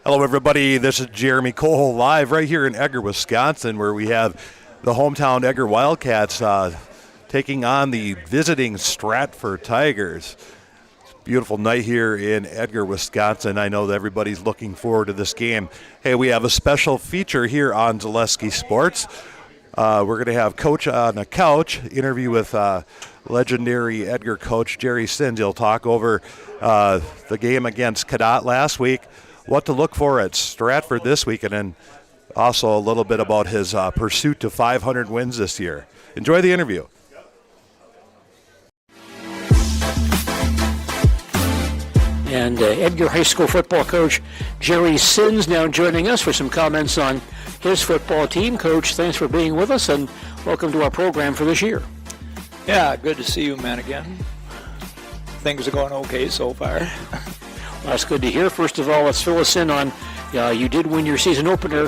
Hello, everybody. This is Jeremy Cole live right here in Edgar, Wisconsin, where we have the hometown Edgar Wildcats taking on the visiting Stratford Tigers. It's a beautiful night here in Edgar, Wisconsin. I know that everybody's looking forward to this game. Hey, we have a special feature here on Zaleski Sports. We're going to have Coach on a Couch interview with legendary Edgar coach Jerry Sins. He'll talk over the game against Cadott last week, what to look for at Stratford this week, and then also a little bit about his pursuit to 500 wins this year. Enjoy the interview. And Edgar High School football coach Jerry Sins now joining us for some comments on his football team. Coach, thanks for being with us, and welcome to our program for this year. Yeah, good to see you, man, again. Things are going okay so far. Well, that's good to hear. First of all, let's fill us in on, you did win your season opener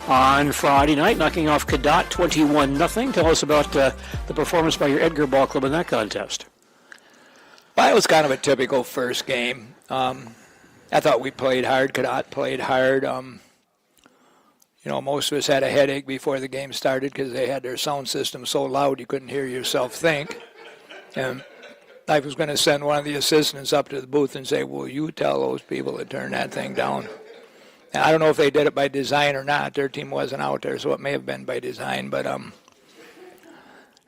on Friday night, knocking off Cadott 21-0. Tell us about the performance by your Edgar Ball Club in that contest. Well, it was kind of a typical first game. I thought we played hard. Cadott played hard. Most of us had a headache before the game started because they had their sound system so loud you couldn't hear yourself think. And I was going to send one of the assistants up to the booth and say, will you tell those people to turn that thing down? And I don't know if they did it by design or not. Their team wasn't out there, so it may have been by design. But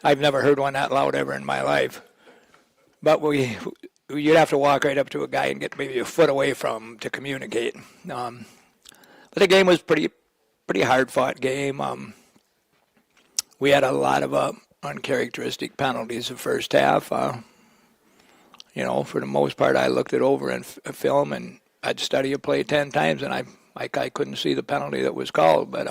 I've never heard one that loud ever in my life. But you'd have to walk right up to a guy and get maybe a foot away from him to communicate. But the game was pretty hard-fought game. We had a lot of uncharacteristic penalties the first half. For the most part, I looked it over in film, and I'd study a play 10 times, and I couldn't see the penalty that was called, but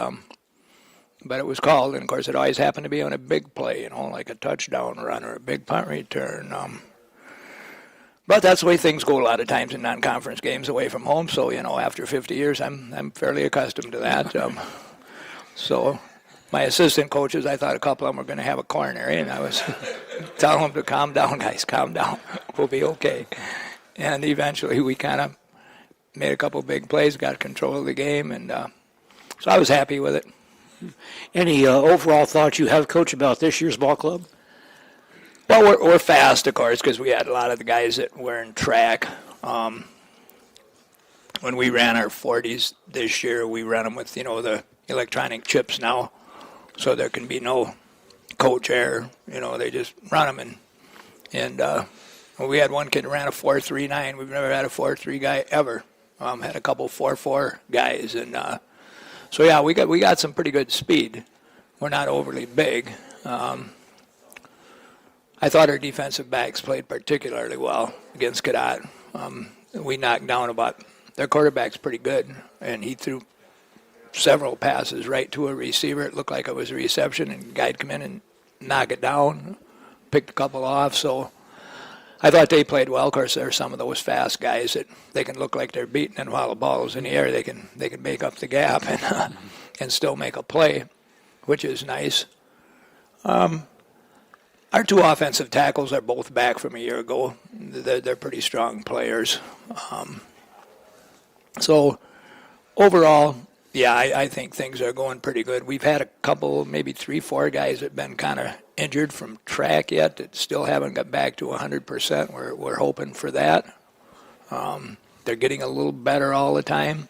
it was called, and of course it always happened to be on a big play, like a touchdown run or a big punt return. But that's the way things go a lot of times in non-conference games away from home. So after 50 years, I'm fairly accustomed to that. So my assistant coaches, I thought a couple of them were going to have a coronary, and I was telling them to calm down, guys, calm down. We'll be okay. And eventually we kind of made a couple big plays, got control of the game, and so I was happy with it. Any overall thoughts you have, Coach, about this year's ball club? Well, we're fast, of course, because we had a lot of the guys that were in track. When we ran our 40s this year, we ran them with, the electronic chips now, so there can be no coach error. They just run them. And we had one kid who ran a 4.39. We've never had a 4.3 guy ever. Had a couple 4.4 guys. And so, yeah, we got some pretty good speed. We're not overly big. I thought our defensive backs played particularly well against Cadott. We knocked down their quarterback's pretty good, and he threw several passes right to a receiver. It looked like it was a reception, and the guy'd come in and knock it down, picked a couple off. So I thought they played well. Of course, there are some of those fast guys that they can look like they're beaten, and while the ball is in the air, they can make up the gap and still make a play, which is nice. Our two offensive tackles are both back from a year ago. They're pretty strong players. So overall, yeah, I think things are going pretty good. We've had a couple, maybe 3-4 guys that have been kind of injured from track yet that still haven't got back to 100%. We're hoping for that. They're getting a little better all the time,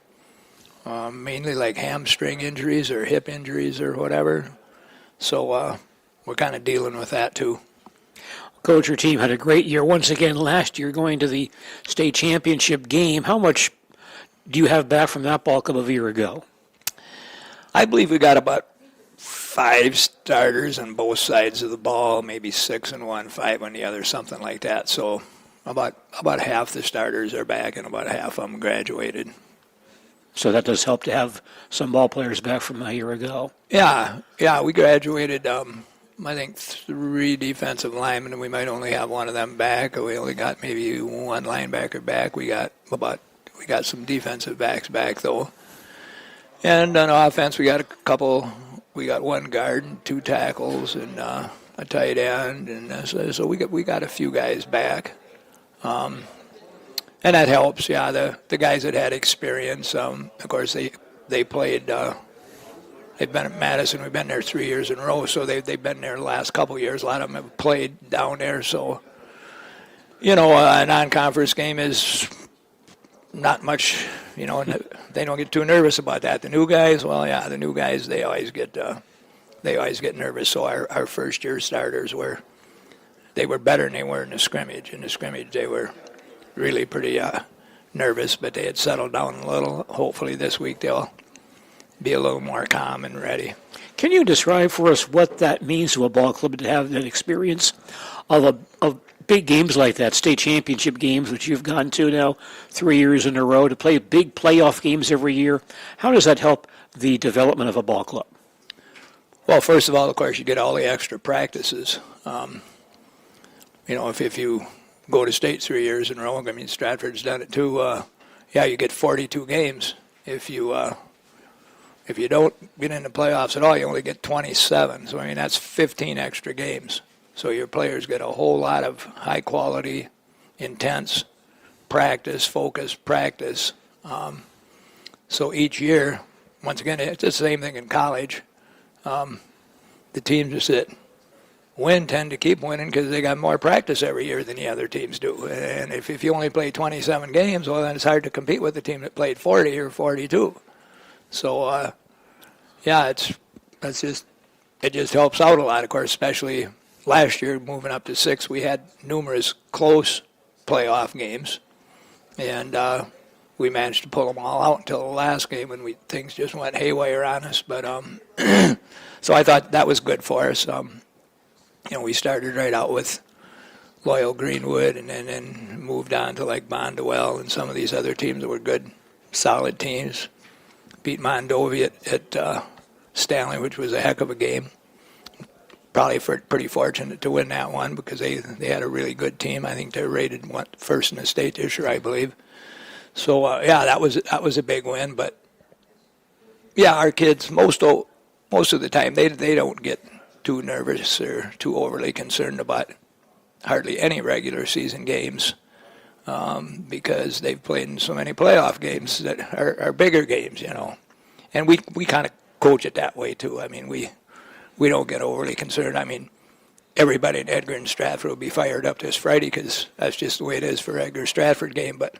mainly like hamstring injuries or hip injuries or whatever. So we're kind of dealing with that too. Coach, your team had a great year once again last year, going to the state championship game. How much do you have back from that ball club of a year ago? I believe we got about 5 starters on both sides of the ball, maybe 6 on one, 5 on the other, something like that. So about half the starters are back, and about half of them graduated. So that does help to have some ball players back from a year ago. Yeah, we graduated. I think 3 defensive linemen, and we might only have one of them back. We only got maybe 1 linebacker back. We got some defensive backs back though. And on offense, we got a couple. We got 1 guard and 2 tackles and a tight end, and so we got a few guys back. And And that helps, yeah. The guys that had experience, of course, they played. They've been at Madison. We've been there 3 years in a row, so they've been there the last couple of years. A lot of them have played down there, so a non-conference game is not much. They don't get too nervous about that. The new guys, well, yeah, the new guys they always get nervous. So our first-year starters were better than they were in the scrimmage. In the scrimmage, they were really pretty nervous, but they had settled down a little. Hopefully this week they'll be a little more calm and ready. Can you describe for us what that means to a ball club to have that experience of big games like that, state championship games, which you've gone to now 3 years in a row, to play big playoff games every year? How does that help the development of a ball club? Well, first of all, of course, you get all the extra practices. If you go to state 3 years in a row, I mean, Stratford's done it too. You get 42 games. If you don't get into playoffs at all, you only get 27. So, I mean, that's 15 extra games. So your players get a whole lot of high-quality, intense practice, focused practice. So each year, once again, it's the same thing in college. The teams that win tend to keep winning because they got more practice every year than the other teams do. And if you only play 27 games, well, then it's hard to compete with the team that played 40 or 42. So, it just helps out a lot, of course, especially last year moving up to 6. We had numerous close playoff games, and we managed to pull them all out until the last game when things just went haywire on us. But so I thought that was good for us. We started right out with Loyal Greenwood and then moved on to like Bondwell and some of these other teams that were good, solid teams. Beat Mondovi at Stanley, which was a heck of a game. Probably pretty fortunate to win that one because they had a really good team. I think they're rated first in the state this year, I believe. So that was a big win. But yeah, our kids most of the time they don't get too nervous or too overly concerned about hardly any regular season games. Because they've played in so many playoff games that are bigger games, And we kind of coach it that way, too. I mean, we don't get overly concerned. I mean, everybody in Edgar and Stratford will be fired up this Friday because that's just the way it is for Edgar-Stratford game. But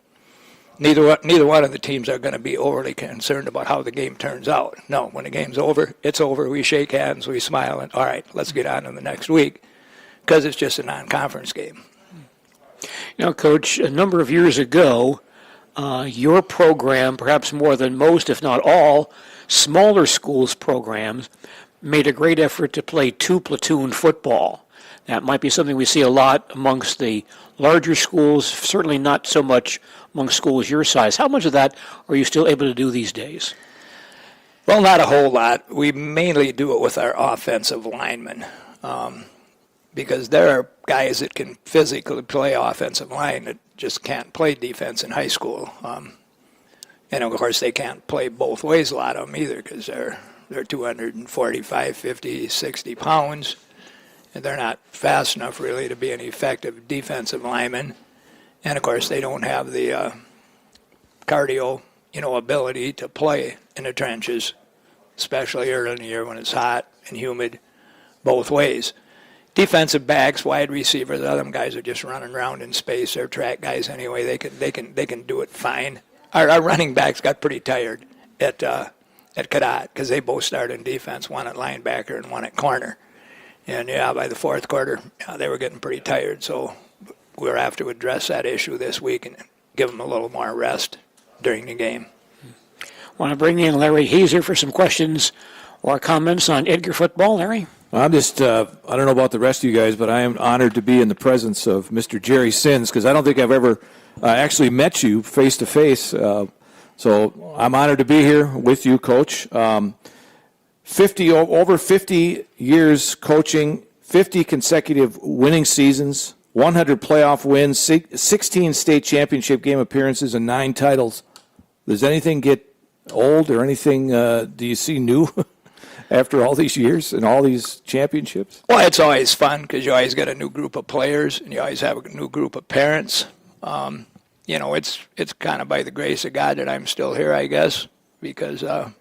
neither one of the teams are going to be overly concerned about how the game turns out. No, when the game's over, it's over. We shake hands, we smile, and all right, let's get on to the next week because it's just a non-conference game. Now, Coach, a number of years ago, your program, perhaps more than most, if not all, smaller schools programs, made a great effort to play two-platoon football. That might be something we see a lot amongst the larger schools, certainly not so much amongst schools your size. How much of that are you still able to do these days? Well, not a whole lot. We mainly do it with our offensive linemen. Because there are guys that can physically play offensive line that just can't play defense in high school. And, of course, they can't play both ways, a lot of them either, because they're 245, 50, 60 pounds. And they're not fast enough, really, to be an effective defensive lineman. And, of course, they don't have the cardio, ability to play in the trenches, especially early in the year when it's hot and humid, both ways. Defensive backs, wide receivers, the other guys are just running around in space. They're track guys anyway. They can do it fine. Our running backs got pretty tired at Cadott because they both started in defense, one at linebacker and one at corner. And by the fourth quarter, they were getting pretty tired. So we're have to address that issue this week and give them a little more rest during the game. I want to bring in Larry Hazer for some questions or comments on Edgar football. Larry? I'm just, I don't know about the rest of you guys, but I am honored to be in the presence of Mr. Jerry Sins because I don't think I've ever actually met you face to face. So I'm honored to be here with you, Coach. Over 50 years coaching, 50 consecutive winning seasons, 100 playoff wins, 16 state championship game appearances, and 9 titles. Does anything get old or anything do you see new after all these years and all these championships? Well, it's always fun because you always get a new group of players and you always have a new group of parents. it's kind of by the grace of God that I'm still here, I guess, because, I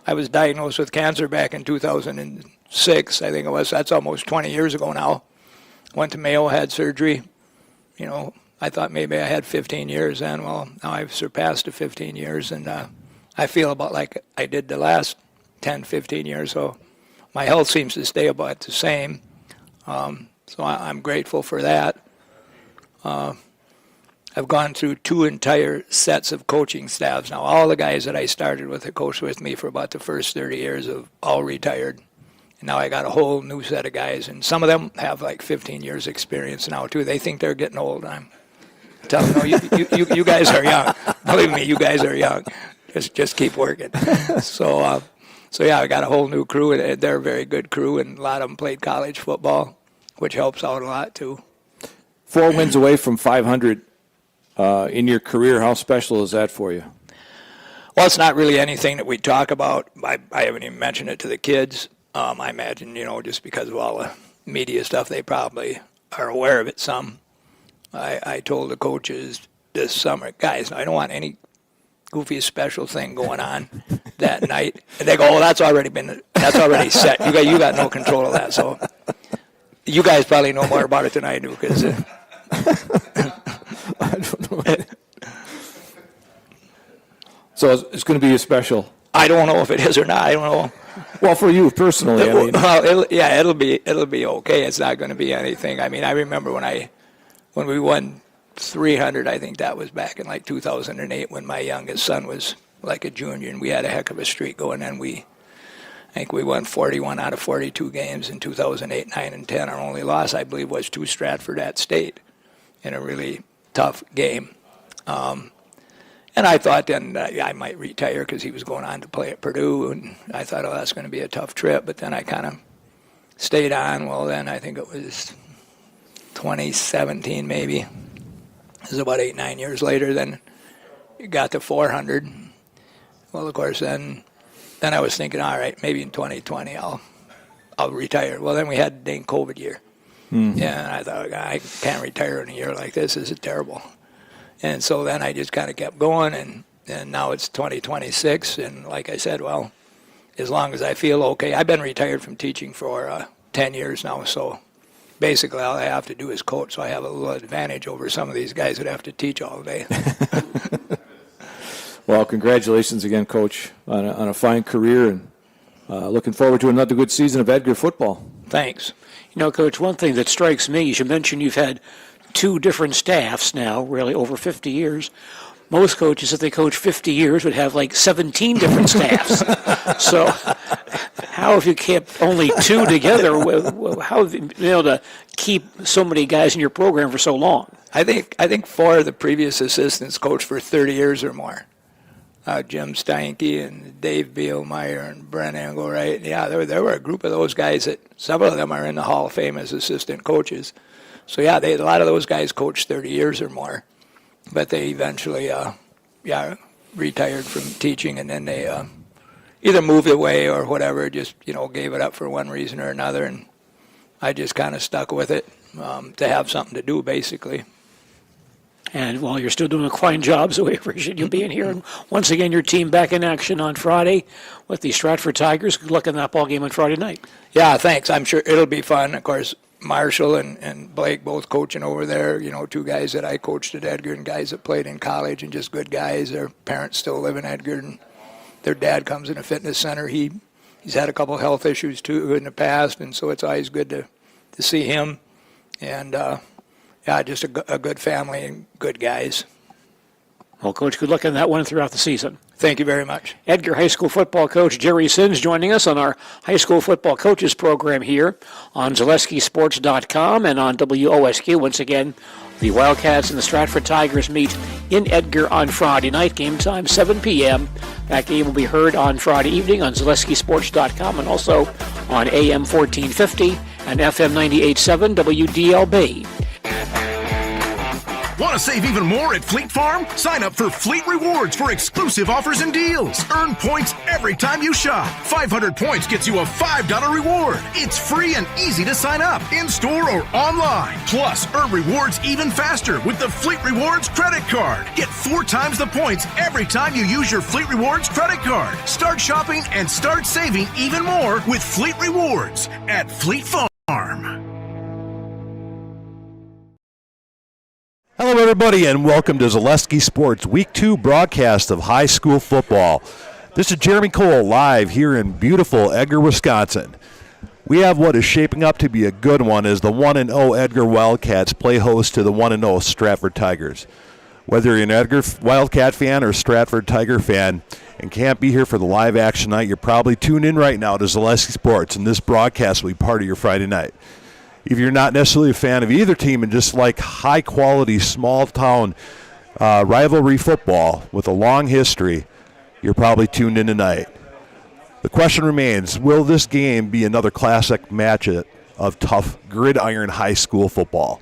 was diagnosed with cancer back in 2006, I think it was. That's almost 20 years ago now. Went to Mayo, had surgery. I thought maybe I had 15 years then. Well, now I've surpassed the 15 years, and I feel about like I did the last 10, 15 years. So my health seems to stay about the same. So I'm grateful for that. I've gone through 2 entire sets of coaching staffs. Now, all the guys that I started with that coached with me for about the first 30 years have all retired. And now I got a whole new set of guys, and some of them have like 15 years experience now, too. They think they're getting old. I'm telling them, no, you guys are young. Believe me, you guys are young. Just keep working. So yeah, I got a whole new crew, and they're a very good crew, and a lot of them played college football, which helps out a lot, too. 4 wins away from 500 in your career. How special is that for you? Well, it's not really anything that we talk about. I haven't even mentioned it to the kids. I imagine, just because of all the media stuff, they probably are aware of it some. I told the coaches this summer, guys, I don't want any goofy special thing going on that night. And they go, oh, that's already set. You got no control of that. So you guys probably know more about it than I do, because I don't know. So it's going to be a special. I don't know if it is or not. I don't know. Well, for you personally, I mean. Well, it'll be okay. It's not going to be anything. I mean, I remember when we won 300. I think that was back in like 2008 when my youngest son was like a junior, and we had a heck of a streak going. And I think we won 41 out of 42 games in 2008, 9, and 10. Our only loss, I believe, was to Stratford at State in a really tough game. And I thought then I might retire because he was going on to play at Purdue, and I thought, oh, that's going to be a tough trip. But then I kind of stayed on. Well, then I think it was 2017 maybe. It was about 8-9 years later. Then it got to 400. Well, of course, then I was thinking, all right, maybe in 2020 I'll retire. Well, then we had the dang COVID year. Mm-hmm. Yeah, and I thought, I can't retire in a year like this. This is terrible. And so then I just kind of kept going, and now it's 2026. And like I said, well, as long as I feel okay. I've been retired from teaching for 10 years now, so basically all I have to do is coach, so I have a little advantage over some of these guys that have to teach all day. Well, congratulations again, Coach, on a fine career, and looking forward to another good season of Edgar football. Thanks. Coach, one thing that strikes me, you should mention you've had 2 different staffs now, really over 50 years. Most coaches, if they coach 50 years, would have like 17 different staffs. So how have you kept only 2 together? How have you been able to keep so many guys in your program for so long? I think 4 of the previous assistants coached for 30 years or more. Jim Steinke and Dave Bielmeyer and Brent Engelwright. Yeah, there were a group of those guys that several of them are in the Hall of Fame as assistant coaches. So, yeah, a lot of those guys coached 30 years or more. But they eventually, retired from teaching, and then they either moved away or whatever, just, gave it up for one reason or another. And I just kind of stuck with it to have something to do, basically. And while you're still doing a fine job, so we appreciate you being here. And once again, your team back in action on Friday with the Stratford Tigers. Good luck in that ball game on Friday night. Yeah, thanks. I'm sure it'll be fun. Of course, Marshall and Blake both coaching over there, 2 guys that I coached at Edgar and guys that played in college and just good guys. Their parents still live in Edgar, and their dad comes in a fitness center. He's had a couple of health issues, too, in the past, and so it's always good to see him. And, just a good family and good guys. Well, Coach, good luck in that one throughout the season. Thank you very much. Edgar High School football coach Jerry Sins joining us on our high school football coaches program here on ZaleskiSports.com and on WOSQ. Once again, the Wildcats and the Stratford Tigers meet in Edgar on Friday night. Game time, 7 p.m. That game will be heard on Friday evening on ZaleskiSports.com and also on AM 1450 and FM 98.7 WDLB. Want to save even more at Fleet Farm? Sign up for Fleet Rewards for exclusive offers and deals. Earn points every time you shop. 500 points gets you a $5 reward. It's free and easy to sign up, in-store or online. Plus, earn rewards even faster with the Fleet Rewards credit card. Get 4 times the points every time you use your Fleet Rewards credit card. Start shopping and start saving even more with Fleet Rewards at Fleet Farm. Hello, everybody, and welcome to Zaleski Sports Week 2 broadcast of high school football. This is Jeremy Cole live here in beautiful Edgar, Wisconsin. We have what is shaping up to be a good one as the 1-0 Edgar Wildcats play host to the 1-0 Stratford Tigers. Whether you're an Edgar Wildcat fan or Stratford Tiger fan and can't be here for the live action night, you're probably tuned in right now to Zaleski Sports, and this broadcast will be part of your Friday night. If you're not necessarily a fan of either team and just like high-quality, small-town rivalry football with a long history, you're probably tuned in tonight. The question remains, will this game be another classic match of tough gridiron high school football?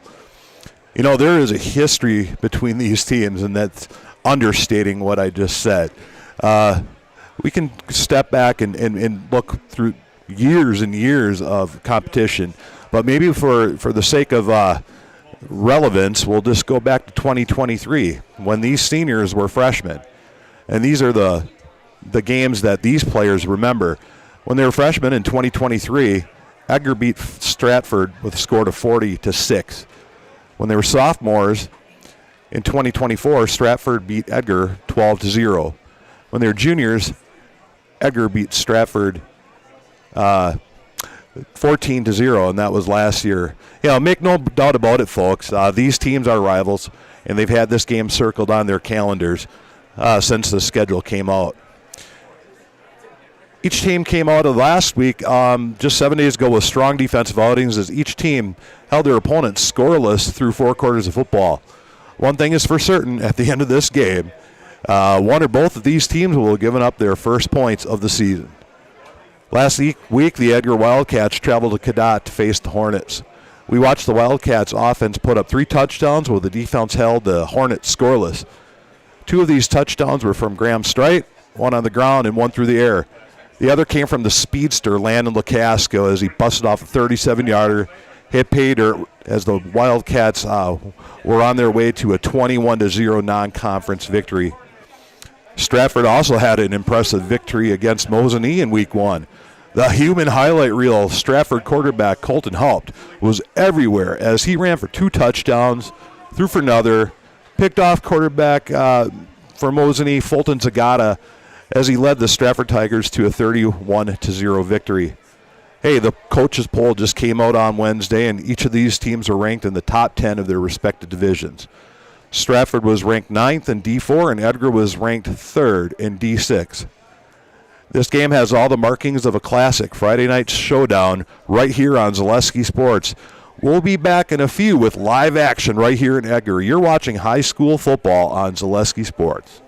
You know, there is a history between these teams, and that's understating what I just said. We can step back and look through years and years of competition, but maybe for the sake of relevance, we'll just go back to 2023 when these seniors were freshmen. And these are the games that these players remember. When they were freshmen in 2023, Edgar beat Stratford with a score of 40-6. When they were sophomores in 2024, Stratford beat Edgar 12-0. When they were juniors, Edgar beat Stratford 14-0, and that was last year. You know, make no doubt about it, folks. These teams are rivals, and they've had this game circled on their calendars since the schedule came out. Each team came out of last week just 7 days ago with strong defensive outings as each team held their opponents scoreless through 4 quarters of football. One thing is for certain, at the end of this game, one or both of these teams will have given up their first points of the season. Last week, the Edgar Wildcats traveled to Cadott to face the Hornets. We watched the Wildcats offense put up 3 touchdowns while the defense held the Hornets scoreless. 2 of these touchdowns were from Graham Strite, 1 on the ground and 1 through the air. The other came from the speedster Landon LaCasco as he busted off a 37-yarder, hit pay dirt as the Wildcats were on their way to a 21-0 non-conference victory. Stratford also had an impressive victory against Mosinee in Week 1. The human highlight reel Stratford quarterback Colton Haupt was everywhere as he ran for 2 touchdowns, threw for another, picked off quarterback for Mosinee, Fulton Zagata, as he led the Stratford Tigers to a 31-0 victory. Hey, the coaches poll just came out on Wednesday, and each of these teams are ranked in the top 10 of their respective divisions. Stratford was ranked 9th in D4, and Edgar was ranked 3rd in D6. This game has all the markings of a classic Friday night showdown right here on Zaleski Sports. We'll be back in a few with live action right here in Edgar. You're watching high school football on Zaleski Sports.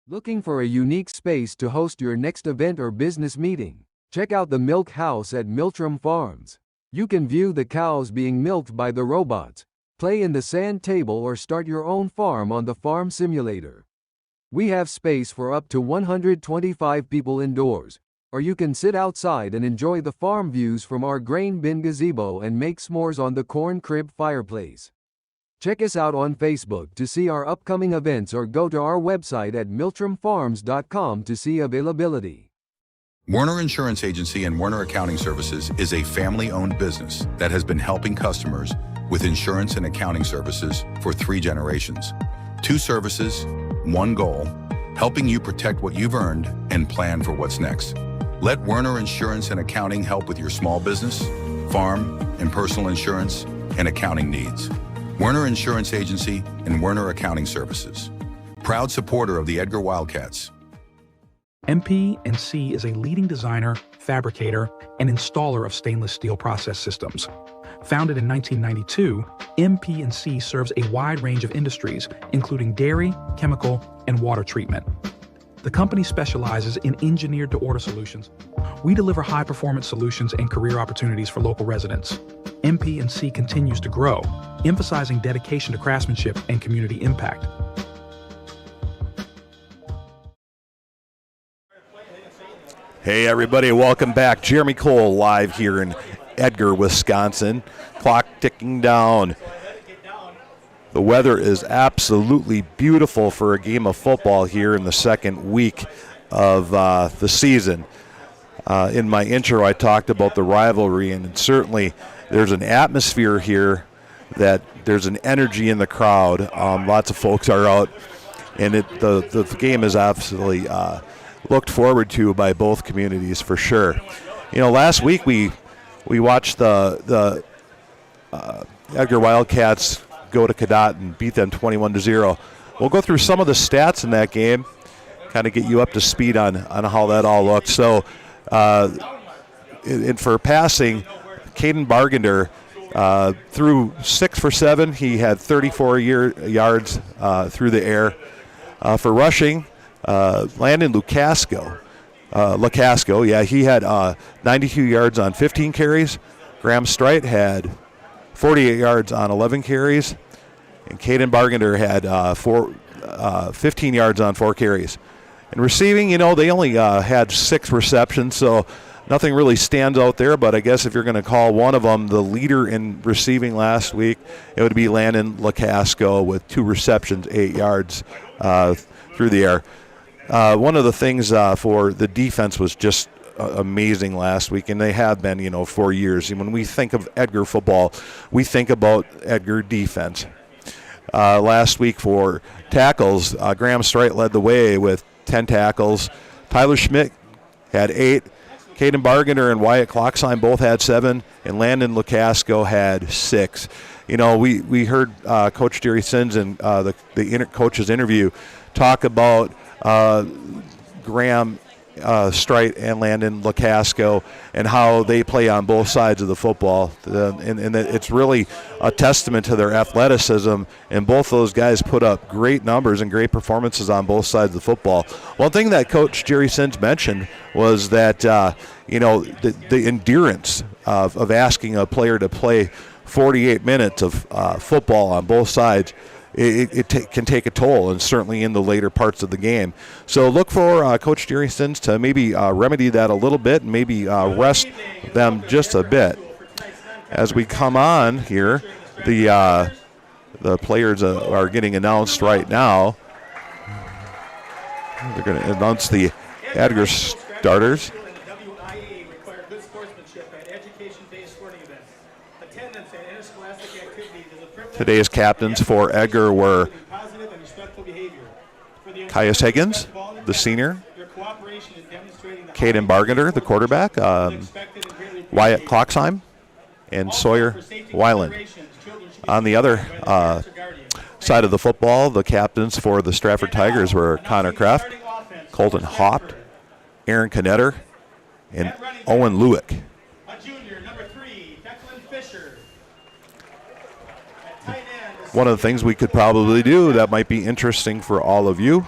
Looking for a unique space to host your next event or business meeting? Check out the Milk House at Miltram Farms. You can view the cows being milked by the robots, play in the sand table, or start your own farm on the farm simulator. We have space for up to 125 people indoors, or you can sit outside and enjoy the farm views from our grain bin gazebo and make s'mores on the corn crib fireplace. Check us out on Facebook to see our upcoming events or go to our website at miltramfarms.com to see availability. Werner Insurance Agency and Werner Accounting Services is a family-owned business that has been helping customers with insurance and accounting services for 3 generations. 2 services, 1 goal, helping you protect what you've earned and plan for what's next. Let Werner Insurance and Accounting help with your small business, farm, and personal insurance and accounting needs. Werner Insurance Agency and Werner Accounting Services. Proud supporter of the Edgar Wildcats. MP&C is a leading designer, fabricator, and installer of stainless steel process systems. Founded in 1992, MP&C serves a wide range of industries, including dairy, chemical, and water treatment. The company specializes in engineered-to-order solutions. We deliver high-performance solutions and career opportunities for local residents. MP&C continues to grow, emphasizing dedication to craftsmanship and community impact. Hey everybody, welcome back. Jeremy Cole live here in Edgar, Wisconsin. Clock ticking down. The weather is absolutely beautiful for a game of football here in the second week of the season. In my intro, I talked about the rivalry, and certainly there's an atmosphere here that there's an energy in the crowd. Lots of folks are out, and the game is absolutely looked forward to by both communities for sure. You know, last week we watched the Edgar Wildcats go to Cadott and beat them 21-0. We'll go through some of the stats in that game, kind of get you up to speed on how that all looked. So, and for passing, Caden Bargender threw 6 for 7. He had 34 yards through the air. For rushing, Landon Lukasco, he had 92 yards on 15 carries. Graham Strite had 48 yards on 11 carries. And Caden Bargender had 15 yards on 4 carries. And receiving, you know, they only had 6 receptions, so nothing really stands out there. But I guess if you're going to call one of them the leader in receiving last week, it would be Landon Lukasco with 2 receptions, 8 yards through the air. One of the things for the defense was just amazing last week, and they have been, you know, for years. And when we think of Edgar football, we think about Edgar defense. Last week for tackles, Graham Strite led the way with 10 tackles. Tyler Schmidt had 8. Caden Bargender and Wyatt Klocksheim both had 7, and Landon Lukasco had 6. You know, we heard Coach Jerry Sins in the coach's interview talk about Graham Strite and Landon Lukasco and how they play on both sides of the football. And it's really a testament to their athleticism, and both those guys put up great numbers and great performances on both sides of the football. One thing that Coach Jerry Sins mentioned was that, you know, the endurance of asking a player to play 48 minutes of football on both sides, it can take a toll, and certainly in the later parts of the game. So look for Coach Jerry Sins to maybe remedy that a little bit and maybe rest them just a bit. As we come on here, the players are getting announced right now. They're going to announce the Edgar starters. WIAA require good sportsmanship and education-based sporting events. Attendance at interscholastic activities is a privilege. Today's captains for Edgar were Positive and respectful behavior. Caius Higgins, the senior, Caden Bargender, the quarterback, Wyatt Klocksheim, and Sawyer Weiland. On the other side of the football, the captains for the Stratford Tigers were Connor Kraft, Colton Haupt, Aaron Knetter, and Owen Lewick. One of the things we could probably do that might be interesting for all of you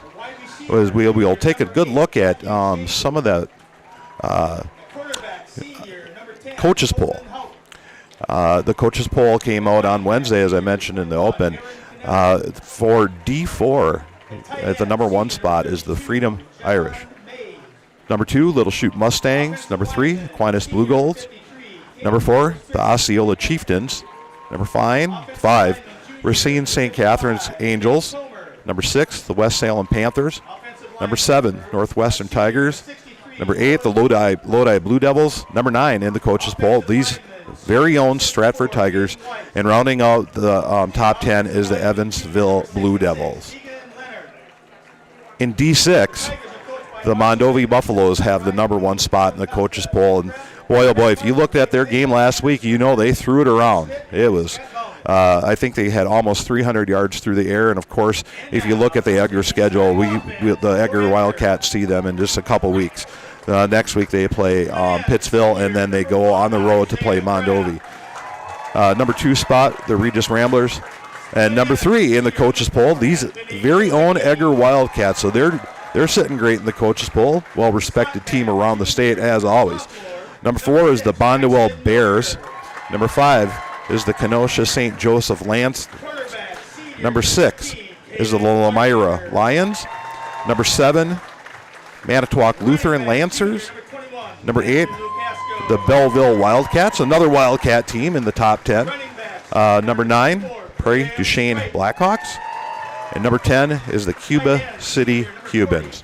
is we'll take a good look at some of that coaches poll. The coaches poll came out on Wednesday, as I mentioned in the open. For D4, at the number 1 spot is the Freedom Irish. Number 2, Little Chute Mustangs. Number 3, Aquinas Blue Golds. Number 4, the Osceola Chieftains. Number 5, Racine St. Catherine's Angels. Number 6, the West Salem Panthers. Number 7, Northwestern Tigers. Number 8, the Lodi Blue Devils. Number 9 in the coaches poll, these very own Stratford Tigers. And rounding out the top 10 is the Evansville Blue Devils. In D6, the Mondovi Buffaloes have the number 1 spot in the coaches poll. And boy, oh boy, if you looked at their game last week, you know they threw it around. It was, I think they had almost 300 yards through the air. And, of course, if you look at the Edgar schedule, the Edgar Wildcats see them in just a couple weeks. Next week they play Pittsville, and then they go on the road to play Mondovi. Number 2 spot, the Regis Ramblers. And number 3 in the coaches poll, these very own Edgar Wildcats. So they're sitting great in the coaches poll. Well-respected team around the state, as always. Number 4 is the Bondwell Bears. Number 5 is the Kenosha St. Joseph Lance. Number 6 is the Lomira Lions. Number 7, Manitowoc Lutheran Lancers. Number 8, the Belleville Wildcats, another Wildcat team in the top 10. Number 9, Prairie du Chien Blackhawks. And number 10 is the Cuba City Cubans.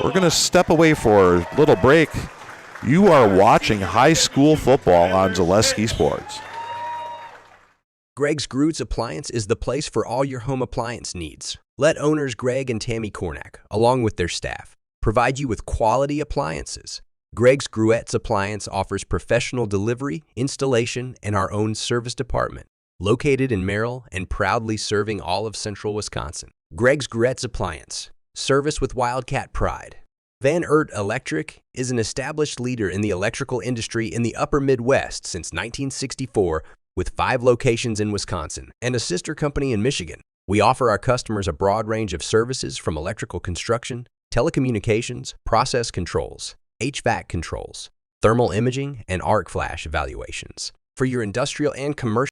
We're going to step away for a little break. You are watching high school football on Zaleski Sports. Greg's Groots Appliance is the place for all your home appliance needs. Let owners Greg and Tammy Kornak, along with their staff, provide you with quality appliances. Greg's Gruettes Appliance offers professional delivery, installation, and our own service department, located in Merrill and proudly serving all of central Wisconsin. Greg's Gruettes Appliance, service with Wildcat pride. Van Ert Electric is an established leader in the electrical industry in the upper Midwest since 1964, with 5 locations in Wisconsin and a sister company in Michigan. We offer our customers a broad range of services from electrical construction, telecommunications, process controls, HVAC controls, thermal imaging, and arc flash evaluations for your industrial and commercial.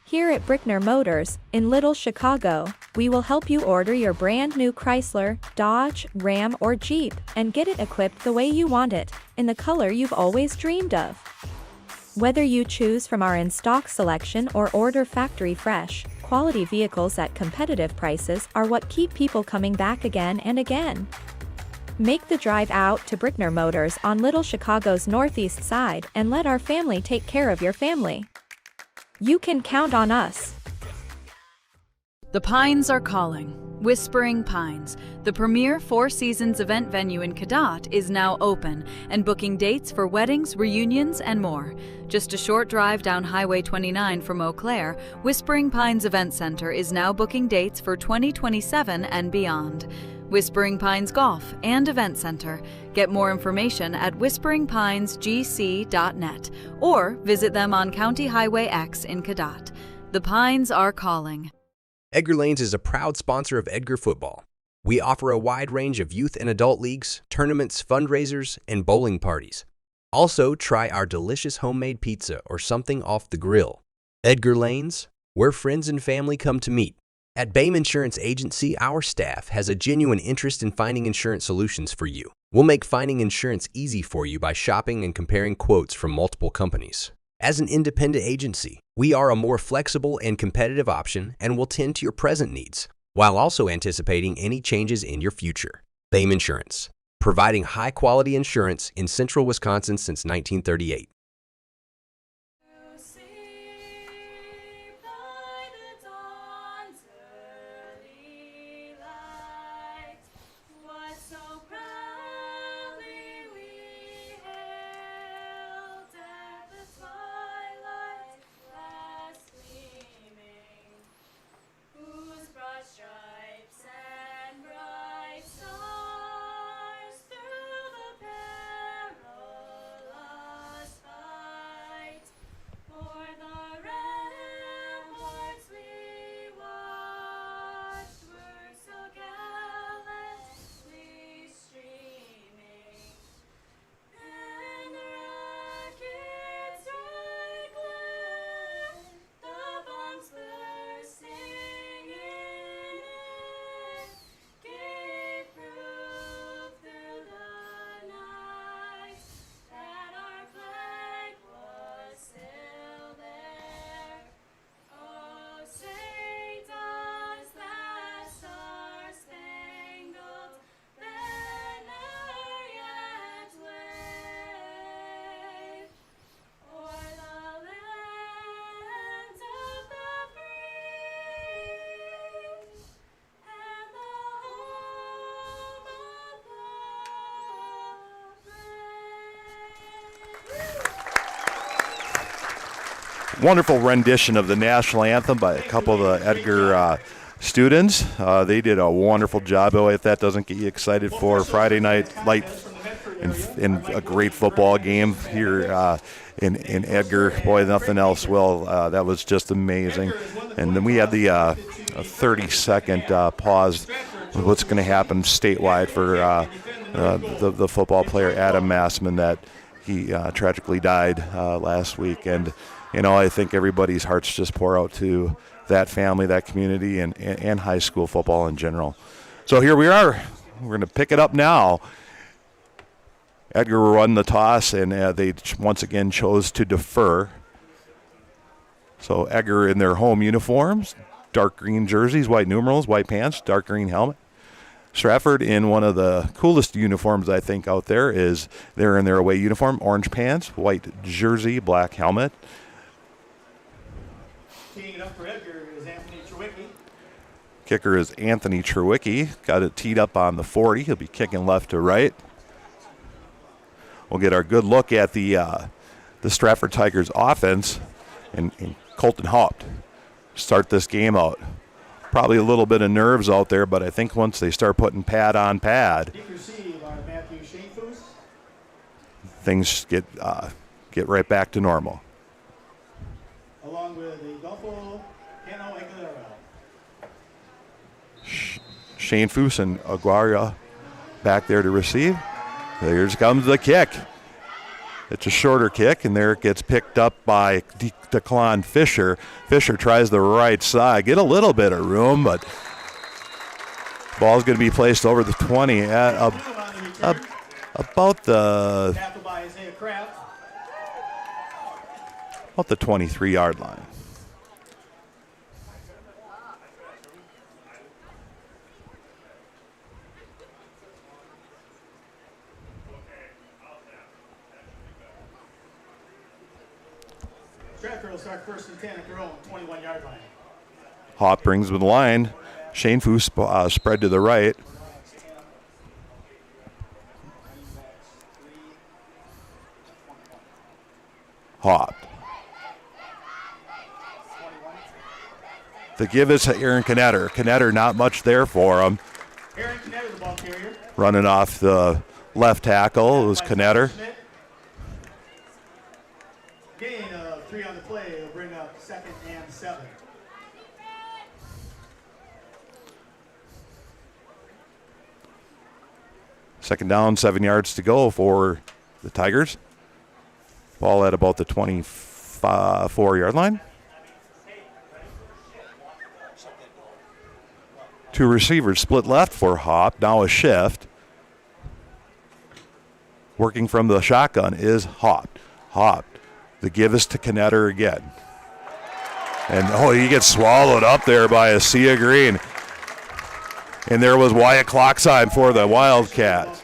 Here at Brickner Motors, in Little Chicago, we will help you order your brand new Chrysler, Dodge, Ram, or Jeep and get it equipped the way you want it, in the color you've always dreamed of. Whether you choose from our in-stock selection or order factory fresh, quality vehicles at competitive prices are what keep people coming back again and again. Make the drive out to Brickner Motors on Little Chicago's northeast side and let our family take care of your family. You can count on us. The Pines are calling. Whispering Pines, the premier Four Seasons event venue in Cadott, is now open and booking dates for weddings, reunions, and more. Just a short drive down Highway 29 from Eau Claire, Whispering Pines Event Center is now booking dates for 2027 and beyond. Whispering Pines Golf and Event Center. Get more information at whisperingpinesgc.net or visit them on County Highway X in Cadott. The Pines are calling. Edgar Lanes is a proud sponsor of Edgar football. We offer a wide range of youth and adult leagues, tournaments, fundraisers, and bowling parties. Also, try our delicious homemade pizza or something off the grill. Edgar Lanes, where friends and family come to meet. At Bayme Insurance Agency, our staff has a genuine interest in finding insurance solutions for you. We'll make finding insurance easy for you by shopping and comparing quotes from multiple companies. As an independent agency, we are a more flexible and competitive option and will tend to your present needs, while also anticipating any changes in your future. Bayme Insurance, providing high-quality insurance in central Wisconsin since 1938. Wonderful rendition of the national anthem by a couple of the Edgar students. They did a wonderful job. Boy, if that doesn't get you excited for Friday night light and a great football game here in Edgar, boy, nothing else will. That was just amazing. And then we had the 30-second pause with what's going to happen statewide for the football player Adam Massman, that He tragically died last week, and I think everybody's hearts just pour out to that family, that community, and high school football in general. So here we are. We're going to pick it up now. Edgar will run the toss, and they once again chose to defer. So Edgar in their home uniforms, dark green jerseys, white numerals, white pants, dark green helmet. Stratford in one of the coolest uniforms I think out there is they're in their away uniform, orange pants, white jersey, black helmet. Teeing it up for Edgar is Anthony Trewicki. Kicker is Anthony Trewicki. Got it teed up on the 40. He'll be kicking left to right. We'll get our good look at the Stratford Tigers offense and Colton Haupt start this game out. Probably a little bit of nerves out there, but I think once they start putting pad on pad, things get right back to normal. Along with Adolfo Cano Aguilera. Shane Foose and Aguaria back there to receive. Here comes the kick. It's a shorter kick, and there it gets picked up by Declan Fisher. Fisher tries the right side. Get a little bit of room, but ball's going to be placed over the 20 at about the 23-yard line. Stratford will start 1st and 10 at their own 21-yard line. Haupt brings with the line. Shane Foose spread to the right. Haupt. The give is to Aaron Knetter. Knetter not much there for him. Aaron Knetter, the ball carrier. Running off the left tackle, it was Knetter. Gain of 3 on the play will bring up 2nd and 7. Second down, 7 yards to go for the Tigers. Ball at about the 24-yard line. Two receivers split left for Haupt. Now a shift. Working from the shotgun is Haupt. Haupt. The give is to Knetter again. And, he gets swallowed up there by a sea of green. And there was Wyatt Clockside for the Wildcats.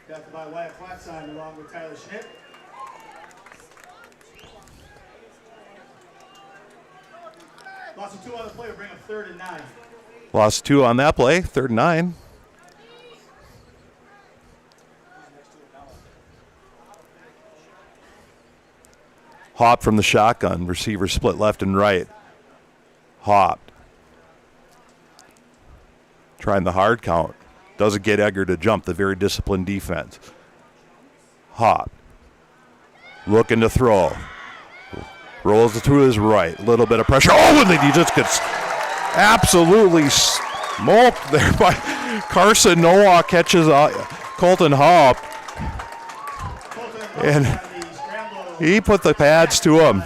Drafted by Wyatt Clockside along with Tyler Schmidt. Loss of 2 on the play will bring up 3rd and 9. Lost 2 on that play, 3rd and 9. Haupt from the shotgun. Receiver split left and right. Haupt. Trying the hard count. Doesn't get Edgar to jump. The very disciplined defense. Haupt. Looking to throw. Rolls it to his right. A little bit of pressure. Oh, and then he just gets absolutely smoked there by Carson Nowak. Catches Colton Haupt. And he put the pads to him.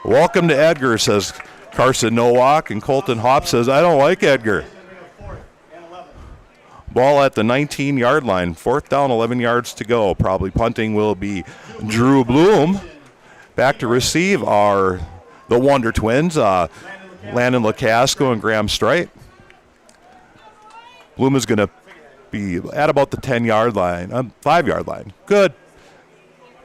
Welcome to Edgar, says Carson Nowak. And Colton Haupt says, I don't like Edgar. Ball at the 19-yard line. 4th down, 11 yards to go. Probably punting will be Drew Bloom. Back to receive are the Wonder Twins, Landon LeCasco and Graham Strite. Bloom is going to be at about the 10-yard line, 5-yard line. Good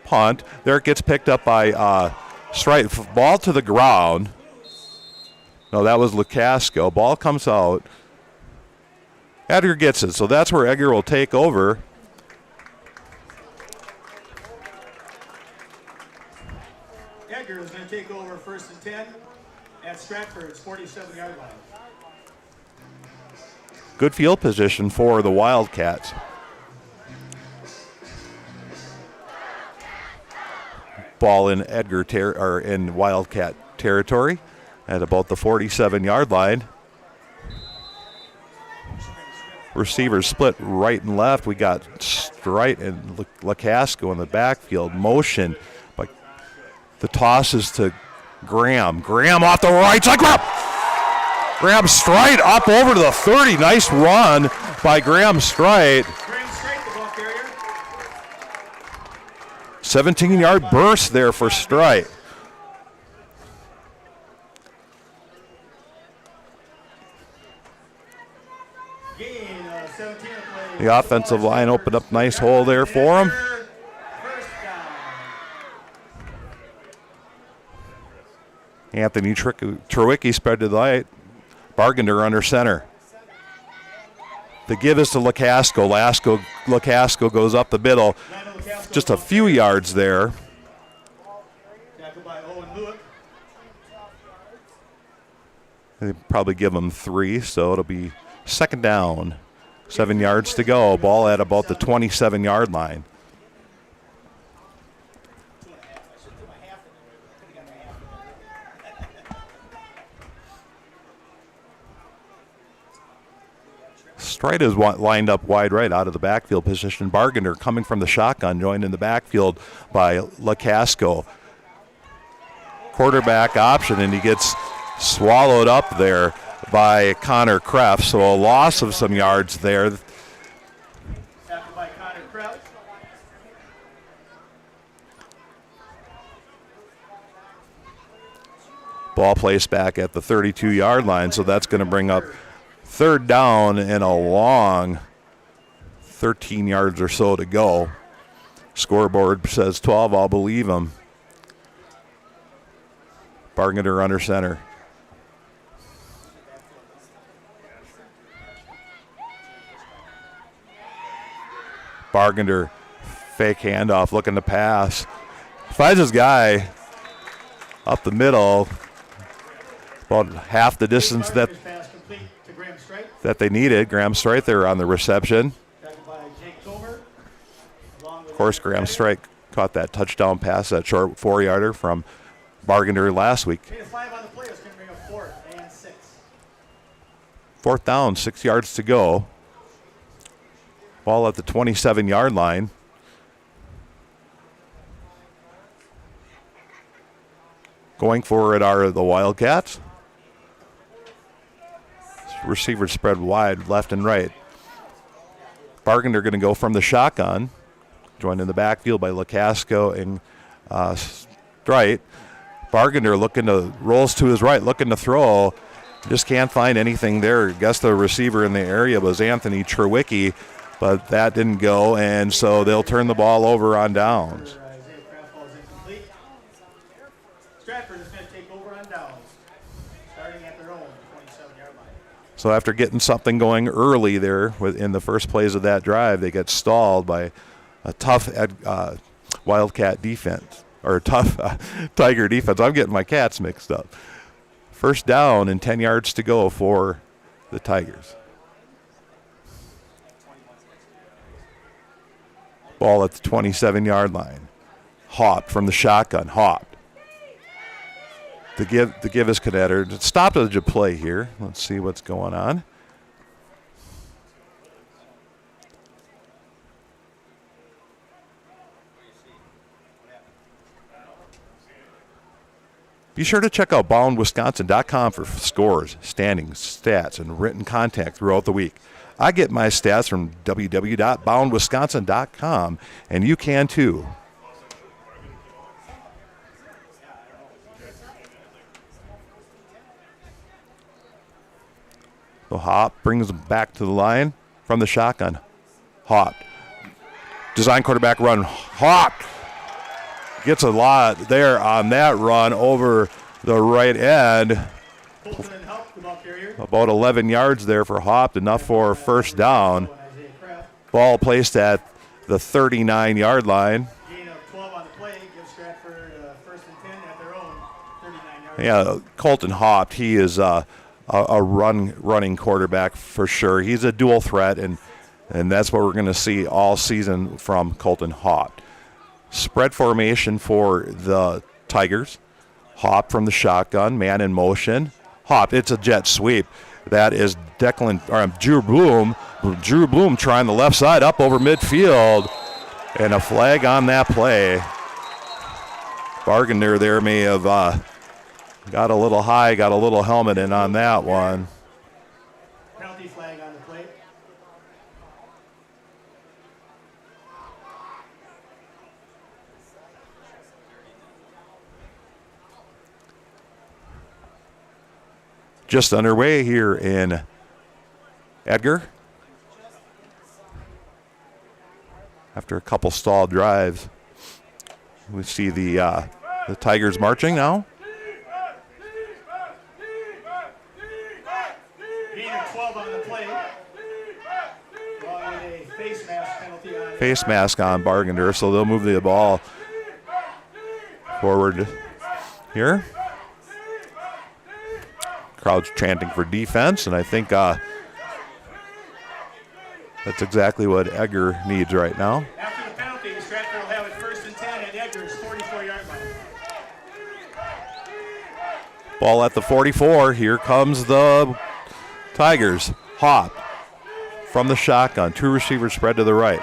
punt. There it gets picked up by Strite. Ball to the ground. No, that was LeCasco. Ball comes out. Edgar gets it, so that's where Edgar will take over. Edgar is going to take over 1st and 10 at Stratford's 47-yard line. Good field position for the Wildcats. Ball in Edgar in Wildcat territory at about the 47-yard line. receivers split right and left. We got Strite and LaCasco in the backfield. Motion, but the toss is to Graham. Graham off the right side. Graham Strite up over to the 30. Nice run by Graham Strite. 17-yard burst there for Strite. The offensive line opened up nice hole there for him. Anthony Trewicki spread to the right. Bargender under center. The give is to LaCasco. LaCasco goes up the middle. Just a few yards there. They probably give him 3, so it'll be second down. 7 yards to go. Ball at about the 27-yard line. Strite is lined up wide right out of the backfield position. Bargender coming from the shotgun, joined in the backfield by LaCasco. Quarterback option, and he gets swallowed up there by Connor Kreff, so a loss of some yards there. Ball placed back at the 32-yard line, so that's going to bring up third down and a long 13 yards or so to go. Scoreboard says 12, I'll believe him. Bargender under center. Bargender, fake handoff, looking to pass. Finds his guy up the middle, about half the distance that they needed. Graham Strite there on the reception. Of course, Graham Strite caught that touchdown pass, that short 4-yarder from Bargender last week. Fourth down, 6 yards to go. Ball at the 27-yard line. Going for it are the Wildcats. Receivers spread wide, left and right. Bargender going to go from the shotgun. Joined in the backfield by LaCasco and Strite. Bargender rolls to his right, looking to throw. Just can't find anything there. I guess the receiver in the area was Anthony Trewicki, but that didn't go, and so they'll turn the ball over on downs. Stratford is going to take over on downs, starting at their own 27-yard line. So after getting something going early there in the first plays of that drive, they get stalled by a tough Wildcat defense, or tough Tiger defense. I'm getting my cats mixed up. First down and 10 yards to go for the Tigers. Ball at the 27-yard line. Hopped from the shotgun. Hopped. The give is Cadetter. Stopped at the play here. Let's see what's going on. Be sure to check out boundwisconsin.com for scores, standings, stats, and written content throughout the week. I get my stats from www.boundwisconsin.com, and you can too. So Hop brings them back to the line from the shotgun. Hop. Design quarterback run. Hop. Gets a lot there on that run over the right end. About 11 yards there for Hop, enough for first down. Ball placed at the 39-yard line. Yeah, Colton Hop, he is a running quarterback for sure. He's a dual threat, and that's what we're going to see all season from Colton Hop. Spread formation for the Tigers. Hop from the shotgun, man in motion. Hop, it's a jet sweep. That is Drew Bloom. Drew Bloom trying the left side up over midfield. And a flag on that play. Bargander there may have got a little high, got a little helmet in on that one. Penalty flag on the plate. Just underway here in Edgar. After a couple stalled drives, we see the Tigers marching now. Gain of 12 on the play. A face mask penalty on. Face mask on Bargander, so they'll move the ball forward here. Crowd's chanting for defense, and I think that's exactly what Edgar needs right now. After the penalty, Stratford will have it 1st and 10 at Edgar's 44-yard line. Ball at the 44. Here comes the Tigers. Hop from the shotgun. 2 receivers spread to the right.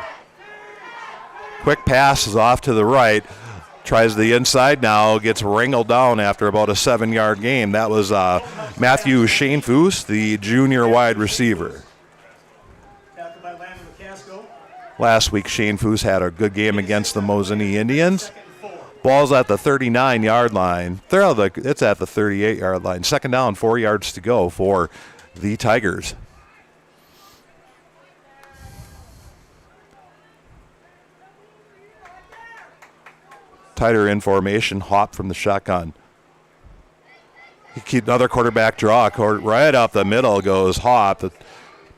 Quick pass is off to the right. Tries the inside now, gets wrangled down after about a 7-yard gain. That was Matthew Shanefoos, the junior wide receiver. Last week, Shanefoos had a good game against the Mosinee Indians. Ball's at the 39-yard line. It's at the 38-yard line. 2nd down, 4 yards to go for the Tigers. Tighter in formation, Hop from the shotgun. He keeps another quarterback draw. Right up the middle goes Hop.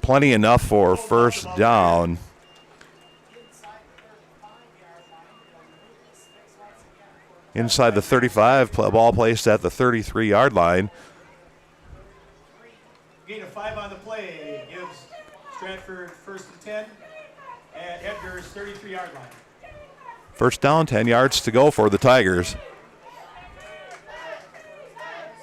Plenty enough for 1st down. Inside the 35, ball placed at the 33-yard line. Gain of 5 on the play gives Stratford 1st and 10 at Edgar's 33-yard line. 1st down, 10 yards to go for the Tigers.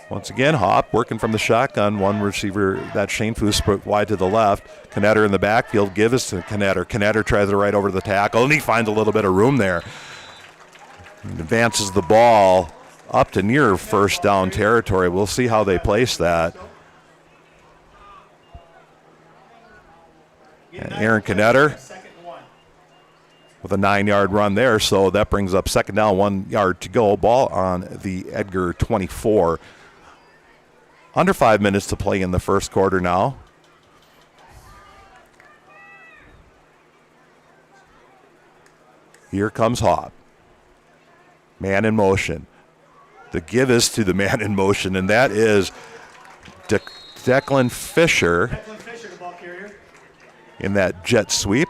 Once again, Hop working from the shotgun. 1 receiver, that Shanefoos put wide to the left. Knetter in the backfield, give us to Knetter. Knetter tries to right over the tackle, and he finds a little bit of room there. And advances the ball up to near 1st down territory. We'll see how they place that. And Aaron Knetter with a 9-yard run there, so that brings up 2nd down, 1 yard to go. Ball on the Edgar 24. Under 5 minutes to play in the 1st quarter now. Here comes Hop. Man in motion. The give is to the man in motion, and that is Declan Fisher. Declan Fisher, the ball carrier. In that jet sweep.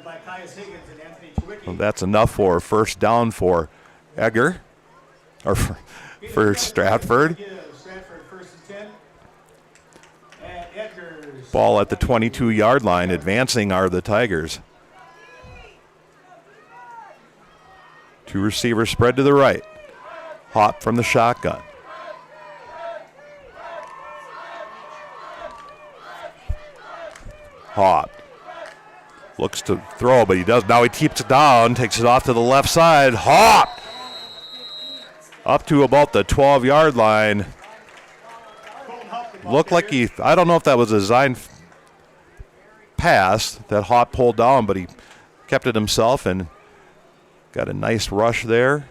By Caius Higgins and Anthony Chewicki. Well, that's enough for 1st down for Edgar, or for Stratford. Stratford 1st and 10 at Edgar's. Ball at the 22-yard line. Advancing are the Tigers. 2 receivers spread to the right. Hop from the shotgun. Hop looks to throw, but he does. Now he keeps it down, takes it off to the left side. Hop up to about the 12-yard line. Looked like I don't know if that was a design pass that Hop pulled down, but he kept it himself and got a nice rush there.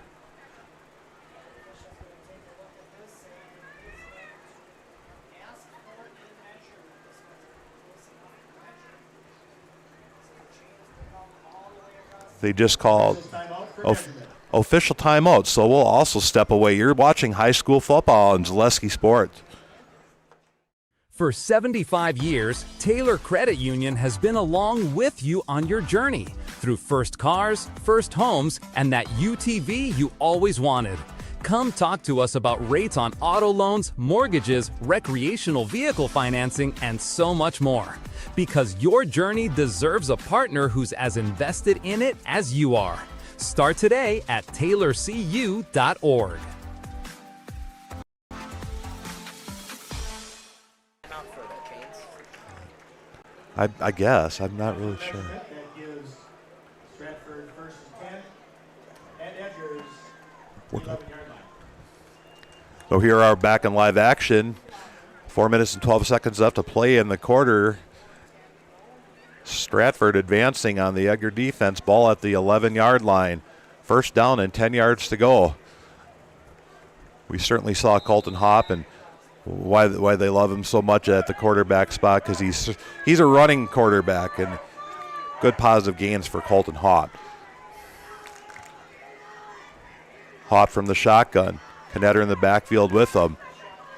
They just called official timeout, so we'll also step away. You're watching high school football on Zaleski Sports. For 75 years, Taylor Credit Union has been along with you on your journey through first cars, first homes, and that UTV you always wanted. Come talk to us about rates on auto loans, mortgages, recreational vehicle financing, and so much more. Because your journey deserves a partner who's as invested in it as you are. Start today at taylorcu.org. I guess. I'm not really sure. That gives Stratford first and 10, and Edgar's 11-yard line. So here are back in live action. 4 minutes and 12 seconds left to play in the quarter. Stratford advancing on the Edgar defense. Ball at the 11-yard line. First down and 10 yards to go. We certainly saw Colton Hopp and why they love him so much at the quarterback spot, because he's a running quarterback, and good positive gains for Colton Hopp. Hopp from the shotgun. Knetter in the backfield with him.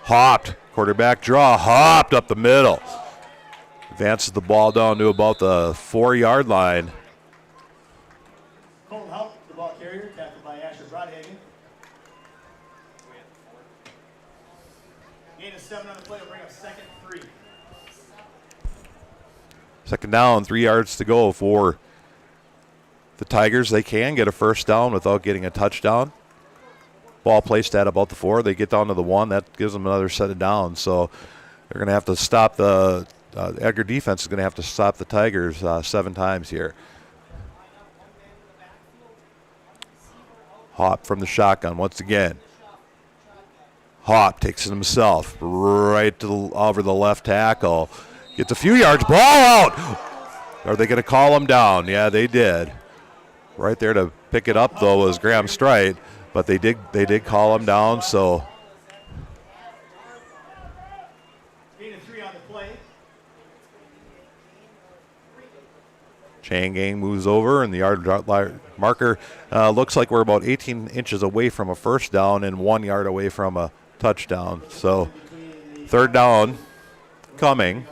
Hopped. Quarterback draw. Hopped up the middle. Advances the ball down to about the 4-yard line. Colton Hopp, the ball carrier, tackled by Asher Brodhagen. Gain of 7 on the play will bring up 2nd 3. Second down, 3 yards to go for the Tigers. They can get a first down without getting a touchdown. Ball placed at about the 4. They get down to the 1. That gives them another set of downs. So they're going to have to stop the Edgar defense is going to have to stop the Tigers 7 times here. Hopp from the shotgun once again. Hopp takes it himself right over the left tackle. Gets a few yards. Ball out. Are they going to call him down? Yeah, they did. Right there to pick it up, though, was Graham Strite. But they did call him down, so. Gain of 3 on the play. Chain gang moves over, and the yard marker looks like we're about 18 inches away from a first down and 1 yard away from a touchdown. So third down coming.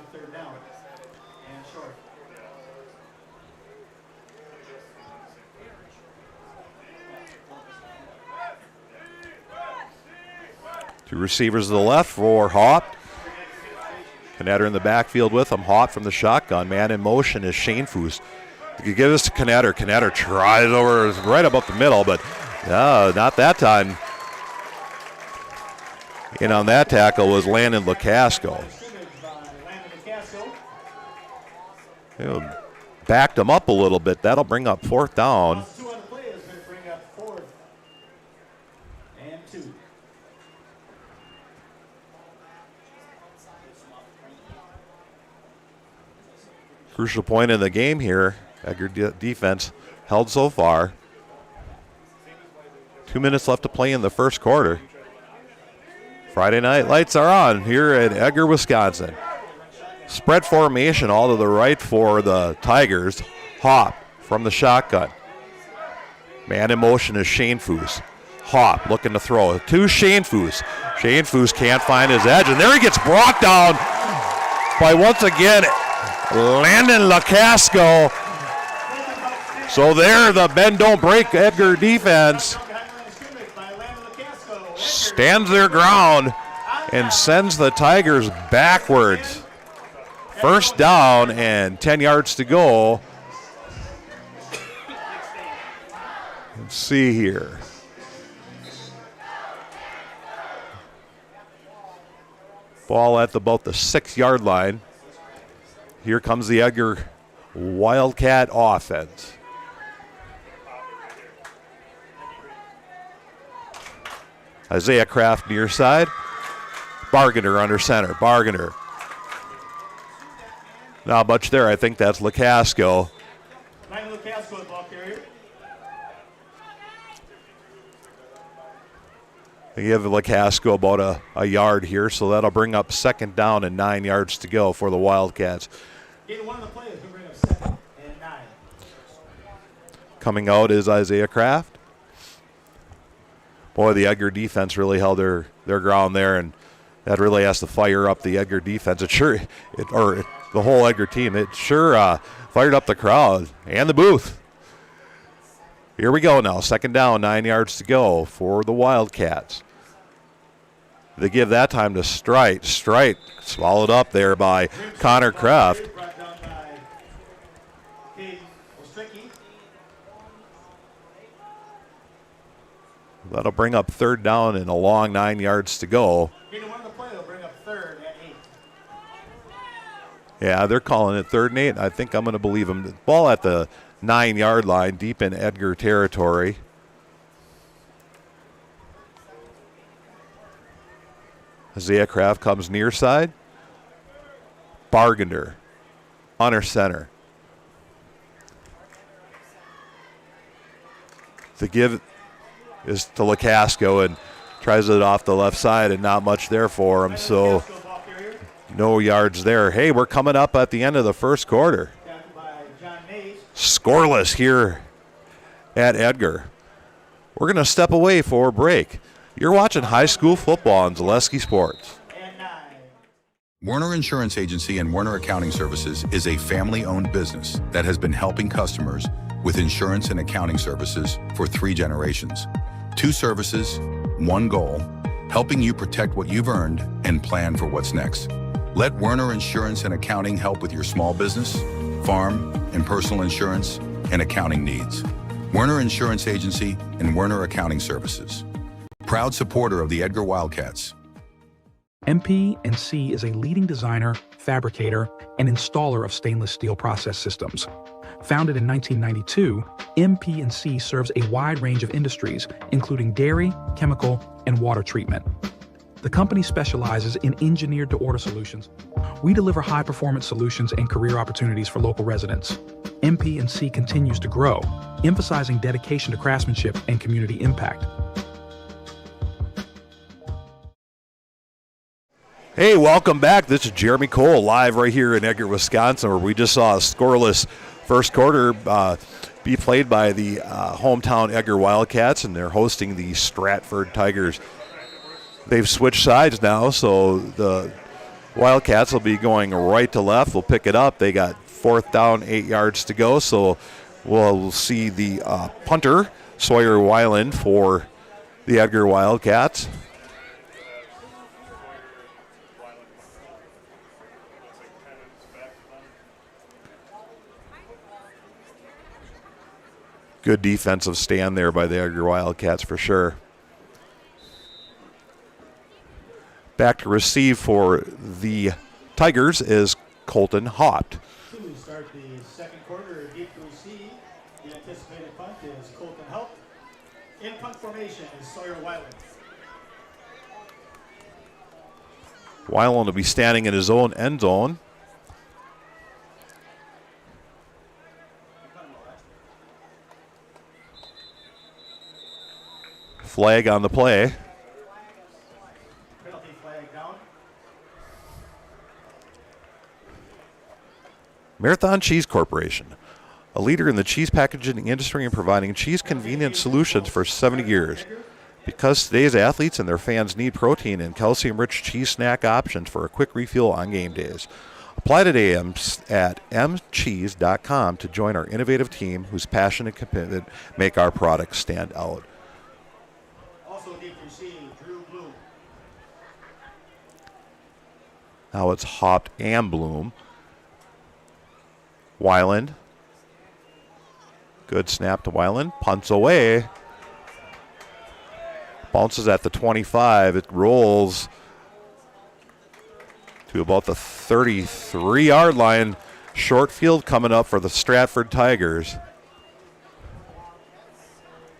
Two receivers to the left for Hopp. Knetter in the backfield with him. Hopp from the shotgun. Man in motion is Shane Foos. You give this to Knetter. Knetter tries over right about the middle, but not that time. And on that tackle was Landon LaCasco. Backed him up a little bit. That'll bring up 4th down. Crucial point in the game here. Edgar defense held so far. 2 minutes left to play in the first quarter. Friday night lights are on here at Edgar, Wisconsin. Spread formation all to the right for the Tigers. Hopp from the shotgun. Man in motion is Shane Foos. Hopp looking to throw to Shane Foos. Shane Foos can't find his edge, and there he gets brought down by, once again, Landon LaCasco. So there, the bend don't break Edgar defense stands their ground and sends the Tigers backwards. First down and 10 yards to go. Let's see here. Ball at about the 6-yard line. Here comes the Edgar Wildcat offense. Isaiah Kraft near side. Bargainer under center. Bargainer. Not much there. I think that's LaCasco. LaCasco, the ball carrier. They give LaCasco about a yard here, so that'll bring up 2nd down and 9 yards to go for the Wildcats. Gain one of the plays will bring up 2nd and 9. Coming out is Isaiah Kraft. Boy, the Edgar defense really held their ground there, and that really has to fire up the Edgar defense. The whole Edgar team. It sure fired up the crowd and the booth. Here we go now. 2nd down, 9 yards to go for the Wildcats. They give that time to Strite. Strite swallowed up there by Connor Kraft. That'll bring up 3rd down and a long 9 yards to go. Yeah, they're calling it 3rd and 8. I think I'm going to believe them. Ball at the 9-yard line, deep in Edgar territory. Isaiah Kraft comes near side. Bargender, under center. The give is to LeCasco and tries it off the left side, and not much there for him, so no yards there. Hey, we're coming up at the end of the first quarter. Scoreless here at Edgar. We're going to step away for a break. You're watching high school football on Zaleski Sports. Werner Insurance Agency and Werner Accounting Services is a family-owned business that has been helping customers with insurance and accounting services for 3 generations. 2 services, 1 goal, helping you protect what you've earned and plan for what's next. Let Werner Insurance and Accounting help with your small business, farm, and personal insurance and accounting needs. Werner Insurance Agency and Werner Accounting Services. Proud supporter of the Edgar Wildcats. MP&C is a leading designer, fabricator, and installer of stainless steel process systems. Founded in 1992, MP&C serves a wide range of industries, including dairy, chemical, and water treatment. The company specializes in engineered-to-order solutions. We deliver high-performance solutions and career opportunities for local residents. MP&C continues to grow, emphasizing dedication to craftsmanship and community impact. Hey, welcome back. This is Jeremy Cole live right here in Edgar, Wisconsin, where we just saw a scoreless first quarter be played by the hometown Edgar Wildcats, and they're hosting the Stratford Tigers. They've switched sides now, so the Wildcats will be going right to left. We'll pick it up. They got 4th down, 8 yards to go, so we'll see the punter, Sawyer Weiland, for the Edgar Wildcats. Good defensive stand there by the Edgar Wildcats for sure. Back to receive for the Tigers is Colton Haupt. To start the second quarter, deep to receive. The anticipated punt is Colton Haupt. In punt formation is Sawyer Weiland. Weiland will be standing in his own end zone. Flag on the play. Penalty flag down. Marathon Cheese Corporation, a leader in the cheese packaging industry and providing cheese convenient solutions for 70 years. Because today's athletes and their fans need protein and calcium-rich cheese snack options for a quick refuel on game days. Apply today at mcheese.com to join our innovative team whose passion and commitment make our products stand out. Now it's Haupt and Bloom. Weiland. Good snap to Weiland. Punts away. Bounces at the 25. It rolls to about the 33-yard line. Short field coming up for the Stratford Tigers.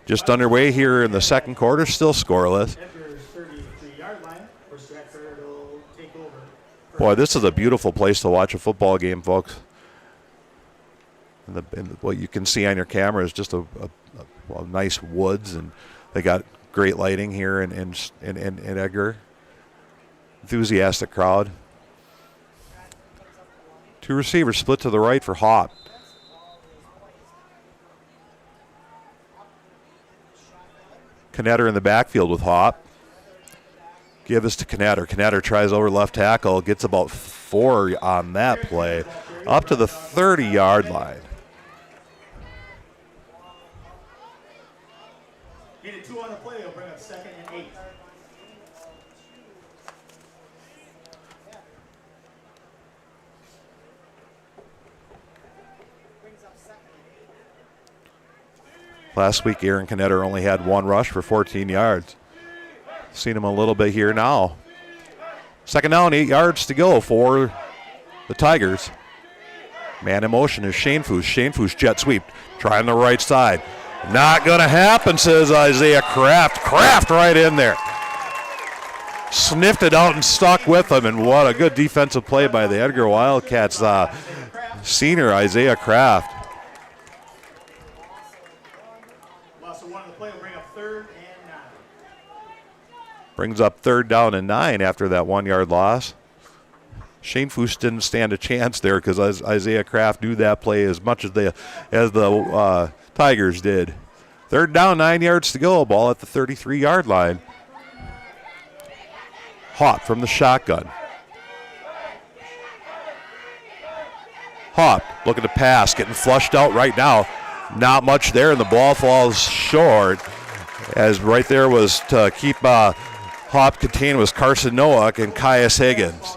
Just underway here in the second quarter, still scoreless. Boy, this is a beautiful place to watch a football game, folks. And what you can see on your camera is just a nice woods, and they got great lighting here in Edgar. Enthusiastic crowd. 2 receivers split to the right for Haupt. Knetter in the backfield with Haupt. Give this to Knetter. Knetter tries over left tackle, gets about 4 on that play, up to the 30-yard line. Needed 2 on the play. Will bring up 2nd and 8. Last week, Aaron Knetter only had 1 rush for 14 yards. Seen him a little bit here now. 2nd down, 8 yards to go for the Tigers. Man in motion is Shane Foose. Shane Foose jet sweep, trying the right side. Not going to happen, says Isaiah Kraft. Kraft right in there. Sniffed it out and stuck with him, and what a good defensive play by the Edgar Wildcats senior Isaiah Kraft. Brings up 3rd down and 9 after that 1-yard loss. Shane Foose didn't stand a chance there because Isaiah Kraft knew that play as much as the Tigers did. 3rd down, 9 yards to go. Ball at the 33-yard line. Hop from the shotgun. Hop looking to pass, getting flushed out right now. Not much there, and the ball falls short. As right there was to keep Hop contained was Carson Nowak and Caius Higgins.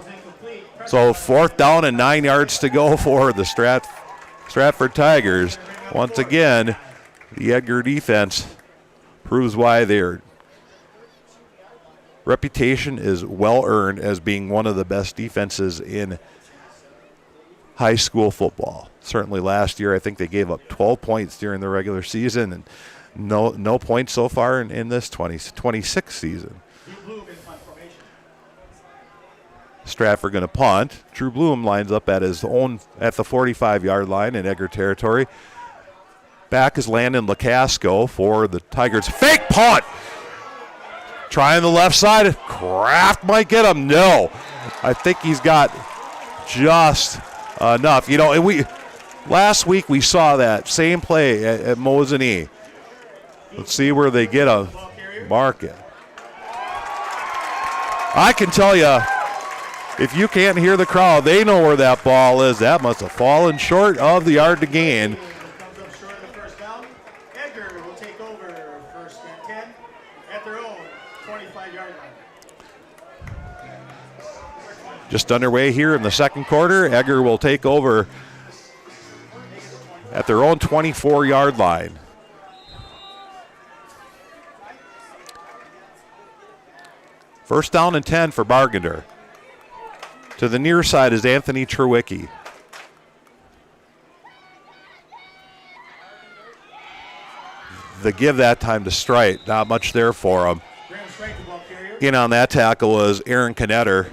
So 4th down and 9 yards to go for the Stratford Tigers. Once again, the Edgar defense proves why their reputation is well earned as being one of the best defenses in high school football. Certainly last year, I think they gave up 12 points during the regular season, and no points so far in this 26th season. Stratford going to punt. Drew Bloom lines up at the 45-yard line in Edgar territory. Back is Landon Lacasco for the Tigers. Fake punt! Trying the left side. Kraft might get him. No. I think he's got just enough. You know, and last week we saw that same play at Mosinee. Let's see where they get a market. I can tell you, if you can't hear the crowd, they know where that ball is. That must have fallen short of the yard to gain. Edgar will take over 1st and 10 at their own 25-yard line. Just underway here in the second quarter. Edgar will take over at their own 24-yard line. First down and 10 for Bargander. To the near side is Anthony Trewicki. The give that time to Strite. Not much there for him. In on that tackle was Aaron Knetter.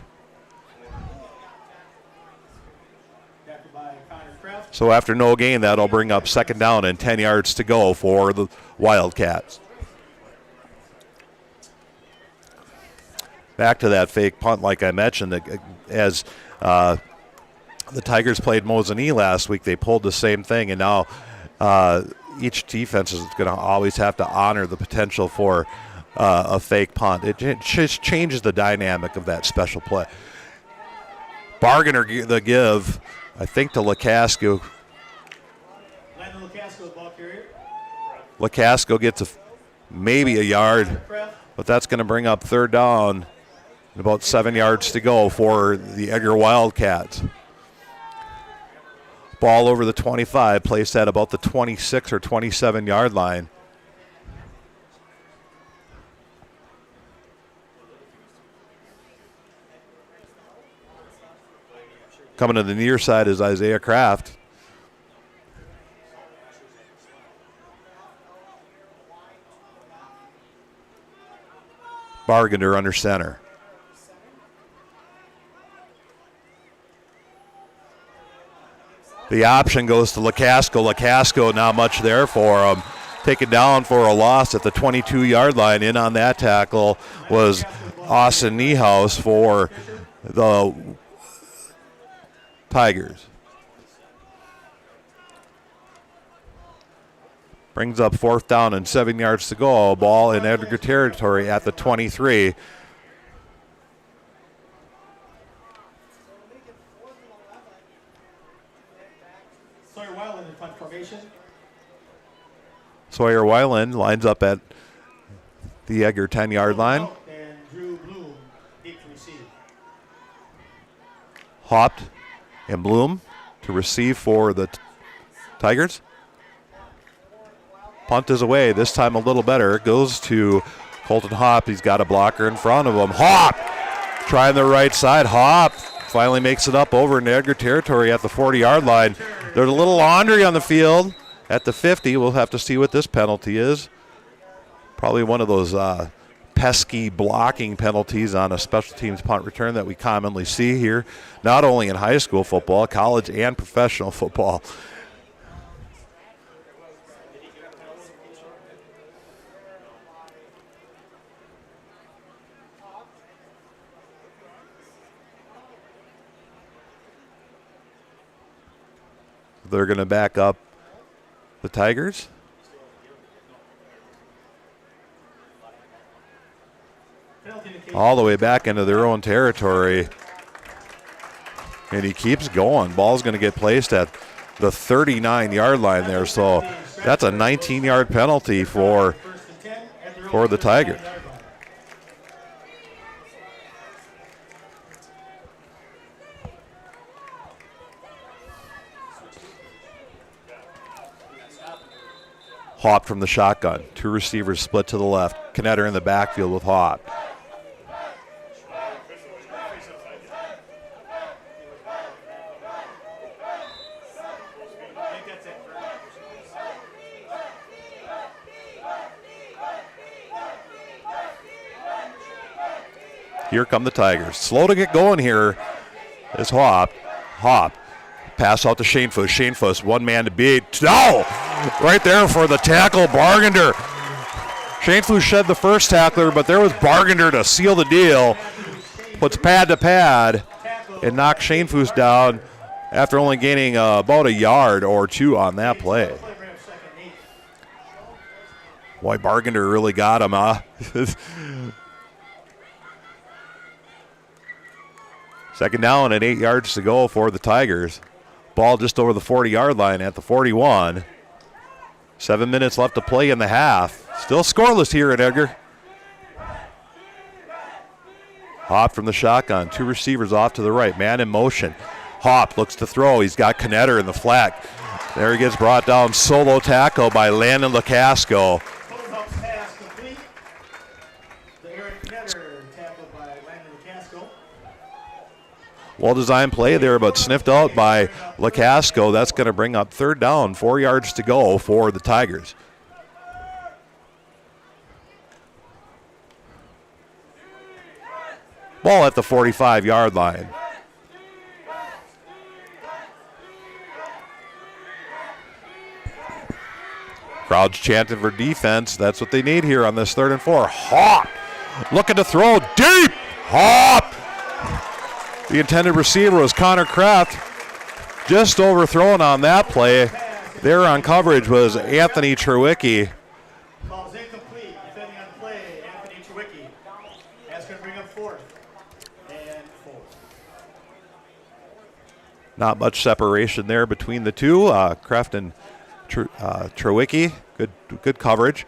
So after no gain, that'll bring up 2nd down and 10 yards to go for the Wildcats. Back to that fake punt, like I mentioned, as the Tigers played Mosinee last week, they pulled the same thing, and now each defense is going to always have to honor the potential for a fake punt. It just changes the dynamic of that special play. Bargainer the give, I think, to Lacasco. Lacasco gets maybe a yard, but that's going to bring up 3rd down. About 7 yards to go for the Edgar Wildcats. Ball over the 25, placed at about the 26 or 27-yard line. Coming to the near side is Isaiah Kraft. Bargander under center. The option goes to Lacasco. Lacasco, not much there for him. Taken down for a loss at the 22-yard line. In on that tackle was Austin Niehaus for the Tigers. Brings up 4th down and 7 yards to go. Ball in Edgar territory at the 23. Sawyer Weiland lines up at the Edgar 10-yard line. And Drew Bloom, deep to receive. Hopped and Bloom to receive for the Tigers. Punt is away, this time a little better. It goes to Colton Hop. He's got a blocker in front of him. Hop trying the right side. Hop finally makes it up over into Edgar territory at the 40-yard line. There's a little laundry on the field at the 50. We'll have to see what this penalty is. Probably one of those pesky blocking penalties on a special teams punt return that we commonly see here, not only in high school football, college and professional football. They're going to back up the Tigers. All the way back into their own territory. And he keeps going. Ball's going to get placed at the 39-yard line there. So that's a 19-yard penalty for the Tigers. Haupt from the shotgun. Two receivers split to the left. Knetter in the backfield with Haupt. Here come the Tigers. Slow to get going here is Haupt. Haupt. Pass out to Shanefuss. Shanefuss, one man to beat. No! Right there for the tackle, Bargender. Shanefuss shed the first tackler, but there was Bargender to seal the deal. Puts pad to pad and knocks Shanefuss down after only gaining about a yard or two on that play. Boy, Bargender really got him, huh? Second down and 8 yards to go for the Tigers. Ball just over the 40-yard line at the 41. 7 minutes left to play in the half. Still scoreless here at Edgar. Haupt from the shotgun. Two receivers off to the right. Man in motion. Haupt looks to throw. He's got Knetter in the flat. There he gets brought down. Solo tackle by Landon LaCasco. Well-designed play there, but sniffed out by LaCasco. That's going to bring up third down, 4 yards to go for the Tigers. Ball at the 45-yard line. Crowd's chanting for defense. That's what they need here on this 3rd and 4. Haupt looking to throw deep. Haupt. The intended receiver was Connor Kraft. Just overthrown on that play. There on coverage was Anthony Trewicki. Ball's incomplete. Defending on the play, Anthony Trewicki. That's going to bring up 4th and 4. Not much separation there between the two. Kraft and Trewicki. Good coverage.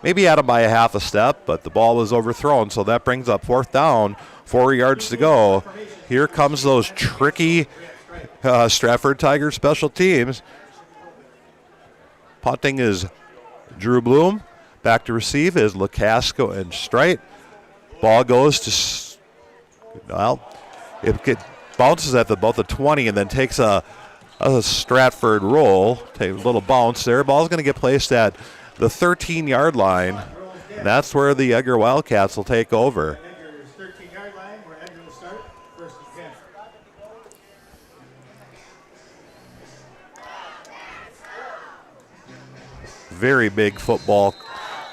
Maybe had him by a half a step, but the ball was overthrown, so that brings up 4th down. 4 yards to go. Here comes those tricky Stratford Tigers special teams. Punting is Drew Bloom. Back to receive is LaCasco and Strite. Ball goes to, it bounces at about the 20 and then takes a Stratford roll. Take a little bounce there. Ball's going to get placed at the 13-yard line. And that's where the Edgar Wildcats will take over. Very big football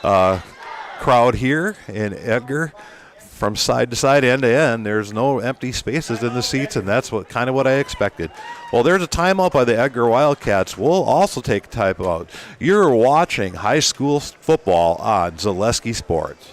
crowd here in Edgar. From side to side, end to end, there's no empty spaces in the seats, and that's what I expected. Well, there's a timeout by the Edgar Wildcats. We'll also take a timeout. You're watching high school football on Zaleski Sports.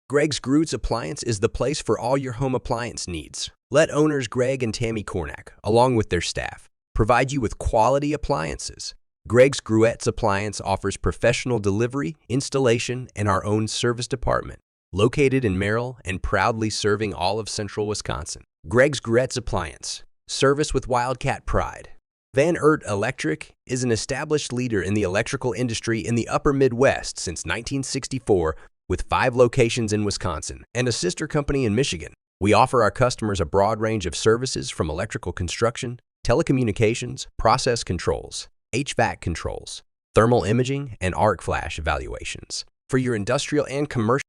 Greg's Groot's Appliance is the place for all your home appliance needs. Let owners Greg and Tammy Cornack, along with their staff, provide you with quality appliances. Greg's Gruette's Appliance offers professional delivery, installation, and our own service department, located in Merrill and proudly serving all of central Wisconsin. Greg's Gruette's Appliance, service with Wildcat pride. Van Ert Electric is an established leader in the electrical industry in the upper Midwest since 1964 with 5 locations in Wisconsin and a sister company in Michigan. We offer our customers a broad range of services from electrical construction, telecommunications, process controls, HVAC controls, thermal imaging, and arc flash evaluations for your industrial and commercial.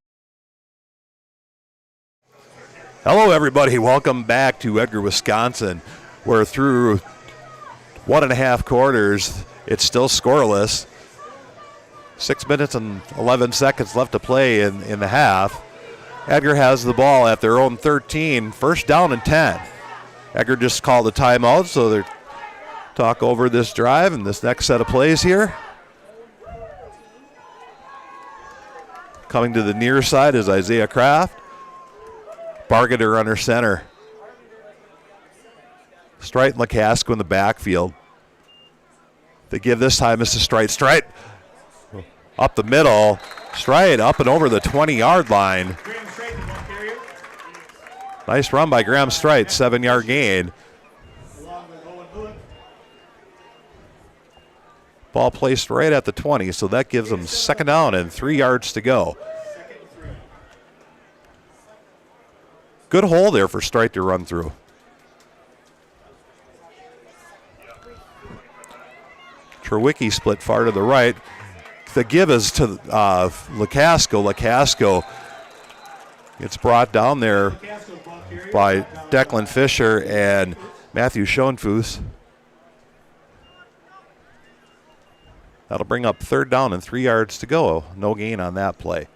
Hello, everybody. Welcome back to Edgar, Wisconsin. We're through 1.5 quarters. It's still scoreless. 6 minutes and 11 seconds left to play in the half. Edgar has the ball at their own 13, first down and 10. Edgar just called a timeout, so they're talk over this drive and this next set of plays here. Coming to the near side is Isaiah Kraft. Bargander under center. Strite and LeCasco in the backfield. The give this time is to Strite. Strite up the middle. Strite up and over the 20-yard line. Nice run by Graham Strite, 7-yard gain. Ball placed right at the 20, so that gives them second down and 3 yards to go. Good hole there for Strite to run through. Trewicki split far to the right. The give is to LeCasco. LeCasco gets brought down there by Declan Fisher and Matthew Schoenfuss. That'll bring up third down and 3 yards to go. No gain on that play.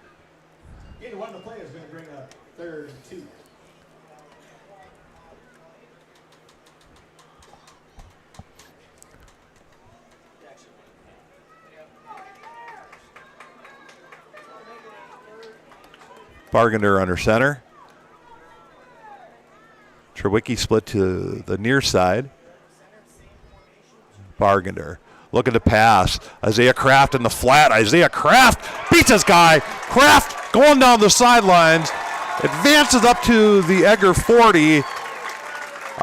Either one of the players is going to bring up third and 2. Bargander under center. Trewicki split to the near side. Bargander looking to pass. Isaiah Kraft in the flat. Isaiah Kraft beats his guy. Kraft going down the sidelines. Advances up to the Edgar 40.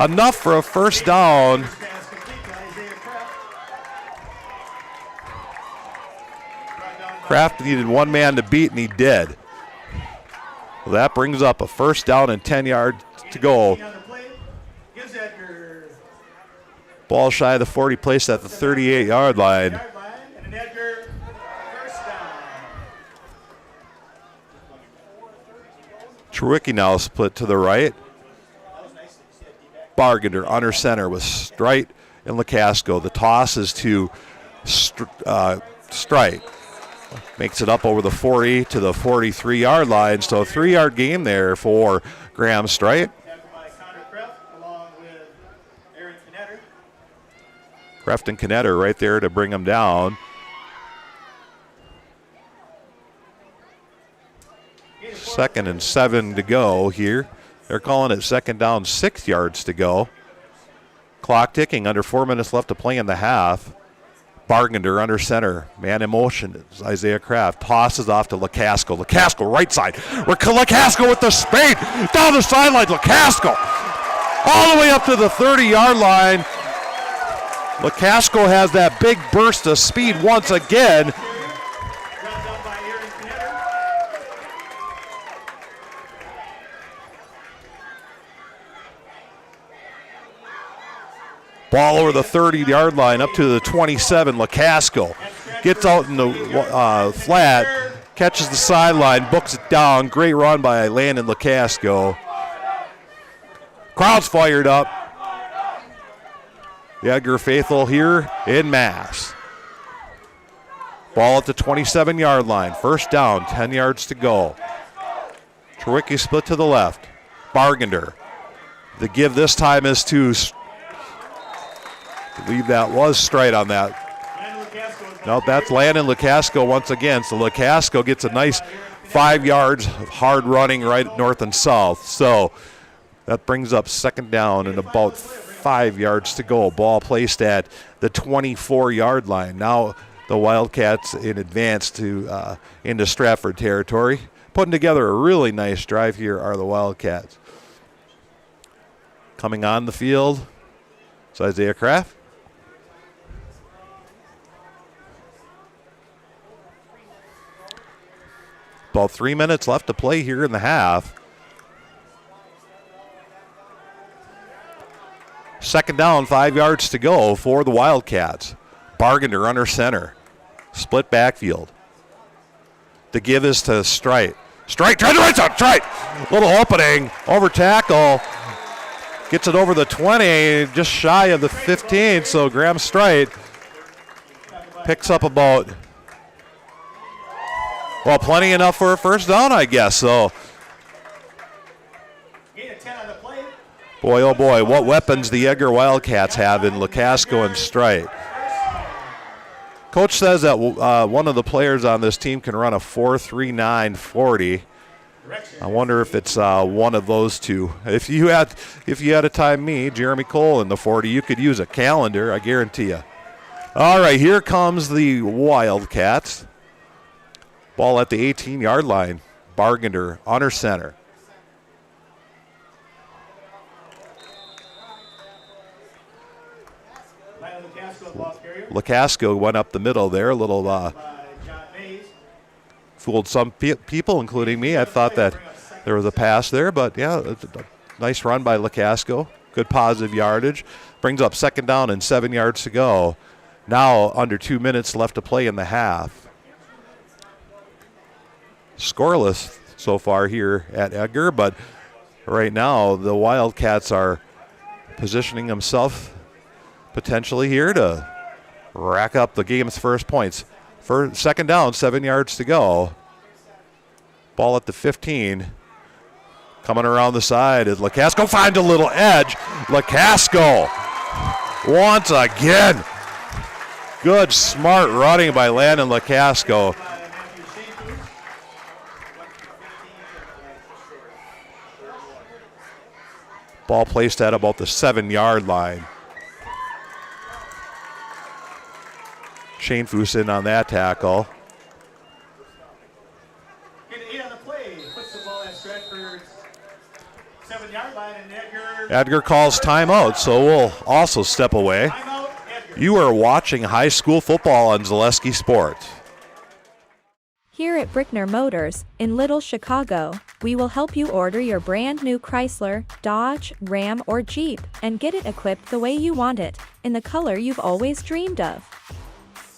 Enough for a first down. Kraft needed one man to beat, and he did. Well, that brings up a first down and 10 yards to go. Ball shy of the 40, placed at the 38-yard line. Trewicki now split to the right. Bargander under center with Strite and LeCasco. The toss is to Strite. Makes it up over the 40 to the 43-yard line. So a 3-yard gain there for Graham Strite. Kraft and Knetter right there to bring him down. Second and 7 to go here. They're calling it second down, 6 yards to go. Clock ticking, under 4 minutes left to play in the half. Bargander under center. Man in motion is Isaiah Kraft. Tosses off to LeCasco. LeCasco right side. LeCasco with the speed. Down the sideline. LeCasco all the way up to the 30-yard line. LeCasco has that big burst of speed once again. Ball over the 30-yard line up to the 27. LeCasco gets out in the flat, catches the sideline, books it down. Great run by Landon LeCasco. Crowd's fired up. The Edgar faithful here in mass. Ball at the 27-yard line. First down, 10 yards to go. Trewicki split to the left. Bargander. The give this time is to, I believe that was Strite on that. No, that's Landon LeCasco once again. So LeCasco gets a nice 5 yards of hard running right north and south. So that brings up second down and about 5 yards to go. Ball placed at the 24-yard line. Now the Wildcats in advance to into Stratford territory. Putting together a really nice drive here are the Wildcats. Coming on the field, it's Isaiah Kraft. About 3 minutes left to play here in the half. Second down, 5 yards to go for the Wildcats. Bargender under center. Split backfield. The give is to Strite. Strite, try the right side, Strite. Little opening, over tackle. Gets it over the 20, just shy of the 15, so Graham Strite picks up about, well, plenty enough for a first down, I guess, so. Boy, oh boy, what weapons the Edgar Wildcats have in LeCasco and Strite. Coach says that one of the players on this team can run a 4.39 40. I wonder if it's one of those two. If you had to time me, Jeremy Cole, in the 40, you could use a calendar, I guarantee you. All right, here comes the Wildcats. Ball at the 18-yard line. Bargender under center. LeCasco went up the middle there, a little fooled some people, including me. I thought that there was a pass there, but yeah, it's a nice run by LeCasco. Good positive yardage. Brings up second down and 7 yards to go. Now under 2 minutes left to play in the half. Scoreless so far here at Edgar, but right now the Wildcats are positioning themselves potentially here to rack up the game's first points. For second down, 7 yards to go. Ball at the 15. Coming around the side is LeCasco. Finds a little edge. LeCasco once again. Good, smart running by Landon LeCasco. Ball placed at about the 7-yard line. Shane Foose in on that tackle. Edgar calls timeout, so we'll also step away. You are watching high school football on Zaleski Sports. Here at Brickner Motors, in Little Chicago, we will help you order your brand new Chrysler, Dodge, Ram, or Jeep and get it equipped the way you want it, in the color you've always dreamed of.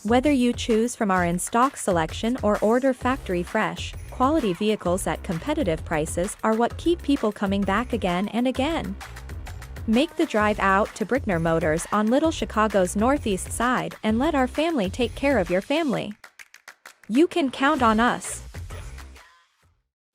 Whether you choose from our in-stock selection or order factory fresh, quality vehicles at competitive prices are what keep people coming back again and again. Make the drive out to Brickner Motors on Little Chicago's northeast side and let our family take care of your family. You can count on us.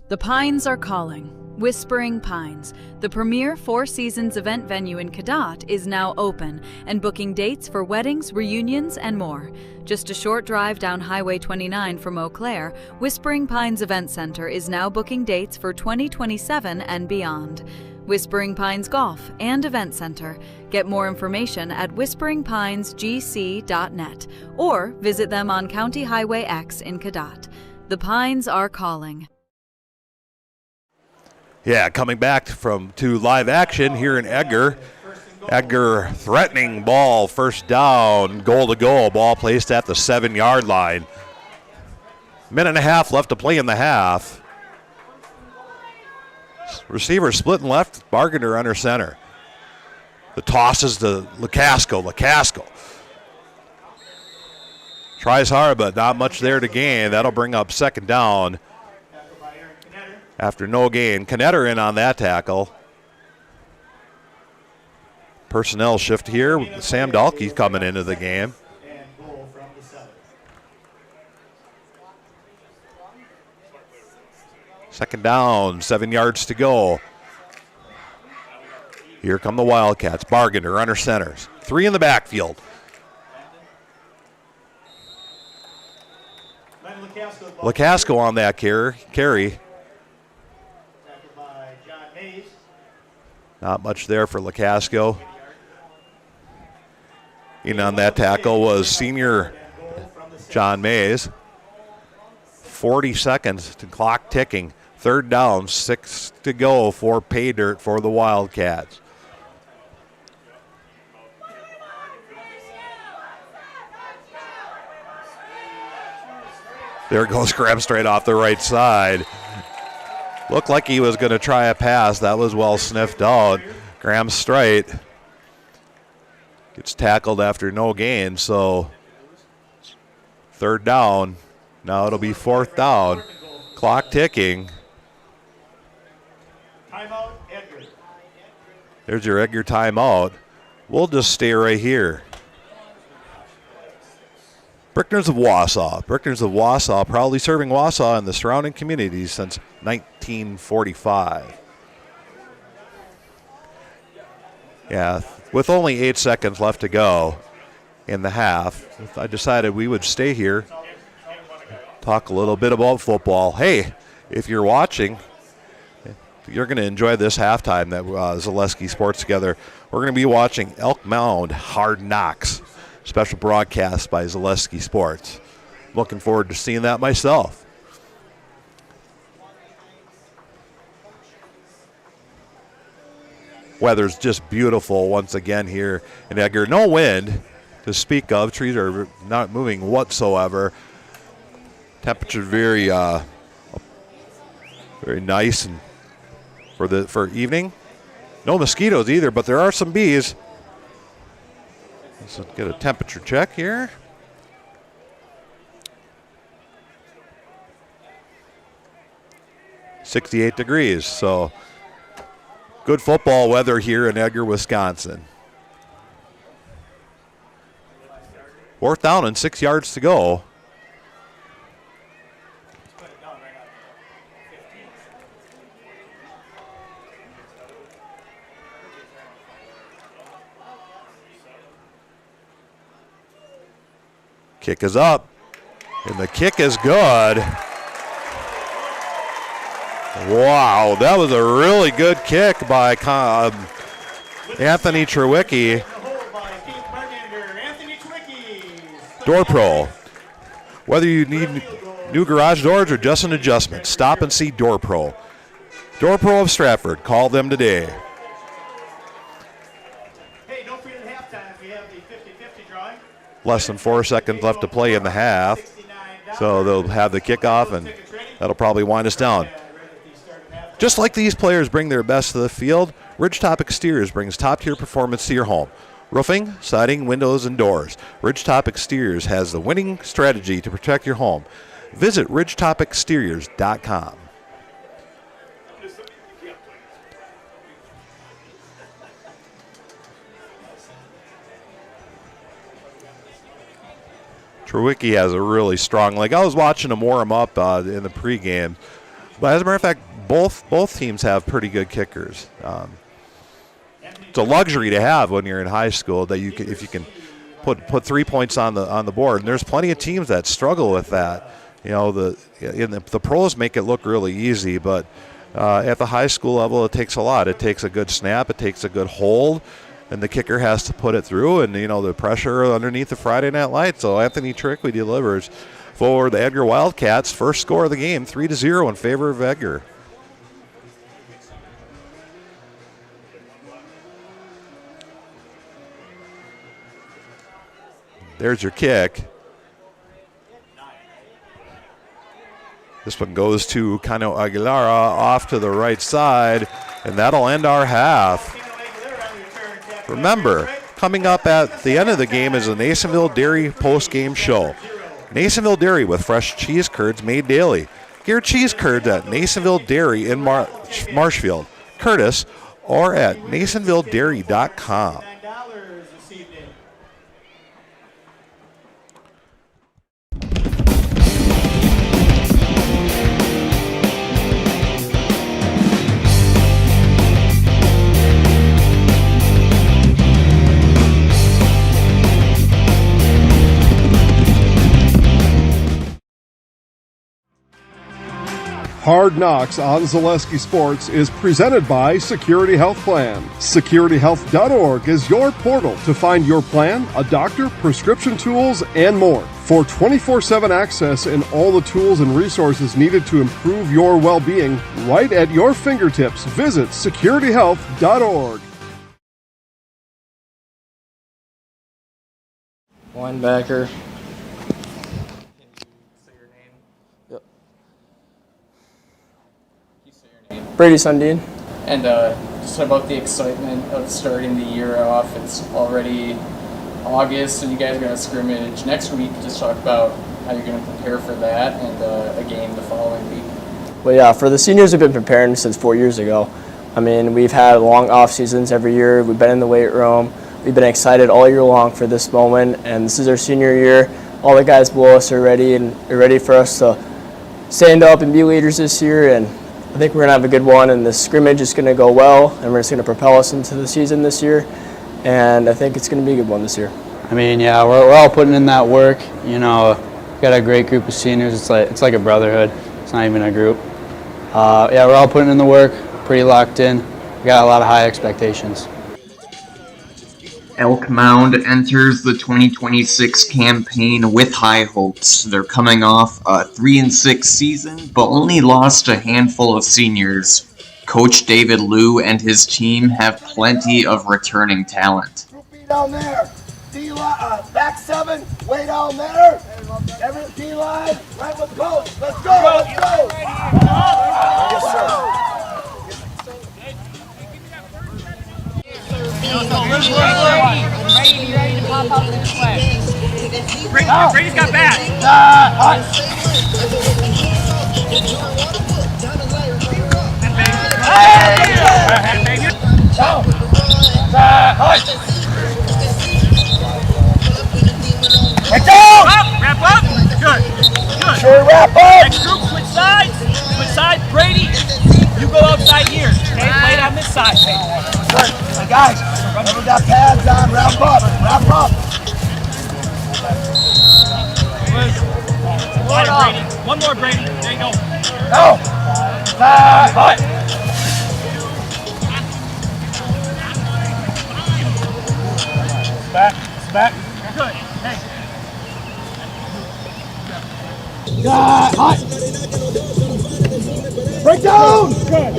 The Pines are calling. Whispering Pines, the premier Four Seasons event venue in Cadott, is now open and booking dates for weddings, reunions, and more. Just a short drive down Highway 29 from Eau Claire, Whispering Pines Event Center is now booking dates for 2027 and beyond. Whispering Pines Golf and Event Center. Get more information at whisperingpinesgc.net or visit them on County Highway X in Cadott. The Pines are calling. Yeah, coming back to live action here in Edgar. Edgar threatening ball, first down, goal to go. Ball placed at the 7-yard line. Minute and a half left to play in the half. Receiver split and left, Bargender under center. The toss is to LeCasco. LeCasco tries hard, but not much there to gain. That'll bring up second down. After no gain, Knetter in on that tackle. Personnel shift here with Sam Dahlke coming into the game. Second down, 7 yards to go. Here come the Wildcats. Bargender under centers. 3 in the backfield. LeCasco on that carry. Not much there for LeCasco. In on that tackle was senior John Mays. 40 seconds to clock ticking. Third down, 6 to go for pay dirt for the Wildcats. There goes Graham straight off the right side. Looked like he was going to try a pass. That was well sniffed out. Graham straight Gets tackled after no gain, so 3rd down. Now it'll be 4th down. Clock ticking. Timeout, Edgar. There's your Edgar timeout. We'll just stay right here. Brickners of Wausau. Brickners of Wausau, proudly serving Wausau and the surrounding communities since 1945. Yeah, with only 8 seconds left to go in the half, I decided we would stay here, talk a little bit about football. Hey, if you're watching, you're going to enjoy this halftime that Zaleski Sports Together. We're going to be watching Elk Mound Hard Knocks, special broadcast by Zaleski Sports. Looking forward to seeing that myself. Weather's just beautiful once again here in Edgar. No wind to speak of. Trees are not moving whatsoever. Temperature very nice and for evening. No mosquitoes either, but there are some bees. Let's get a temperature check here. .68 degrees, so good football weather here in Edgar, Wisconsin. 4th down and 6 yards to go. Kick is up, and the kick is good. Wow, that was a really good kick by Anthony Trewicki. Door Pro. Whether you need new garage doors or just an adjustment, stop and see Door Pro. Door Pro of Stratford. Call them today. Hey, don't forget at halftime we have the 50-50 drawing. Less than 4 seconds left to play in the half. So they'll have the kickoff, and that'll probably wind us down. Just like these players bring their best to the field, Ridgetop Exteriors brings top-tier performance to your home. Roofing, siding, windows, and doors. Ridgetop Exteriors has the winning strategy to protect your home. Visit ridgetopexteriors.com. Trewicki has a really strong leg. I was watching him warm up in the pregame. But as a matter of fact, both teams have pretty good kickers. It's a luxury to have when you're in high school that you can, if you can put 3 points on the board. And there's plenty of teams that struggle with that. You know, the pros make it look really easy, but at the high school level, it takes a lot. It takes a good snap, it takes a good hold, and the kicker has to put it through. And you know, the pressure underneath the Friday Night Lights. So Anthony Trewicki delivers for the Edgar Wildcats. First score of the game, 3-0 in favor of Edgar. There's your kick. This one goes to Cano Aguilera off to the right side, and that'll end our half. Remember, coming up at the end of the game is the Nasonville Dairy post-game show. Nasonville Dairy with fresh cheese curds made daily. Get your cheese curds at Nasonville Dairy in Marshfield, Curtis, or at nasonvilledairy.com. Hard Knocks on Zaleski Sports is presented by Security Health Plan. SecurityHealth.org is your portal to find your plan, a doctor, prescription tools, and more. For 24/7 access and all the tools and resources needed to improve your well-being, right at your fingertips, visit SecurityHealth.org. Linebacker. Brady Sundin. And just about the excitement of starting the year off. It's already August, and you guys are going to scrimmage next week. Just talk about how you're going to prepare for that and a game the following week. Well, yeah, for the seniors, we've been preparing since 4 years ago. I mean, we've had long off seasons every year. We've been in the weight room. We've been excited all year long for this moment, and this is our senior year. All the guys below us are ready and are ready for us to stand up and be leaders this year, and I think we're going to have a good one, and the scrimmage is going to go well, and we're just going to propel us into the season this year, and I think it's going to be a good one this year. I mean, yeah, we're all putting in that work. You know, we got a great group of seniors. It's like a brotherhood. It's not even a group. Yeah, we're all putting in the work, pretty locked in. We got a lot of high expectations. Elk Mound enters the 2026 campaign with high hopes. They're coming off a 3-6 season, but only lost a handful of seniors. Coach David Liu and his team have plenty of returning talent. Down there, back 7, way down there. Every D-line, right with coach. Let's go, let's go. Yes, sir. Ready to pop out this way. Brady's got back. Wrap up. Good. Sure, wrap up. Next group, switch sides. Switch sides. Brady, you go outside here. Okay, play it on this side. Good. Hey, guys, remember got pads on. Wrap up. Wrap up. Brady. One more, Brady. There you go. Go. Hut. Back. Good. Hey. Hut. Break down.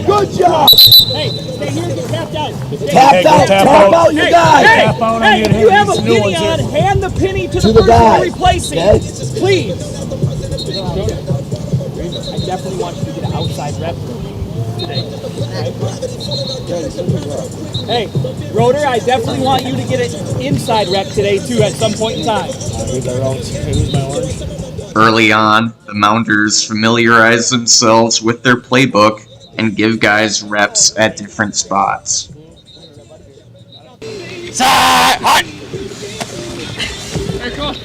Good job. Hey, stay here and get tapped out. Tap out your guy. Hey, if you have a penny on, hand the penny to the person you're replacing. Okay. Please. I definitely want you to get an outside rep today. Hey, Roder, I definitely want you to get an inside rep today, too, at some point in time. Early on, the Mounders familiarize themselves with their playbook and give guys reps at different spots. Side, hut. Hey, come on.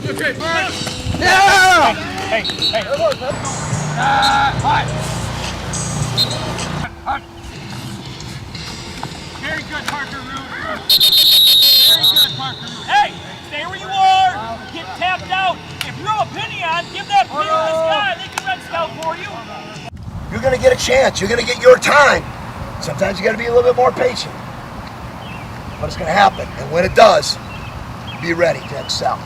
Okay, Yeah. Hey. Hut. Very good, Parker Root. Very good, Parker Root. Hey, stay where you are. Get tapped out. If you're a penny on, give that penny to this guy. They can red scout for you. You're going to get a chance. You're going to get your time. Sometimes you got to be a little bit more patient. But it's going to happen. And when it does, be ready to excel.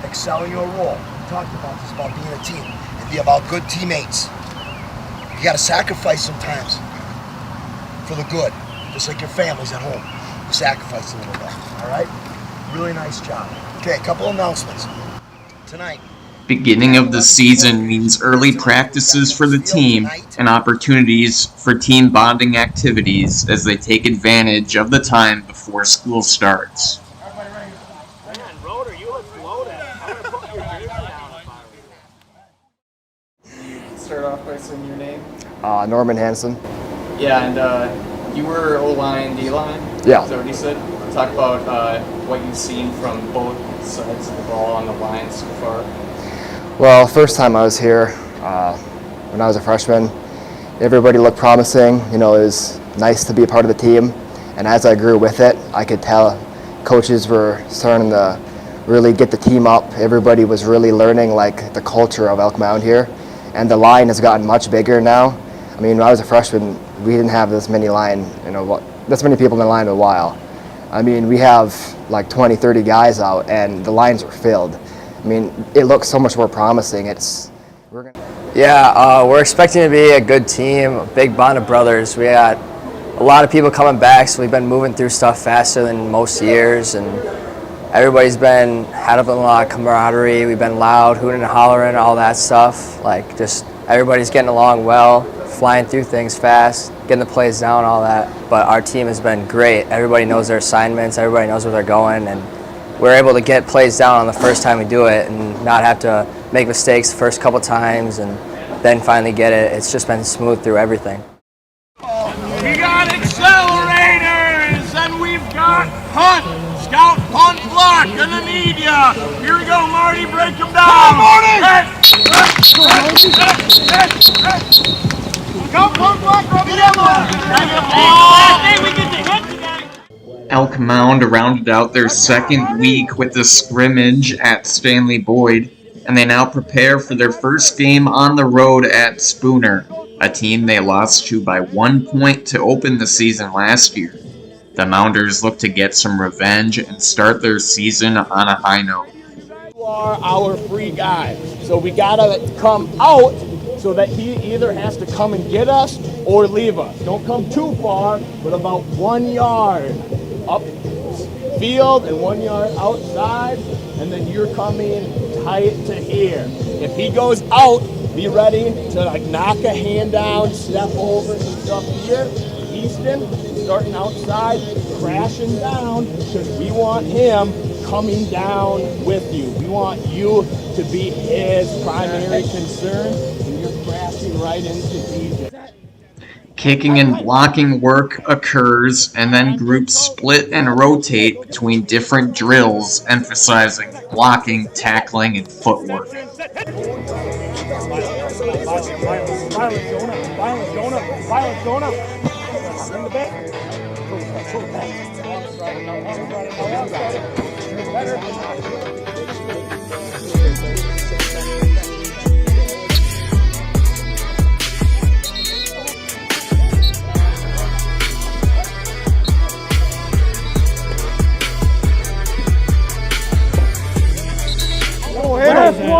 Excel in your role. We talked about this, about being a team. And be about good teammates. You got to sacrifice sometimes for the good. Just like your families at home. You sacrifice a little bit. All right? Really nice job. Okay, a couple announcements. Tonight. Beginning of the season means early practices for the team and opportunities for team bonding activities as they take advantage of the time before school starts. Start off by saying your name. Norman Hansen. Yeah, and you were O-line, D-line? Yeah. Is that what you said? Talk about what you've seen from both sides of the ball on the line so far. Well, first time I was here, when I was a freshman, everybody looked promising. You know, it was nice to be a part of the team. And as I grew with it, I could tell coaches were starting to really get the team up. Everybody was really learning like the culture of Elk Mound here. And the line has gotten much bigger now. I mean, when I was a freshman, we didn't have this many this many people in the line in a while. I mean, we have like 20, 30 guys out, and the lines were filled. I mean, it looks so much more promising. We're expecting to be a good team, a big bond of brothers. We got a lot of people coming back, so we've been moving through stuff faster than most years, and everybody's been having a lot of camaraderie. We've been loud, hooting and hollering, all that stuff. Like, just everybody's getting along well, flying through things fast, getting the plays down, all that. But our team has been great. Everybody knows their assignments, everybody knows where they're going, and we're able to get plays down on the first time we do it and not have to make mistakes the first couple times and then finally get it. It's just been smooth through everything. We got accelerators, and we've got punt. Scout, punt, block, gonna need ya. Here we go, Marty, break them down. Come on, Marty! Come, punt, block, rub it in. Elk Mound rounded out their second week with a scrimmage at Stanley Boyd, and they now prepare for their first game on the road at Spooner, a team they lost to by 1 point to open the season last year. The Mounders look to get some revenge and start their season on a high note. You are our free guy, so we gotta come out so that he either has to come and get us or leave us. Don't come too far, but about 1 yard up field and 1 yard outside, and then you're coming tight to here. If he goes out, be ready to knock a hand down, step over some stuff here. Easton starting outside, crashing down, because we want him coming down with you. We want you to be his primary concern, and you're crashing right into DJ. Kicking and blocking work occurs, and then groups split and rotate between different drills, emphasizing blocking, tackling, and footwork.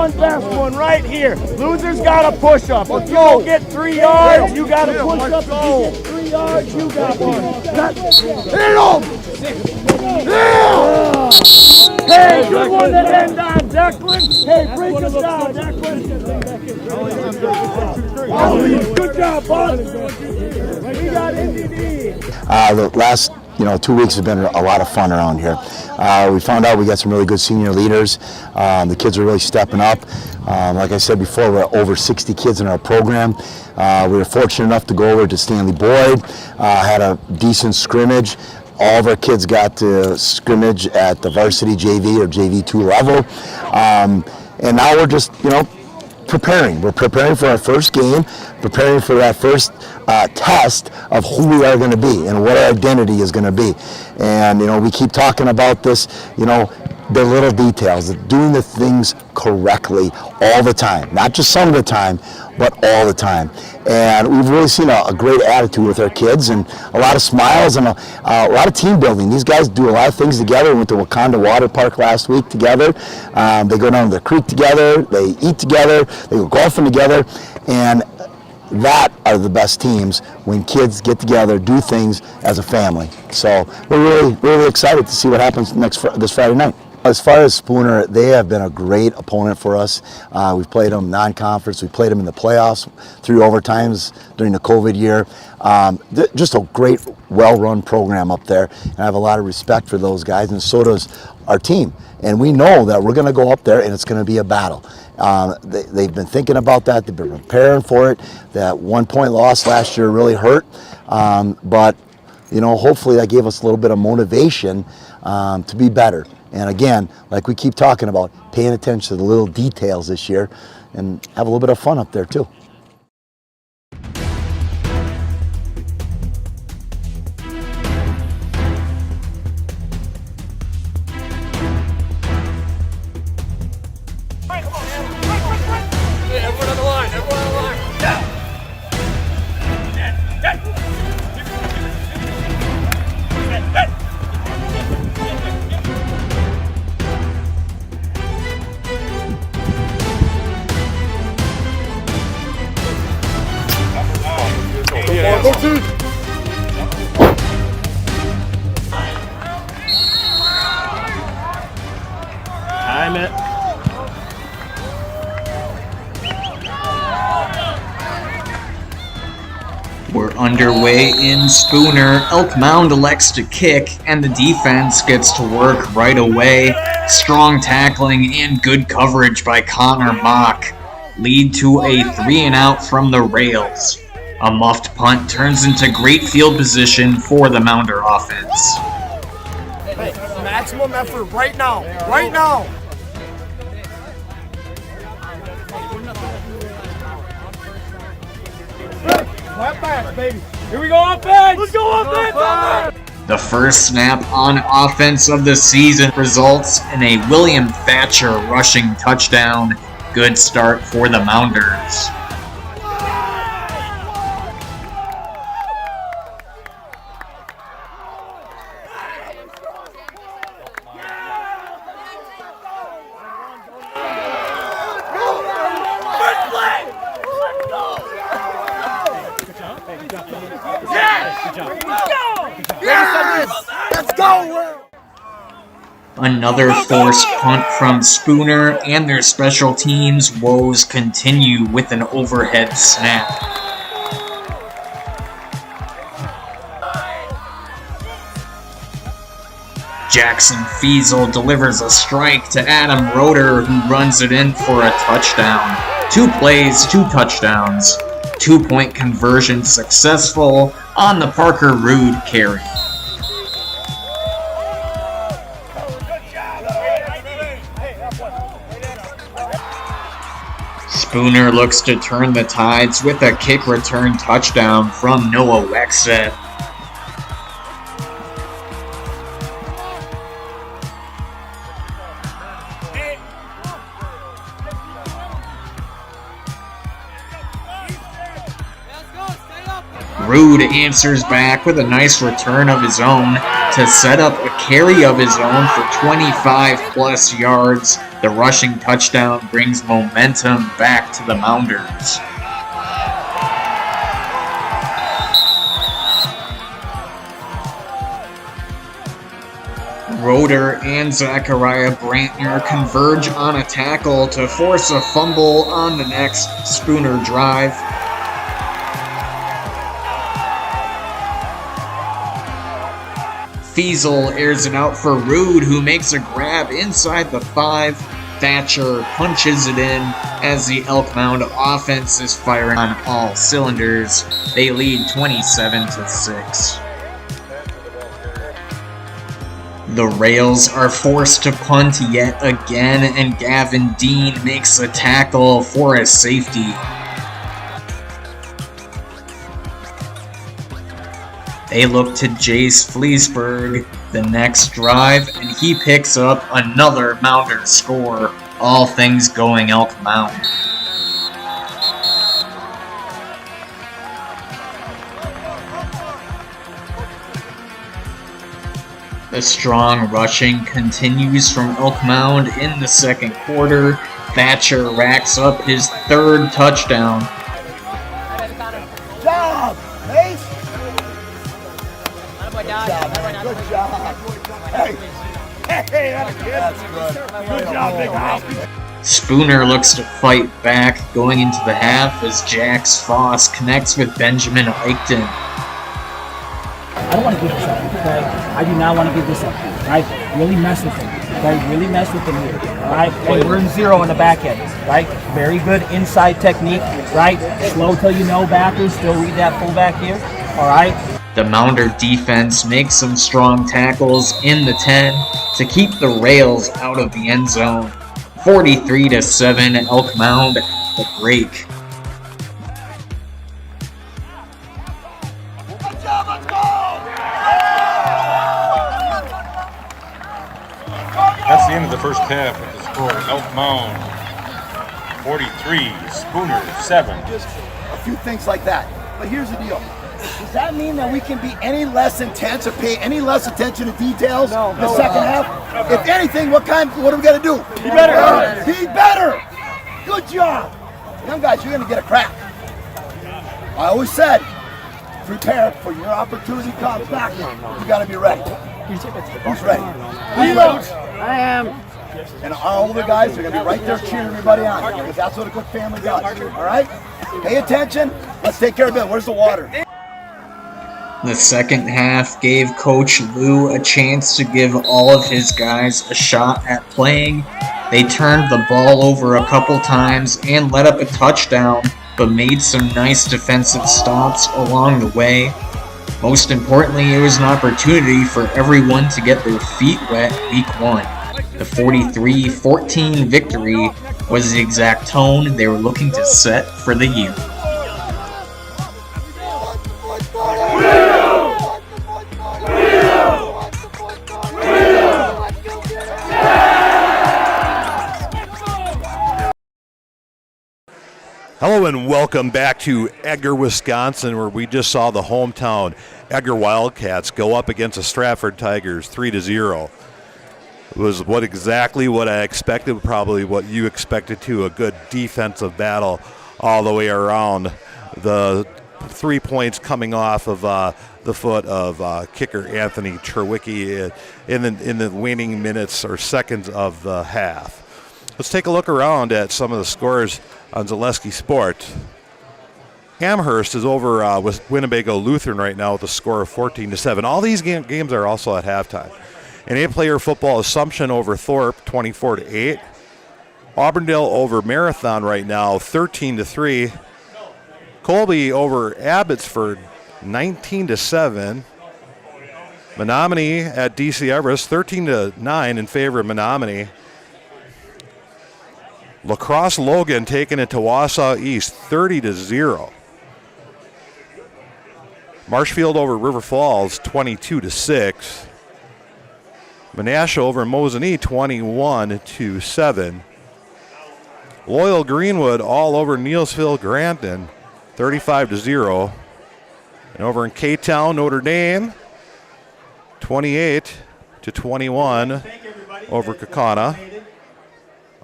Fast one right here. Loser's got a push up. If you don't get 3 yards, you got to push up. If you get 3 yards, you got one. Hit him! Yeah! Hey, good one to end on, Declan. Hey, break us down, Declan. Good job, bud. We got NDD. The last 2 weeks have been a lot of fun around here. We found out we got some really good senior leaders. The kids are really stepping up. Like I said before, we're over 60 kids in our program. We were fortunate enough to go over to Stanley Boyd, had a decent scrimmage. All of our kids got to scrimmage at the varsity JV or JV2 level. And now we're just, preparing. We're preparing for our first game, preparing for that first test of who we are going to be and what our identity is going to be. And, we keep talking about this, the little details, doing the things correctly all the time, not just some of the time, but all the time. And we've really seen a great attitude with our kids and a lot of smiles and a lot of team building. These guys do a lot of things together. We went to Wakanda Water Park last week together. They go down to the creek together. They eat together. They go golfing together. And that are the best teams when kids get together, do things as a family. So we're really, really excited to see what happens this Friday night. As far as Spooner, they have been a great opponent for us. We've played them non-conference. We played them in the playoffs, 3 overtimes during the COVID year. Just a great, well-run program up there. And I have a lot of respect for those guys, and so does our team. And we know that we're going to go up there and it's going to be a battle. They've been thinking about that. They've been preparing for it. That 1-point loss last year really hurt. But, hopefully that gave us a little bit of motivation to be better. And again, like we keep talking about, paying attention to the little details this year and have a little bit of fun up there too. Everyone on the line, everyone on the line. Down. Go two. Time it. We're underway in Spooner. Elk Mound elects to kick, and the defense gets to work right away. Strong tackling and good coverage by Connor Mock lead to a 3-and-out from the rails. A muffed punt turns into great field position for the Mounder offense. Hey, maximum effort right now. Right now. Clap back, baby. Here we go, offense. Let's go, offense. The first snap on offense of the season results in a William Thatcher rushing touchdown. Good start for the Mounders. Let's go! Another forced punt from Spooner, and their special teams woes continue with an overhead snap. Jackson Feasel delivers a strike to Adam Roeder, who runs it in for a touchdown. 2 plays, 2 touchdowns. 2-point conversion successful on the Parker Rude carry. Spooner looks to turn the tides with a kick return touchdown from Noah Wexett. Rude answers back with a nice return of his own to set up a carry of his own for 25+ yards. The rushing touchdown brings momentum back to the Mounders. Roeder and Zachariah Brantner converge on a tackle to force a fumble on the next Spooner drive. Feasel airs it out for Rude, who makes a grab inside the 5. Thatcher punches it in as the Elk Mound offense is firing on all cylinders. They lead 27-6. The Rails are forced to punt yet again, and Gavin Dean makes a tackle for a safety. They look to Jace Fleesburg the next drive, and he picks up another Mounder score. All things going Elk Mound. The strong rushing continues from Elk Mound in the second quarter. Thatcher racks up his 3rd touchdown. Job, Mace. Good job. Hey, that's good. Good job, big house. Spooner looks to fight back going into the half as Jax Foss connects with Benjamin Eichten. I don't want to give this up, okay? I do not want to give this up, right? Really mess with him, okay? Really mess with him here, all right? Hey, we're in 0 on the back end, right? Very good inside technique, right? Slow till you know backers, still read that fullback here, all right? The Mounder defense makes some strong tackles in the 10 to keep the Rails out of the end zone. 43-7, Elk Mound, the break. That's the end of the first half with the score. Elk Mound 43, Spooner 7. Just a few things like that. But here's the deal. Does that mean that we can be any less intense or pay any less attention to details in the second half? If anything, what are we going to do? Be better. Be better. Good job. Young guys, you're going to get a crack. I always said, prepare for your opportunity comes back. You got to be ready. Who's ready? I am. And our older guys are going to be right there cheering everybody on because that's what a good family does. All right? Pay attention. Let's take care of it. Where's the water? The second half gave Coach Lou a chance to give all of his guys a shot at playing. They turned the ball over a couple times and let up a touchdown, but made some nice defensive stops along the way. Most importantly, it was an opportunity for everyone to get their feet wet week 1. The 43-14 victory was the exact tone they were looking to set for the year. Hello and welcome back to Edgar, Wisconsin, where we just saw the hometown Edgar Wildcats go up against the Stratford Tigers 3-0. It was exactly what I expected, probably what you expected too, a good defensive battle all the way around. The 3 points coming off of the foot of kicker Anthony Cherwicki in the waning minutes or seconds of the half. Let's take a look around at some of the scores on Zaleski Sport. Amherst is over with Winnebago Lutheran right now with a score of 14-7. All these games are also at halftime. In 8-player football, Assumption over Thorpe 24-8. Auburndale over Marathon right now 13-3. Colby over Abbotsford 19-7. Menominee at DC Everest 13-9 in favor of Menominee. La Crosse Logan taking it to Wausau East 30-0. Marshfield over River Falls 22-6. Menasha over Mosinee 21-7. Loyal Greenwood all over Neelsville Granton 35-0. And over in K-Town, Notre Dame 28-21 over Kaukauna.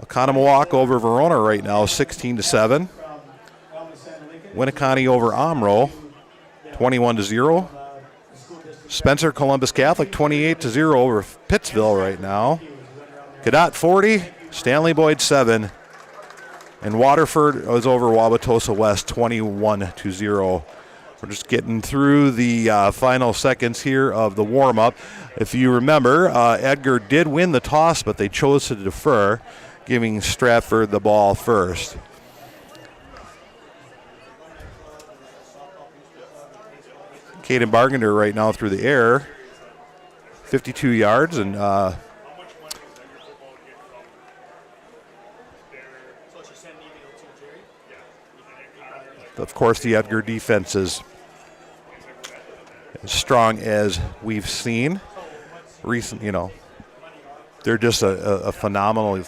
Oconomowoc over Verona right now, 16-7. Winneconne over Omro, 21-0. Spencer Columbus Catholic, 28-0 over Pittsville right now. Cadott 40, Stanley Boyd 7, and Waterford is over Wauwatosa West, 21-0. We're just getting through the final seconds here of the warm-up. If you remember, Edgar did win the toss, but they chose to defer, giving Stratford the ball first. Caden Bargender right now through the air, 52 yards, and of course the Edgar defense is as strong as we've seen recent. They're just a phenomenal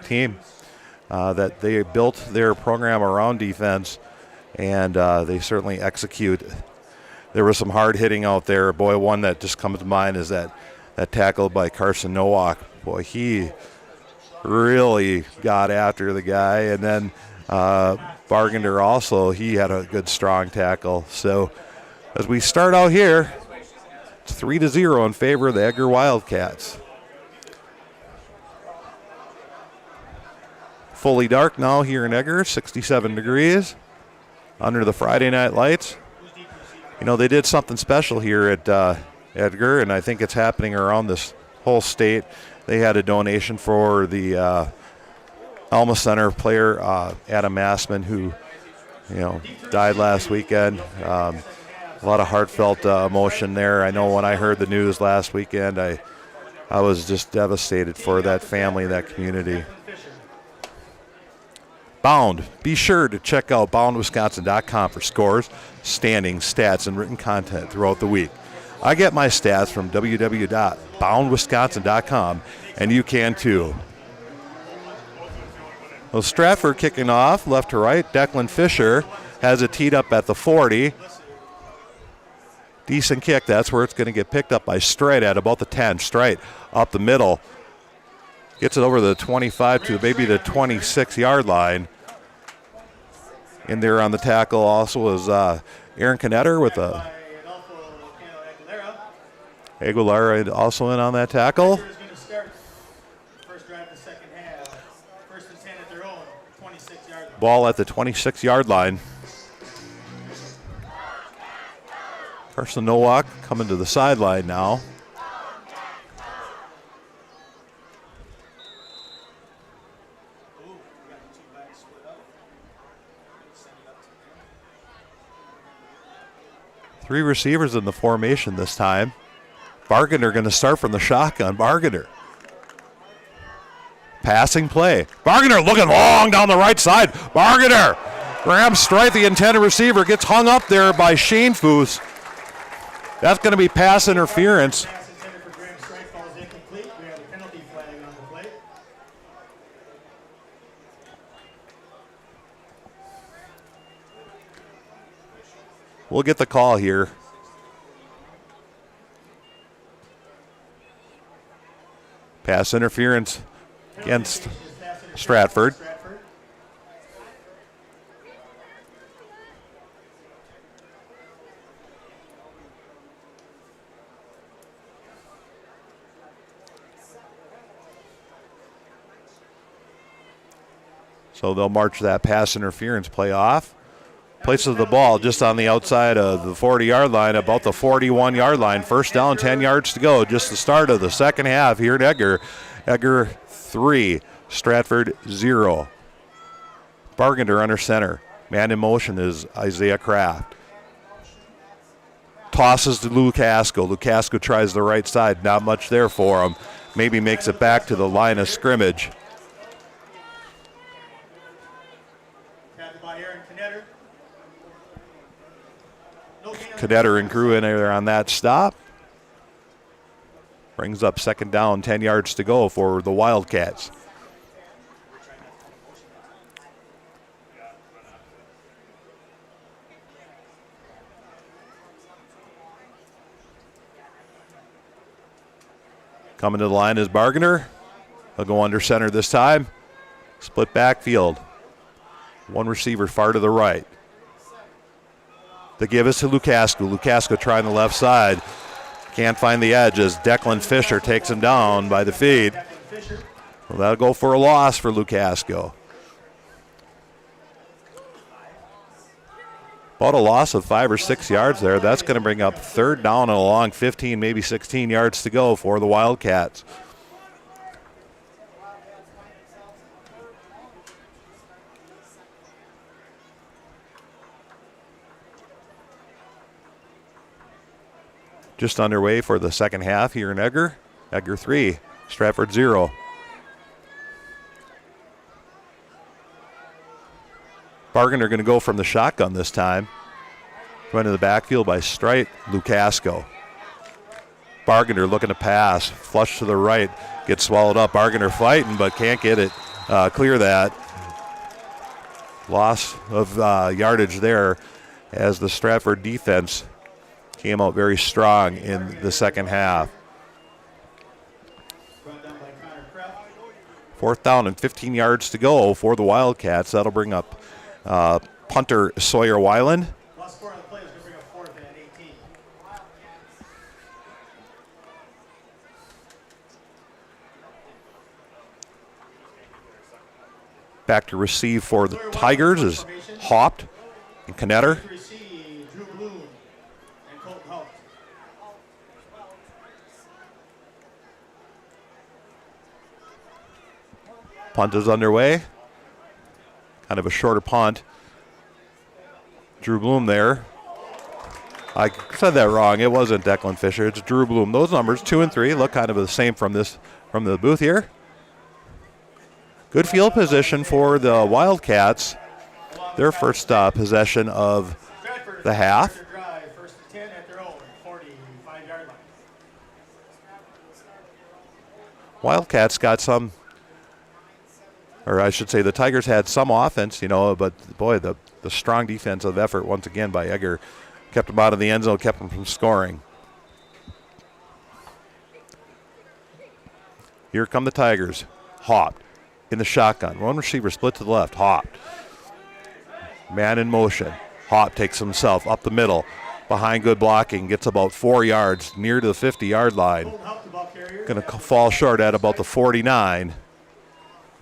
team that they built their program around defense, and they certainly execute. There was some hard hitting out there. Boy, one that just comes to mind is that tackle by Carson Nowak. Boy, he really got after the guy. And then Bargender also, he had a good strong tackle. So as we start out here, it's 3-0 in favor of the Edgar Wildcats. Fully dark now here in Edgar, 67 degrees under the Friday night lights. They did something special here at Edgar, and I think it's happening around this whole state. They had a donation for the Alma Center player, Adam Massman, who, died last weekend. A lot of heartfelt emotion there. I know when I heard the news last weekend, I was just devastated for that family, that community. Bound. Be sure to check out boundwisconsin.com for scores, standings, stats, and written content throughout the week. I get my stats from www.boundwisconsin.com, and you can too. Well, Stratford kicking off left to right. Declan Fisher has it teed up at the 40. Decent kick. That's where it's going to get picked up by Strite at about the 10. Strite up the middle. Gets it over the 25 to maybe the 26-yard line. In there on the tackle also is Aaron Knetter with a Aguilera also in on that tackle. Ball at the 26-yard line. Carson Nowak coming to the sideline now. Three receivers in the formation this time. Bargander going to start from the shotgun. Bargander. Passing play. Bargander looking long down the right side. Bargander grabs strike the intended receiver. Gets hung up there by Shane Foos. That's going to be pass interference. We'll get the call here. Pass interference against Stratford. So they'll march that pass interference play off. Places the ball just on the outside of the 40-yard line, about the 41-yard line. First down, 10 yards to go. Just the start of the second half here at Edgar. Edgar 3, Stratford 0. Bargander under center. Man in motion is Isaiah Kraft. Tosses to Lukasko. Lukasko tries the right side. Not much there for him. Maybe makes it back to the line of scrimmage. Cadetter and crew in there on that stop. Brings up second down, 10 yards to go for the Wildcats. Coming to the line is Bargander. He'll go under center this time. Split backfield. One receiver far to the right. The give is to Lukasko. Lukasko trying the left side. Can't find the edge as Declan Fisher takes him down by the feed. Well, that'll go for a loss for Lukasko. About a loss of 5 or 6 yards there. That's going to bring up third down and a long 15, maybe 16 yards to go for the Wildcats. Just underway for the second half here in Edgar. Edgar 3, Stratford 0. Bargander going to go from the shotgun this time. Run to the backfield by Strite, Lukasko. Bargander looking to pass. Flush to the right. Gets swallowed up. Bargander fighting, but can't get it. Clear that. Loss of yardage there as the Stratford defense came out very strong in the second half. Fourth down and 15 yards to go for the Wildcats. That'll bring up punter Sawyer Weiland. Back to receive for the Tigers is Haupt and Knetter. Punt is underway. Kind of a shorter punt. Drew Bloom there. I said that wrong. It wasn't Declan Fisher. It's Drew Bloom. Those numbers, 2 and 3, look kind of the same from the booth here. Good field position for the Wildcats. Their first possession of the half. Wildcats got some, or I should say the Tigers had some offense, but boy, the strong defensive effort once again by Edgar kept them out of the end zone, kept them from scoring. Here come the Tigers. Haupt in the shotgun. One receiver split to the left. Haupt. Man in motion. Haupt takes himself up the middle. Behind good blocking. Gets about 4 yards near to the 50-yard line. Going to fall short at about the 49.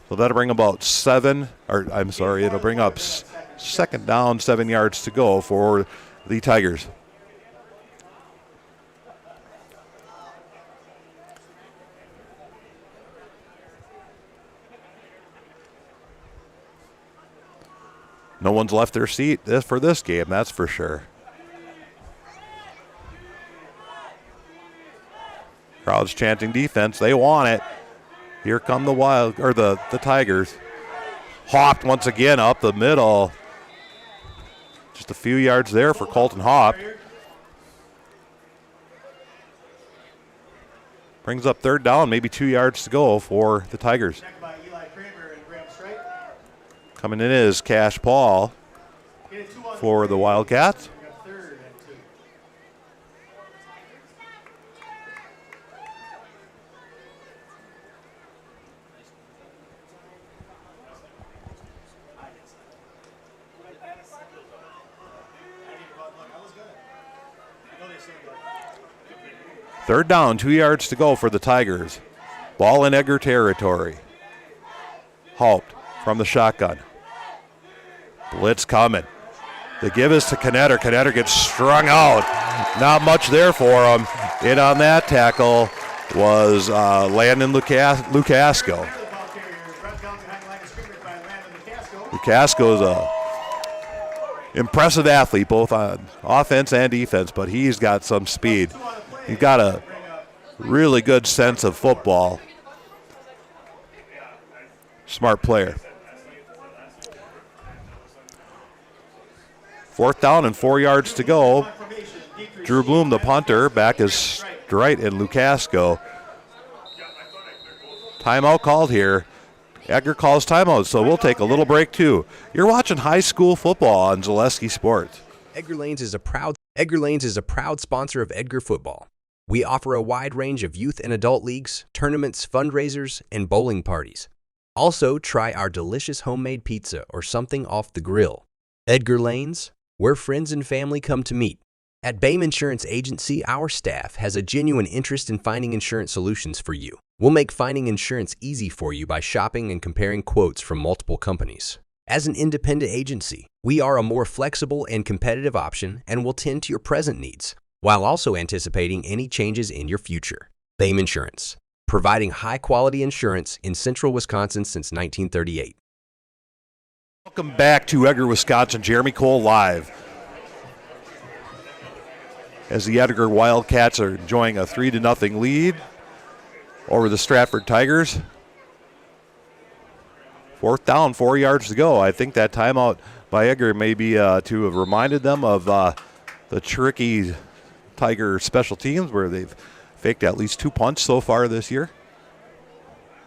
So that'll bring about it'll bring up second down, 7 yards to go for the Tigers. No one's left their seat for this game, that's for sure. Crowd's chanting defense. They want it. Here come the Tigers. Hopped once again up the middle. Just a few yards there for Colton Hopp. Brings up third down, maybe 2 yards to go for the Tigers. Coming in is Cash Paul for the Wildcats. Third down, 2 yards to go for the Tigers. Ball in Edgar territory. Halt from the shotgun. Blitz coming. The give is to Knetter. Knetter gets strung out. Not much there for him. In on that tackle was Landon Lucasco. Lucasco is a impressive athlete, both on offense and defense, but he's got some speed. He's got a really good sense of football. Smart player. Fourth down and 4 yards to go. Drew Bloom, the punter, back is Strite and Lucasco. Timeout called here. Edgar calls timeout, so we'll take a little break too. You're watching high school football on Zaleski Sports. Edgar Lanes is a proud sponsor of Edgar football. We offer a wide range of youth and adult leagues, tournaments, fundraisers, and bowling parties. Also, try our delicious homemade pizza or something off the grill. Edgar Lanes, where friends and family come to meet. At BAME Insurance Agency, our staff has a genuine interest in finding insurance solutions for you. We'll make finding insurance easy for you by shopping and comparing quotes from multiple companies. As an independent agency, we are a more flexible and competitive option and will tend to your present needs, while also anticipating any changes in your future. BAME Insurance, providing high-quality insurance in central Wisconsin since 1938. Welcome back to Edgar, Wisconsin. Jeremy Cole live. As the Edgar Wildcats are enjoying a 3-0 lead over the Stratford Tigers. Fourth down, 4 yards to go. I think that timeout by Edgar may be to have reminded them of the tricky Tiger special teams where they've faked at least 2 punts so far this year.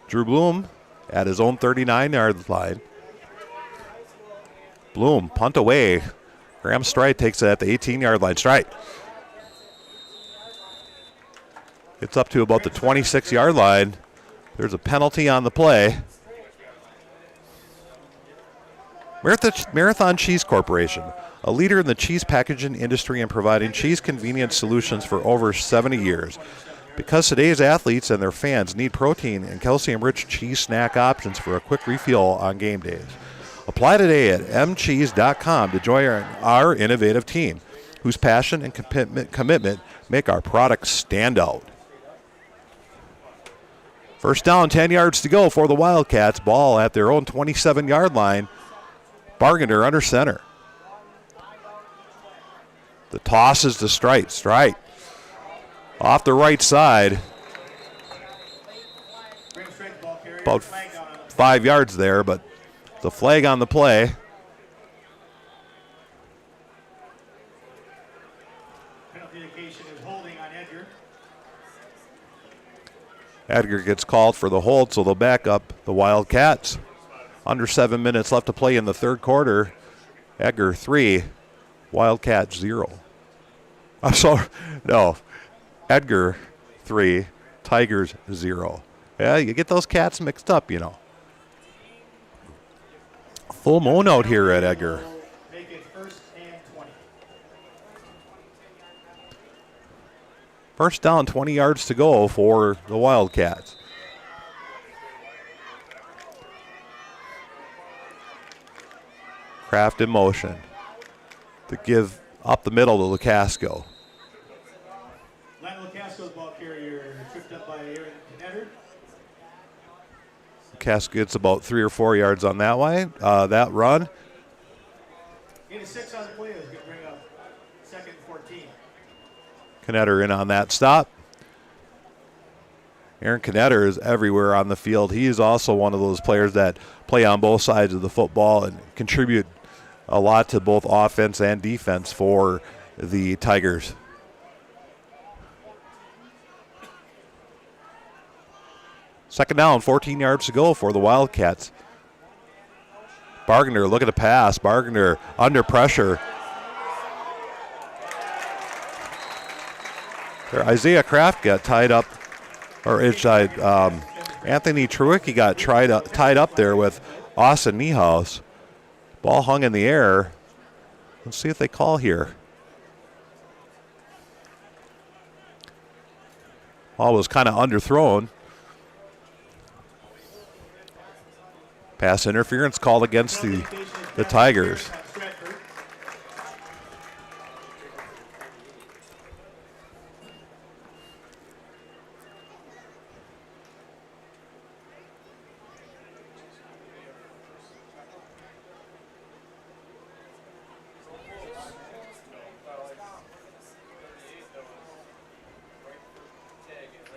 Drew Bloom at his own 39-yard line. Bloom, punt away. Graham Strite takes it at the 18-yard line. Strite gets up to about the 26-yard line. There's a penalty on the play. Marathon Cheese Corporation, a leader in the cheese packaging industry and providing cheese convenience solutions for over 70 years. Because today's athletes and their fans need protein and calcium-rich cheese snack options for a quick refill on game days. Apply today at mcheese.com to join our innovative team, whose passion and commitment make our products stand out. First down, 10 yards to go for the Wildcats. Ball at their own 27-yard line. Bargander under center. The toss is to Strite. Strite off the right side. About 5 yards there, but the flag on the play. Penalty indication is holding on Edgar. Edgar gets called for the hold, so they'll back up the Wildcats. Under 7 minutes left to play in the third quarter. Edgar 3, Wildcat 0. I'm sorry, no. Edgar 3, Tigers 0. Yeah, you get those cats mixed up, you know. Full moon out here at Edgar. Make it first and 20. First down, 20 yards to go for the Wildcats. Kraft in motion. To give up the middle to Lucasco. Landon Lucasco's ball carrier tripped up by Aaron Knetter. Lucasco gets about 3 or 4 yards on that way. That run. Gain of 6 on the play is going to bring up 2nd and 14. Knetter in on that stop. Aaron Knetter is everywhere on the field. He is also one of those players that play on both sides of the football and contribute a lot to both offense and defense for the Tigers. Second down, 14 yards to go for the Wildcats. Bargender looking to pass. Bargender under pressure. There, Isaiah Kraft got tied up, or Anthony Trewicki got tied up there with Austin Niehaus. Ball hung in the air. Let's see if they call here. Ball was kind of underthrown. Pass interference called against the Tigers.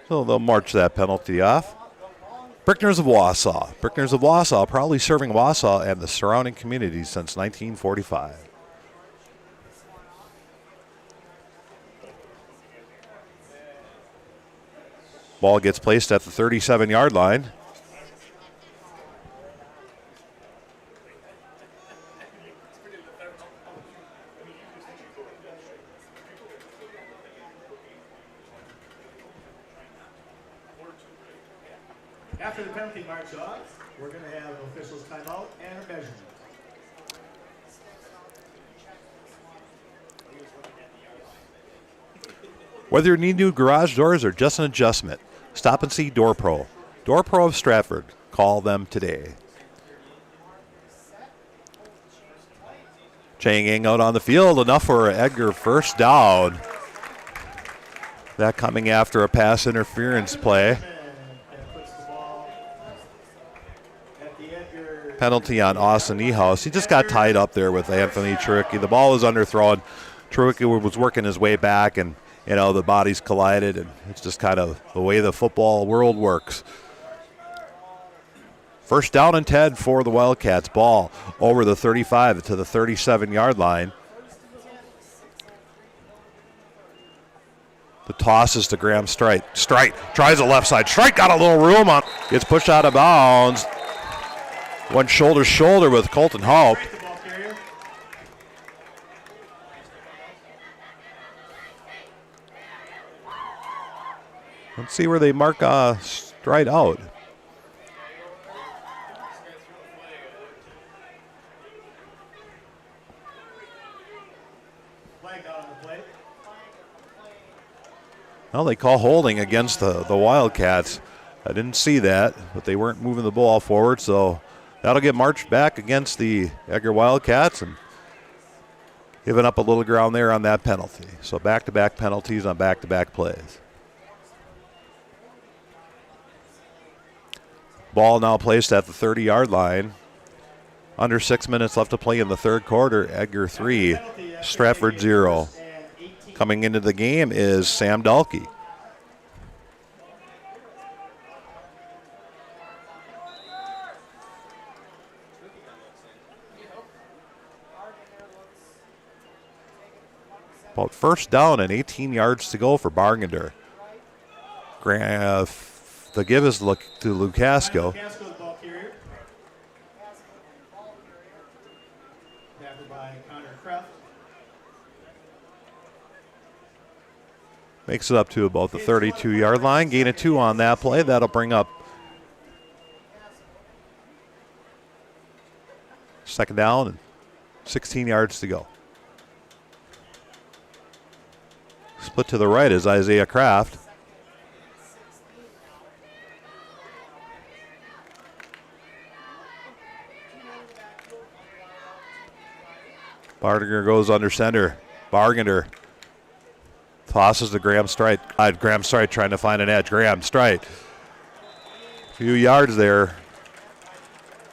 So they'll march that penalty off. Brickners of Wausau. Brickners of Wausau, proudly serving Wausau and the surrounding communities since 1945. Ball gets placed at the 37-yard line. After the penalty marks off, we're going to have an official's timeout and a measurement. Whether you need new garage doors or just an adjustment, stop and see Door Pro. Door Pro of Stratford. Call them today. Chang Yang out on the field, enough for Edgar first down. That coming after a pass interference play. Penalty on Austin Niehaus. He just got tied up there with Anthony Trewicki. The ball was underthrown. Trewicki was working his way back, and the bodies collided, and it's just kind of the way the football world works. First down and 10 for the Wildcats. Ball over the 35 to the 37-yard line. The toss is to Graham Strite. Strite tries the left side. Strite got a little room on. Gets pushed out of bounds. Went shoulder to shoulder with Colton Haupt. Let's see where they mark Strite out. Well, they call holding against the Wildcats. I didn't see that, but they weren't moving the ball forward, so that'll get marched back against the Edgar Wildcats and giving up a little ground there on that penalty. So back-to-back penalties on back-to-back plays. Ball now placed at the 30-yard line. Under 6 minutes left to play in the third quarter. Edgar 3, Stratford 0. Coming into the game is Sam Dahlke. About first down and 18 yards to go for Bargender. The give is to Lukasco. Makes it up to about the 32-yard line. Gain of 2 on that play. That'll bring up second down and 16 yards to go. Split to the right is Isaiah Kraft. Bargender goes under center. Bargender tosses to Graham Strite. Graham Strite trying to find an edge. Graham Strite. A few yards there.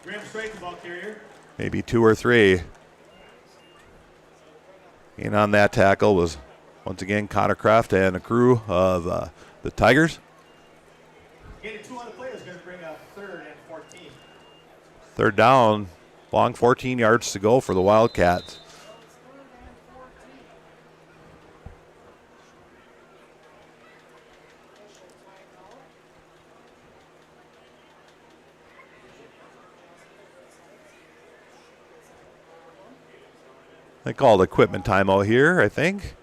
Graham Strite, the ball carrier. Maybe 2 or 3. In on that tackle was, once again, Connor Kraft and a crew of the Tigers. Gain of 2 on the play is going to bring up 3rd and 14. Third down, long 14 yards to go for the Wildcats. They called equipment timeout here, I think.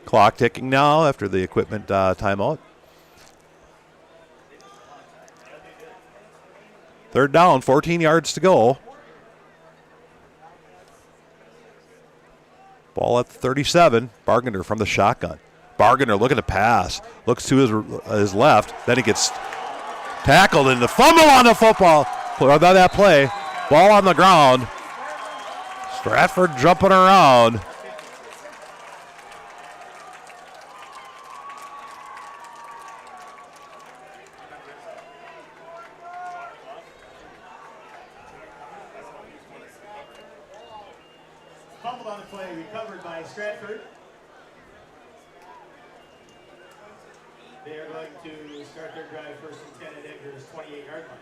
Clock ticking now after the equipment timeout. Third down, 14 yards to go. Ball at the 37. Bargander from the shotgun. Bargander looking to pass. Looks to his left. Then he gets tackled and the fumble on the football. On that play. Ball on the ground. Stratford jumping around. Fumbled on the play, recovered by Stratford. They are going to start their drive 1st and 10 at Edgar's 28-yard line.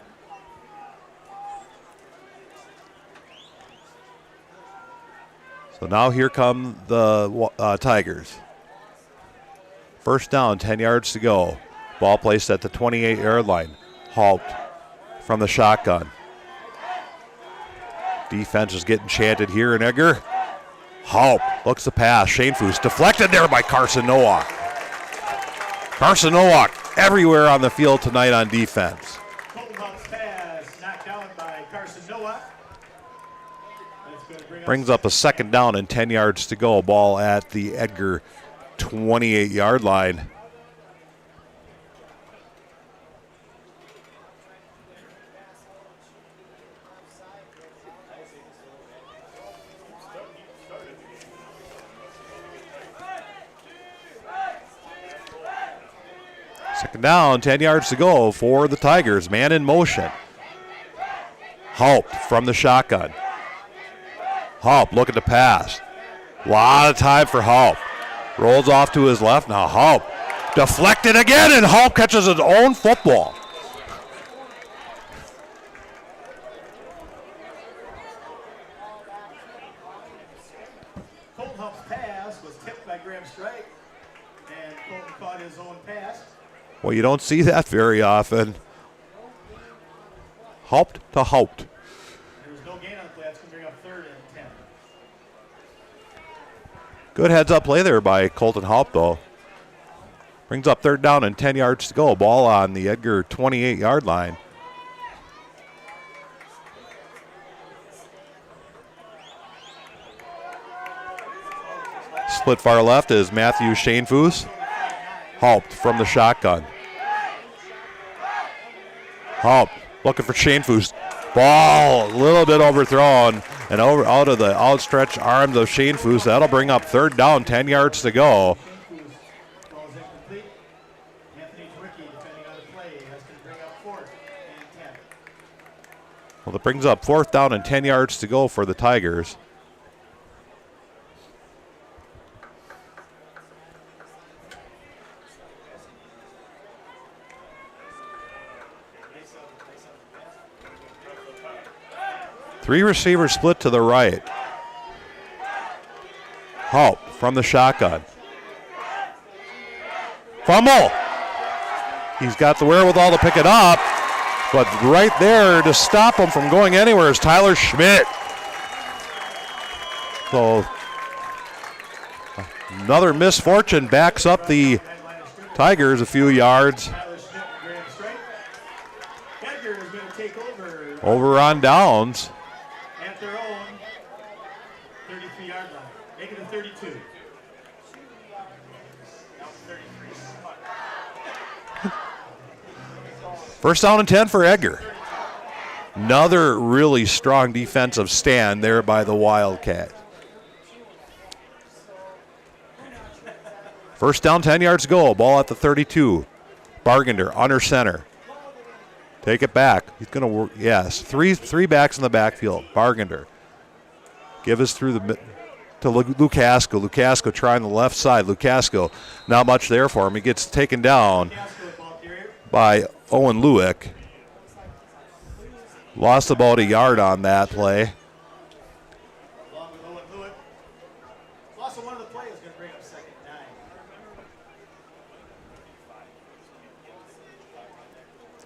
So now here come the Tigers. First down, 10 yards to go. Ball placed at the 28-yard line. Halt from the shotgun. Defense is getting chanted here in Edgar. Halt looks to pass. Shane Foose deflected there by Carson Nowak. Carson Nowak everywhere on the field tonight on defense. Pass knocked out by Carson Nowak. Brings up a second down and 10 yards to go. Ball at the Edgar 28-yard line. Second down, 10 yards to go for the Tigers. Man in motion. Haupt from the shotgun. Haupt looking to pass. A lot of time for Haupt. Rolls off to his left. Now Haupt deflected again, and Haupt catches his own football. Colton Haupt's pass was tipped by Graham Strike, and Colton caught his own pass. Well, you don't see that very often. Haupt to Haupt. There was no gain on the play. That's going to bring up 3rd and 10. Good heads-up play there by Colton Haupt, though. Brings up third down and 10 yards to go. Ball on the Edgar 28-yard line. Split far left is Matthew Shanefoos. Haupt from the shotgun. Haupt looking for Shanefoos. Ball a little bit overthrown and out of the outstretched arms of Shanefoos. That'll bring up third down, 10 yards to go. Well, that brings up fourth down and 10 yards to go for the Tigers. Three receivers split to the right. Haupt from the shotgun. Fumble. He's got the wherewithal to pick it up, but right there to stop him from going anywhere is Tyler Schmidt. So another misfortune backs up the Tigers a few yards. Over on downs. At their own 33-yard line. Make it a 32. First down and 10 for Edgar. Another really strong defensive stand there by the Wildcats. First down, 10 yards to go. Ball at the 32. Bargender under center. Take it back. He's going to work. Yes, three backs in the backfield. Bargender. Give us through the to Lukasco. Lukasco trying the left side. Lukasco, not much there for him. He gets taken down by Owen Lewick. Lost about a yard on that play.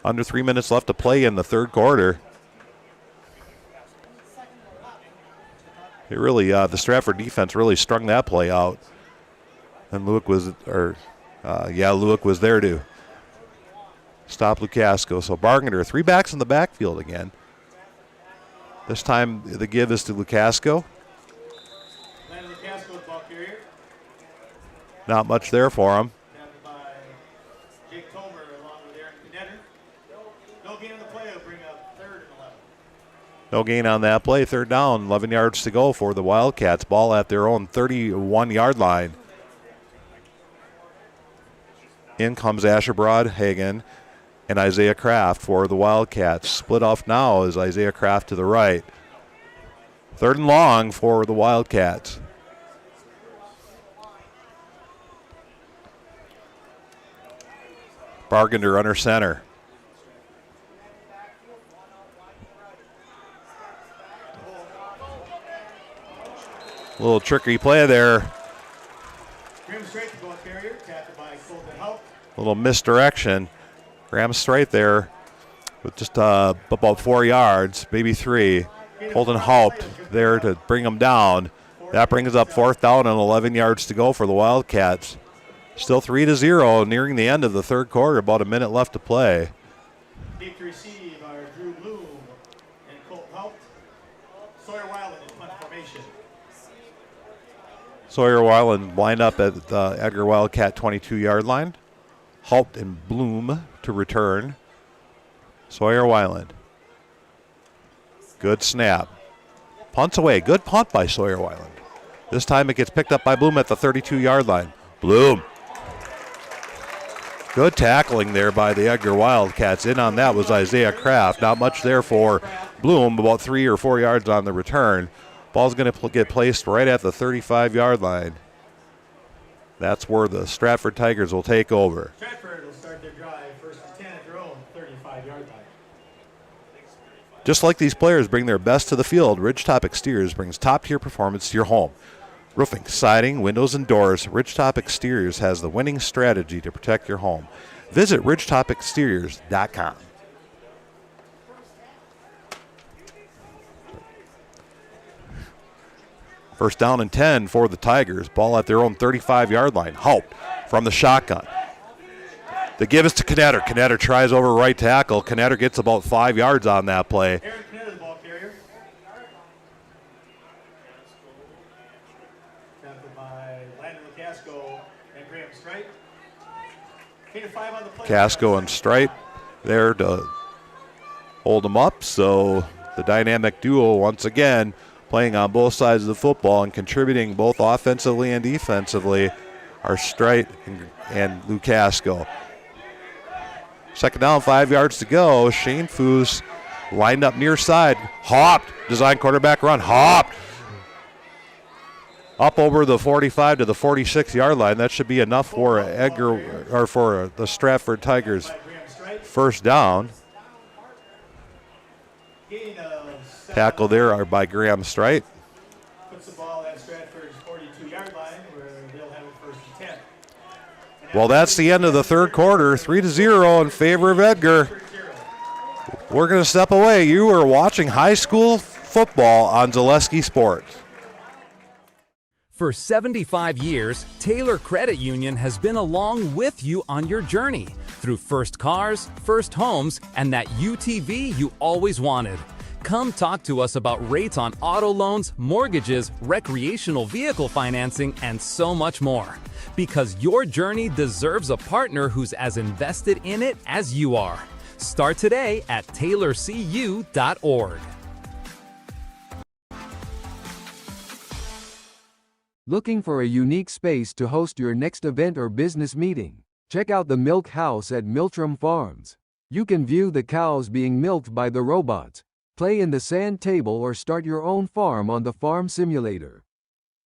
Under 3 minutes left to play in the third quarter. It really, the Stratford defense really strung that play out. And Lewick was there to stop Lukasco. So Bargender, 3 backs in the backfield again. This time the give is to Lukasco. Not much there for him. No gain on that play. Third down, 11 yards to go for the Wildcats. Ball at their own 31-yard line. In comes Asher Broadhagen and Isaiah Kraft for the Wildcats. Split off now is Isaiah Kraft to the right. Third and long for the Wildcats. Bargender under center. A little trickery play there. A little misdirection. Graham straight there with just about 4 yards, maybe 3. Holden Haupt there to bring him down. That brings up fourth down and 11 yards to go for the Wildcats. Still 3-0, nearing the end of the third quarter, about a minute left to play. Deep to receive are Drew Bloom and Colt Haupt. Sawyer Weiland in punt formation. Sawyer Weiland lined up at the Edgar Wildcat 22-yard line. Haupt and Bloom to return. Sawyer Weiland. Good snap. Punts away. Good punt by Sawyer Weiland. This time it gets picked up by Bloom at the 32-yard line. Bloom. Good tackling there by the Edgar Wildcats. In on that was Isaiah Kraft. Not much there for Bloom, about 3 or 4 yards on the return. Ball's going to get placed right at the 35-yard line. That's where the Stratford Tigers will take over. Stratford will start their drive first and 10 at their own 35-yard line. Just like these players bring their best to the field, Ridgetop Exteriors brings top-tier performance to your home. Roofing, siding, windows, and doors, Ridgetop Exteriors has the winning strategy to protect your home. Visit ridgetopexteriors.com. First down and 10 for the Tigers. Ball at their own 35-yard line. Haupt from the shotgun. The give is to Knetter. Knetter tries over right tackle. Knetter gets about 5 yards on that play. Aaron Knetter, the ball carrier. Tackled by Landon Lukasco and Graham Strite. 5 on the play. Casco and Strite there to hold them up. So the dynamic duo once again playing on both sides of the football and contributing both offensively and defensively are Strite and Lukasco. Second down, 5 yards to go. Shane Foose lined up near side. Haupt, design quarterback run. Haupt up over the 45 to the 46-yard line. That should be enough for Edgar or for the Stratford Tigers first down. Tackle there by Graham Strite. Puts the ball at Stratford's 42-yard line where they'll have it first and 10. Well, that's the end of the third quarter. 3-0 in favor of Edgar. We're going to step away. You are watching high school football on Zaleski Sports. For 75 years, Taylor Credit Union has been along with you on your journey through first cars, first homes, and that UTV you always wanted. Come talk to us about rates on auto loans, mortgages, recreational vehicle financing, and so much more. Because your journey deserves a partner who's as invested in it as you are. Start today at taylorcu.org. Looking for a unique space to host your next event or business meeting? Check out the Milk House at Miltram Farms. You can view the cows being milked by the robots, play in the sand table, or start your own farm on the farm simulator.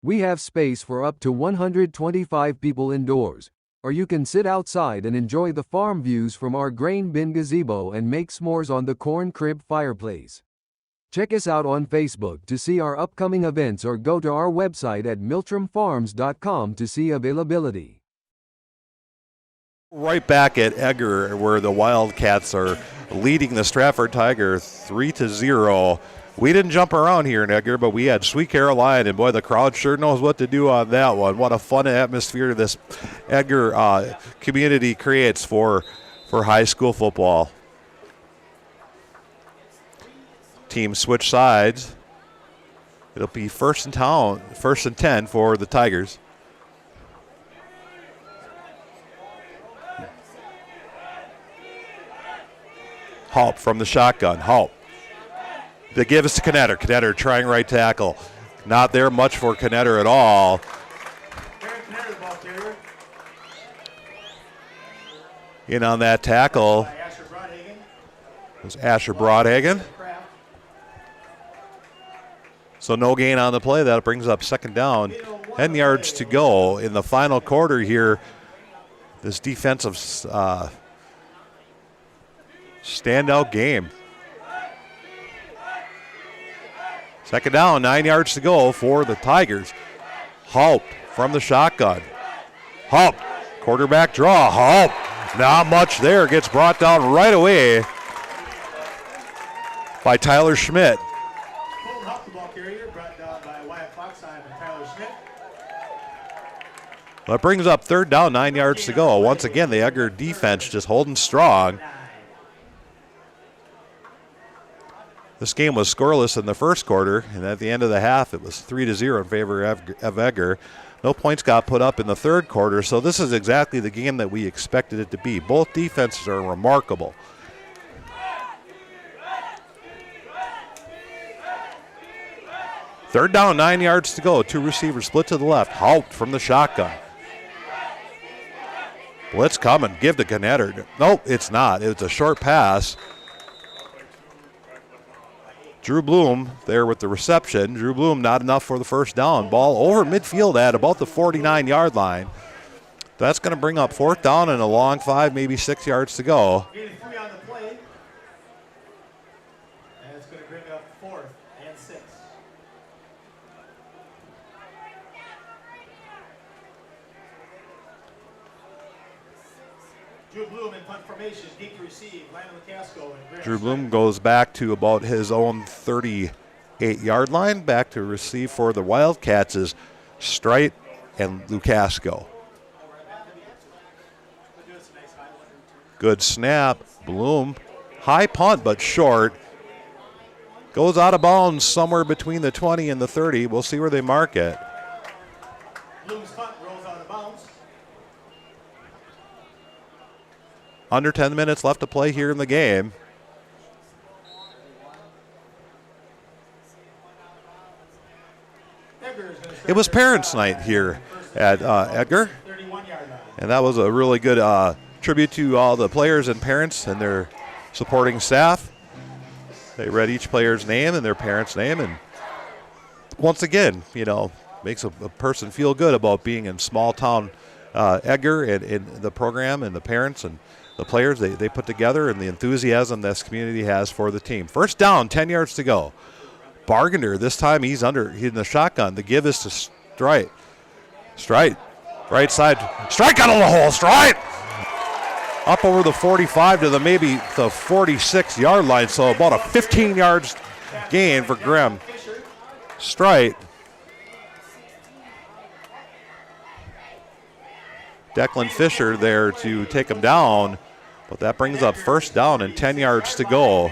We have space for up to 125 people indoors, or you can sit outside and enjoy the farm views from our grain bin gazebo and make s'mores on the corn crib fireplace. Check us out on Facebook to see our upcoming events, or go to our website at miltramfarms.com to see availability. Right back at Edgar, where the Wildcats are leading the Stratford Tiger 3-0. We didn't jump around here in Edgar, but we had Sweet Caroline, and boy, the crowd sure knows what to do on that one. What a fun atmosphere this Edgar community creates for high school football. Teams switch sides. It'll be first and 10 for the Tigers. Halp from the shotgun. Halp. They give us to Knetter. Knetter trying right tackle. Not there much for Knetter at all. In on that tackle was Asher Broadhagen. So no gain on the play. That brings up second down. 10 yards to go in the final quarter here. This defensive standout game. Second down, 9 yards to go for the Tigers. Halp from the shotgun. Halp, quarterback draw. Halp, not much there. Gets brought down right away by Tyler Schmidt. That brings up third down, 9 yards to go. Once again, the Edgar defense just holding strong. This game was scoreless in the first quarter, and at the end of the half, it was 3-0 in favor of Edgar. No points got put up in the third quarter, so this is exactly the game that we expected it to be. Both defenses are remarkable. Third down, 9 yards to go. Two receivers split to the left. Halt from the shotgun. Blitz coming. Give to Knetter. Nope, it's not. It's a short pass. Drew Bloom there with the reception. Drew Bloom not enough for the first down. Ball over midfield at about the 49-yard line. That's going to bring up fourth down and a long 5, maybe 6 yards to go. Gain 3 on the play. And it's going to bring up 4th and 6. Drew Bloom in punt formation, deep to receive. Landon McCaskill and Grant. Drew Bloom goes back to about his own 38-yard line. Back to receive for the Wildcats is Strite and Lukasco. Good snap. Bloom, high punt but short. Goes out of bounds somewhere between the 20 and the 30. We'll see where they mark it. Bloom's punt rolls out of bounds. Under 10 minutes left to play here in the game. It was Parents' Night here at Edgar, and that was a really good tribute to all the players and parents and their supporting staff. They read each player's name and their parents' name, and once again, you know, makes a person feel good about being in small town Edgar and the program and the parents and the players they put together and the enthusiasm this community has for the team. First down, 10 yards to go. Bargender, this time he's in the shotgun. The give is to Strite. Strite, right side. Strite got on the hole. Strite up over the 45 to maybe the 46-yard line, so about a 15 yards gain for Grimm. Strite. Declan Fisher there to take him down, but that brings up first down and 10 yards to go.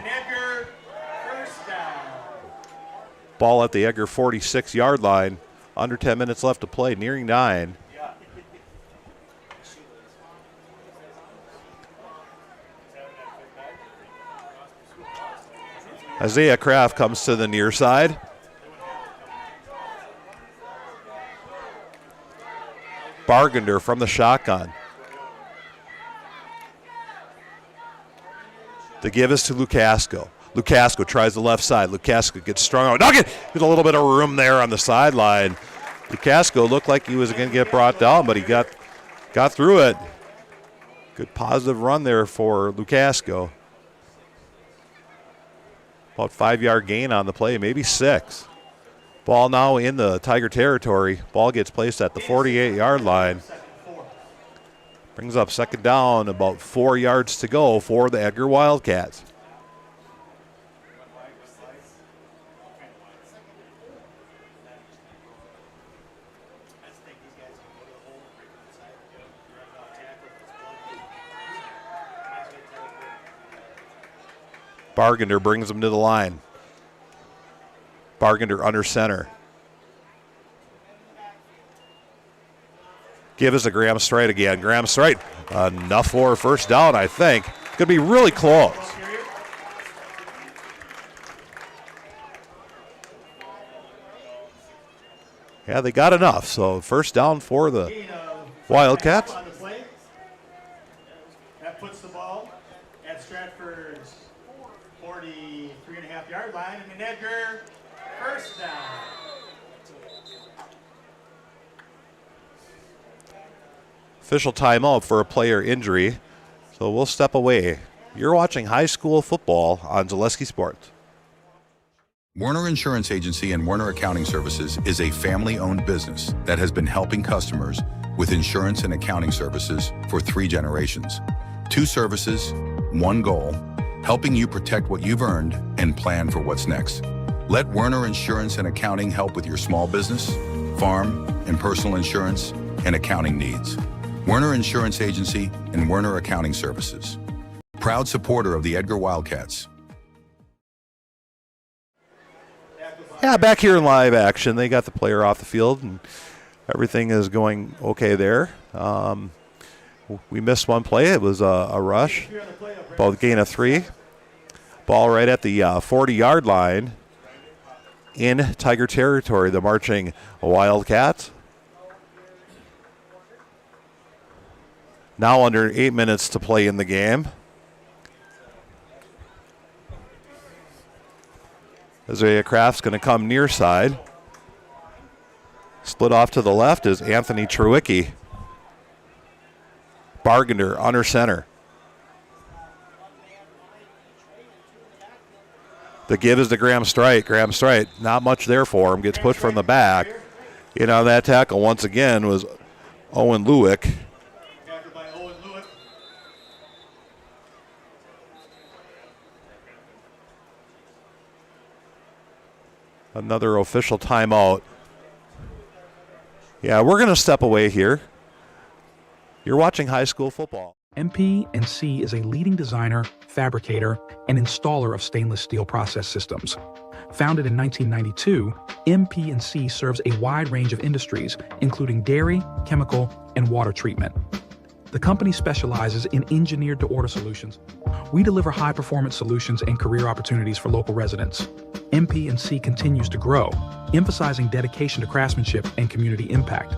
Ball at the Edgar 46-yard line. Under 10 minutes left to play, nearing 9. Isaiah Kraft comes to the near side. Bargender from the shotgun. The give is to Lukasco. Lukasco tries the left side. Lukasco gets strung out. There's a little bit of room there on the sideline. Lukasco looked like he was going to get brought down, but he got through it. Good positive run there for Lukasco. About 5-yard gain on the play, maybe 6. Ball now in the Tiger territory. Ball gets placed at the 48-yard line. Brings up second down, about 4 yards to go for the Edgar Wildcats. Bargender brings him to the line. Bargender under center. Give us a Graham Strite again. Graham Strite, enough for a first down, I think. Could be really close. Yeah, they got enough. So first down for the Wildcats. That puts the ball at Stratford's 43.5-yard line. And Edgar, first down. Official timeout for a player injury. So we'll step away. You're watching high school football on Zaleski Sports. Werner Insurance Agency and Werner Accounting Services is a family-owned business that has been helping customers with insurance and accounting services for 3 generations. 2 services, 1 goal, helping you protect what you've earned and plan for what's next. Let Werner Insurance and Accounting help with your small business, farm, and personal insurance and accounting needs. Werner Insurance Agency and Werner Accounting Services. Proud supporter of the Edgar Wildcats. Yeah, back here in live action, they got the player off the field, and everything is going okay there. We missed one play. It was a rush, about a gain of 3. Ball right at the 40-yard line in Tiger territory, the marching Wildcats. Now under 8 minutes to play in the game. Isaiah Kraft's going to come near side. Split off to the left is Anthony Trewicki. Bargender under center. The give is to Graham Strite. Graham Strite, not much there for him. Gets pushed from the back. In on that tackle once again was Owen Lewick. Another official timeout. Yeah, we're going to step away here. You're watching high school football. MP&C is a leading designer, fabricator, and installer of stainless steel process systems. Founded in 1992, MP&C serves a wide range of industries, including dairy, chemical, and water treatment. The company specializes in engineered-to-order solutions. We deliver high-performance solutions and career opportunities for local residents. MP&C continues to grow, emphasizing dedication to craftsmanship and community impact.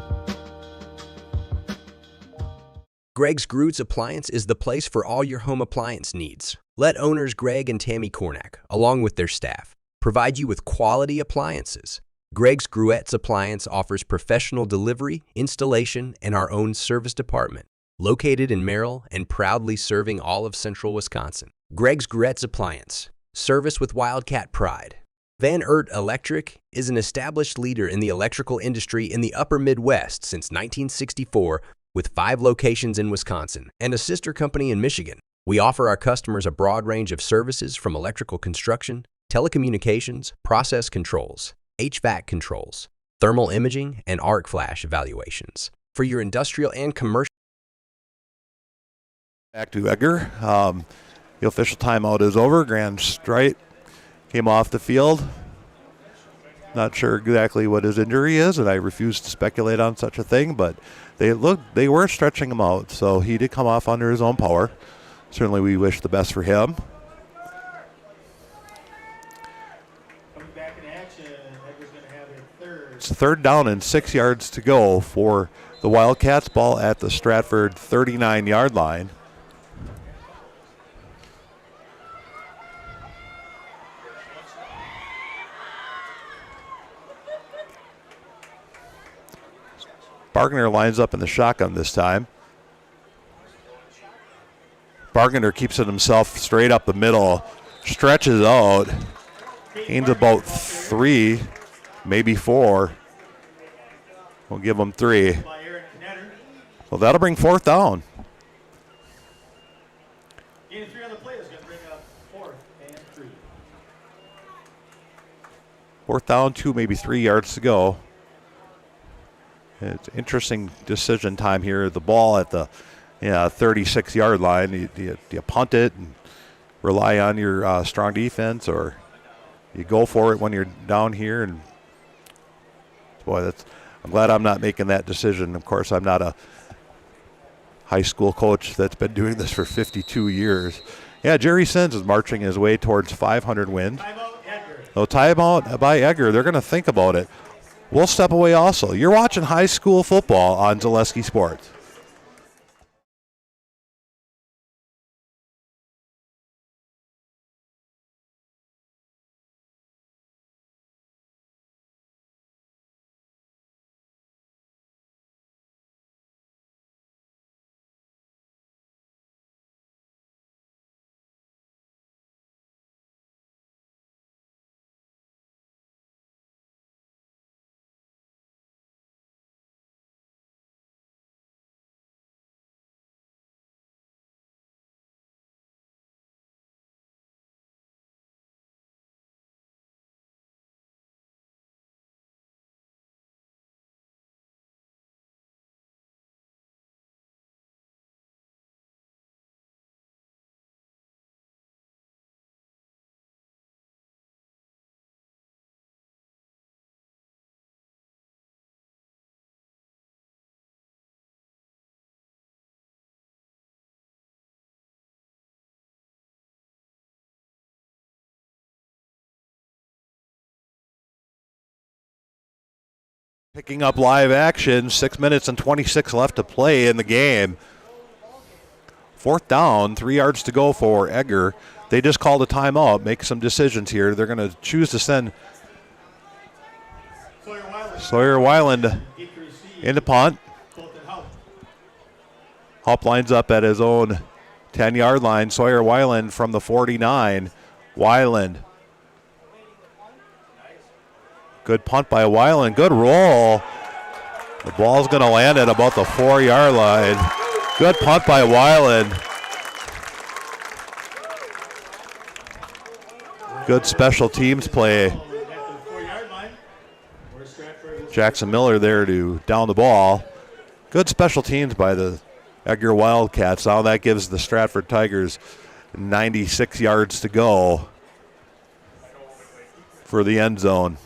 Greg's Groots Appliance is the place for all your home appliance needs. Let owners Greg and Tammy Cornack, along with their staff, provide you with quality appliances. Greg's Gruettes Appliance offers professional delivery, installation, and our own service department. Located in Merrill and proudly serving all of central Wisconsin. Greg's Gruettes Appliance. Service with Wildcat pride. Van Ert Electric is an established leader in the electrical industry in the upper Midwest since 1964 with 5 locations in Wisconsin and a sister company in Michigan. We offer our customers a broad range of services from electrical construction, telecommunications, process controls, HVAC controls, thermal imaging, and arc flash evaluations for your industrial and commercial. Back to Edgar. The official timeout is over. Graham Strite came off the field. Not sure exactly what his injury is, and I refuse to speculate on such a thing, but they were stretching him out, so he did come off under his own power. Certainly we wish the best for him. Coming back in action, Edgar's going to have a third. It's 3rd down and 6 yards to go for the Wildcats. Ball at the Stratford 39-yard line. Bargner lines up in the shotgun this time. Bargner keeps it himself straight up the middle, stretches out, aims about 3, maybe 4. We'll give him 3. Well, that'll bring 4th down. Gain 3 on the play is going to bring up 4th and 3. 4th down, 2, maybe 3 yards to go. It's interesting decision time here. The ball at the 36-yard line. Do you punt it and rely on your strong defense, or you go for it when you're down here? And boy, I'm glad I'm not making that decision. Of course, I'm not a high school coach that's been doing this for 52 years. Yeah, Jerry Sins is marching his way towards 500 wins. No timeout by Edgar. They're going to think about it. We'll step away also. You're watching high school football on Zaleski Sports. Picking up live action, 6 minutes and 26 left to play in the game. 4th down, 3 yards to go for Edgar. They just called a timeout, make some decisions here. They're going to choose to send Sawyer Weiland into punt. Haupt lines up at his own 10-yard line. Sawyer Weiland from the 49. Weiland. Good punt by Weiland. Good roll. The ball's going to land at about the 4-yard line. Good punt by Weiland. Good special teams play. Jackson Miller there to down the ball. Good special teams by the Edgar Wildcats. Now that gives the Stratford Tigers 96 yards to go for the end zone.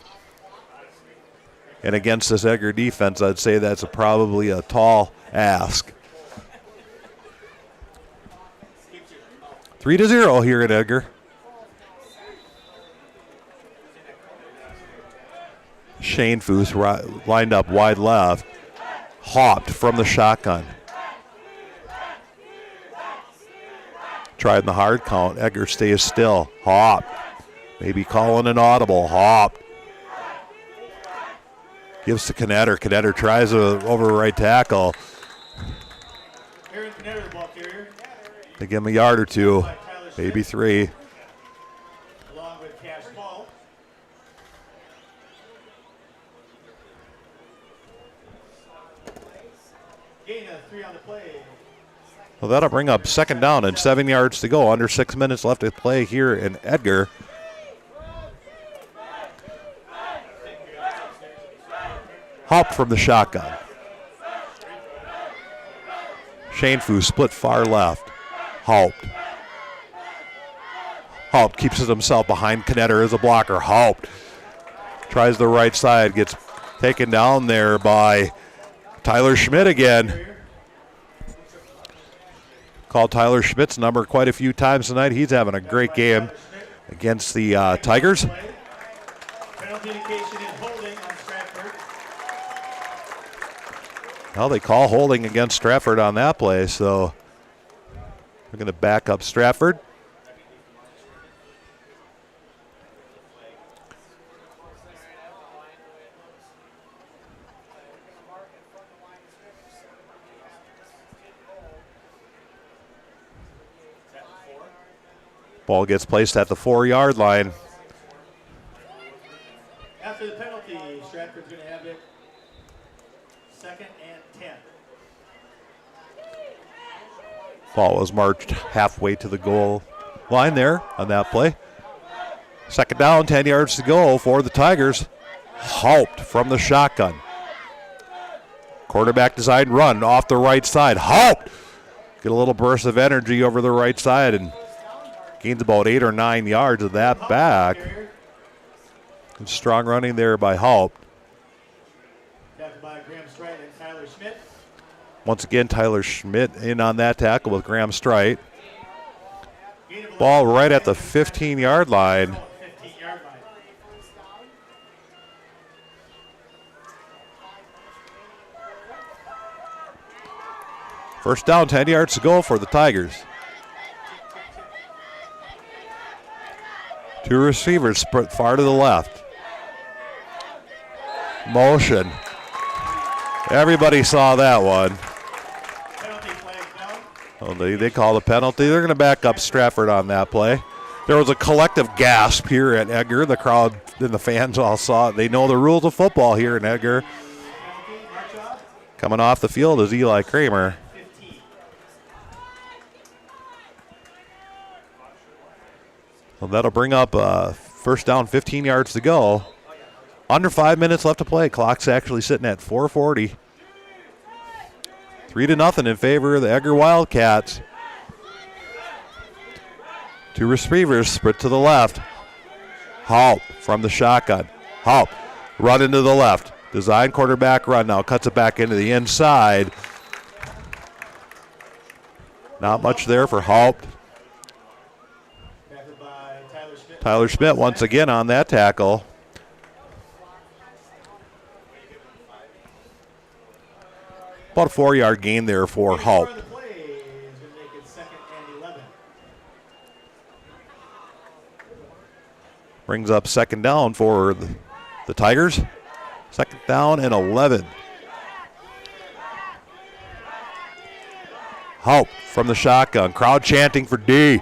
And against this Edgar defense, I'd say that's probably a tall ask. 3-0 here at Edgar. Shane Foose lined up wide left. Hopped from the shotgun. Tried in the hard count. Edgar stays still. Hopped. Maybe calling an audible. Hopped. Gives to Knetter. Knetter tries over right tackle. They give him a yard or 2, maybe 3. Well, that'll bring up 2nd down and 7 yards to go. Under 6 minutes left to play here in Edgar. Hop from the shotgun. Shane Fu split far left. Haupt. Haupt keeps it himself behind Knetter as a blocker. Haupt tries the right side. Gets taken down there by Tyler Schmidt again. Called Tyler Schmidt's number quite a few times tonight. He's having a great game against the Tigers. Well, they call holding against Stratford on that play, so we're going to back up Stratford. Ball gets placed at the 4-yard line. After the penalty, Stratford's going to have it 2nd and 10. Ball was marched halfway to the goal line there on that play. 2nd down, 10 yards to go for the Tigers. Haupt from the shotgun. Quarterback designed run off the right side. Haupt! Get a little burst of energy over the right side and gains about 8 or 9 yards of that back. And strong running there by Haupt. Once again, Tyler Schmidt in on that tackle with Graham Strite. Ball right at the 15-yard line. First down, 10 yards to go for the Tigers. 2 receivers spread far to the left. Motion. Everybody saw that one. Oh, they called a penalty. They're going to back up Stratford on that play. There was a collective gasp here at Edgar. The crowd and the fans all saw it. They know the rules of football here in Edgar. Coming off the field is Eli Kramer. Well, that'll bring up first down, 15 yards to go. Under 5 minutes left to play. Clock's actually sitting at 4:40. 3-0 in favor of the Edgar Wildcats. 2 receivers split to the left. Haupt from the shotgun. Haupt run into the left. Design quarterback run now. Cuts it back into the inside. Not much there for Haupt. Tyler Schmidt once again on that tackle. About a 4-yard gain there for Haupt. Brings up 2nd down for the Tigers. 2nd down and 11. Haupt from the shotgun. Crowd chanting for D.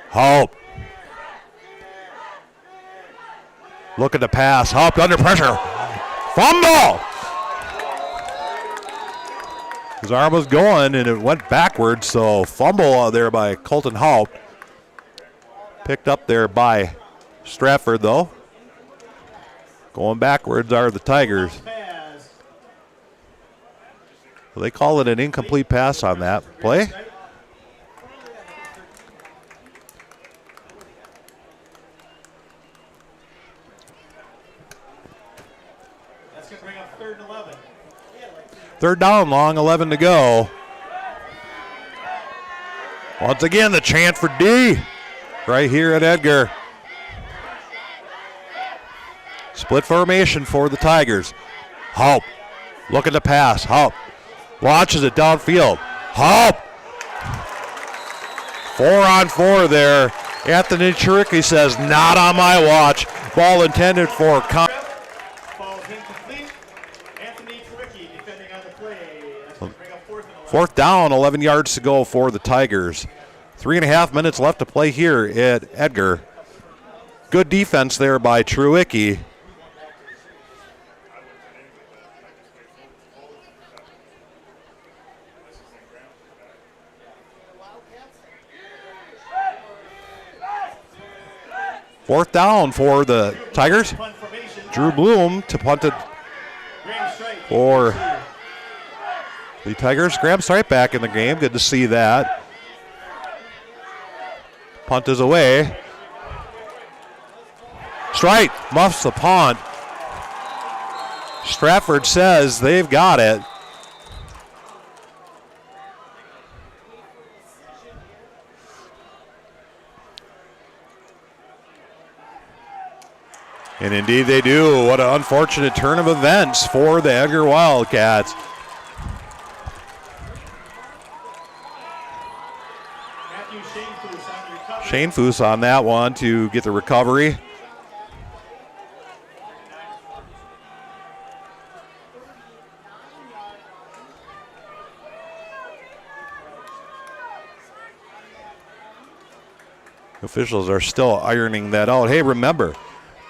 Haupt. Looking to pass. Haupt under pressure. Fumble! His arm was going and it went backwards, so fumble there by Colton Haupt. Picked up there by Stratford, though. Going backwards are the Tigers. Well, they call it an incomplete pass on that play. That's going to bring up 3rd and 11. 3rd down, long, 11 to go. Once again, the chant for D right here at Edgar. Split formation for the Tigers. Haupt looking to pass. Haupt launches it downfield. Haupt. 4-on-4 there. Anthony Chiricki says, not on my watch. Ball intended for fourth down, 11 yards to go for the Tigers. 3.5 minutes left to play here at Edgar. Good defense there by Truicki. Fourth down for the Tigers. Drew Bloom to punt it for the Tigers. Graham Strite back in the game. Good to see that. Punt is away. Strite muffs the punt. Stratford says they've got it. And indeed they do. What an unfortunate turn of events for the Edgar Wildcats. Shane Foose on that one to get the recovery. Officials are still ironing that out. Hey, remember,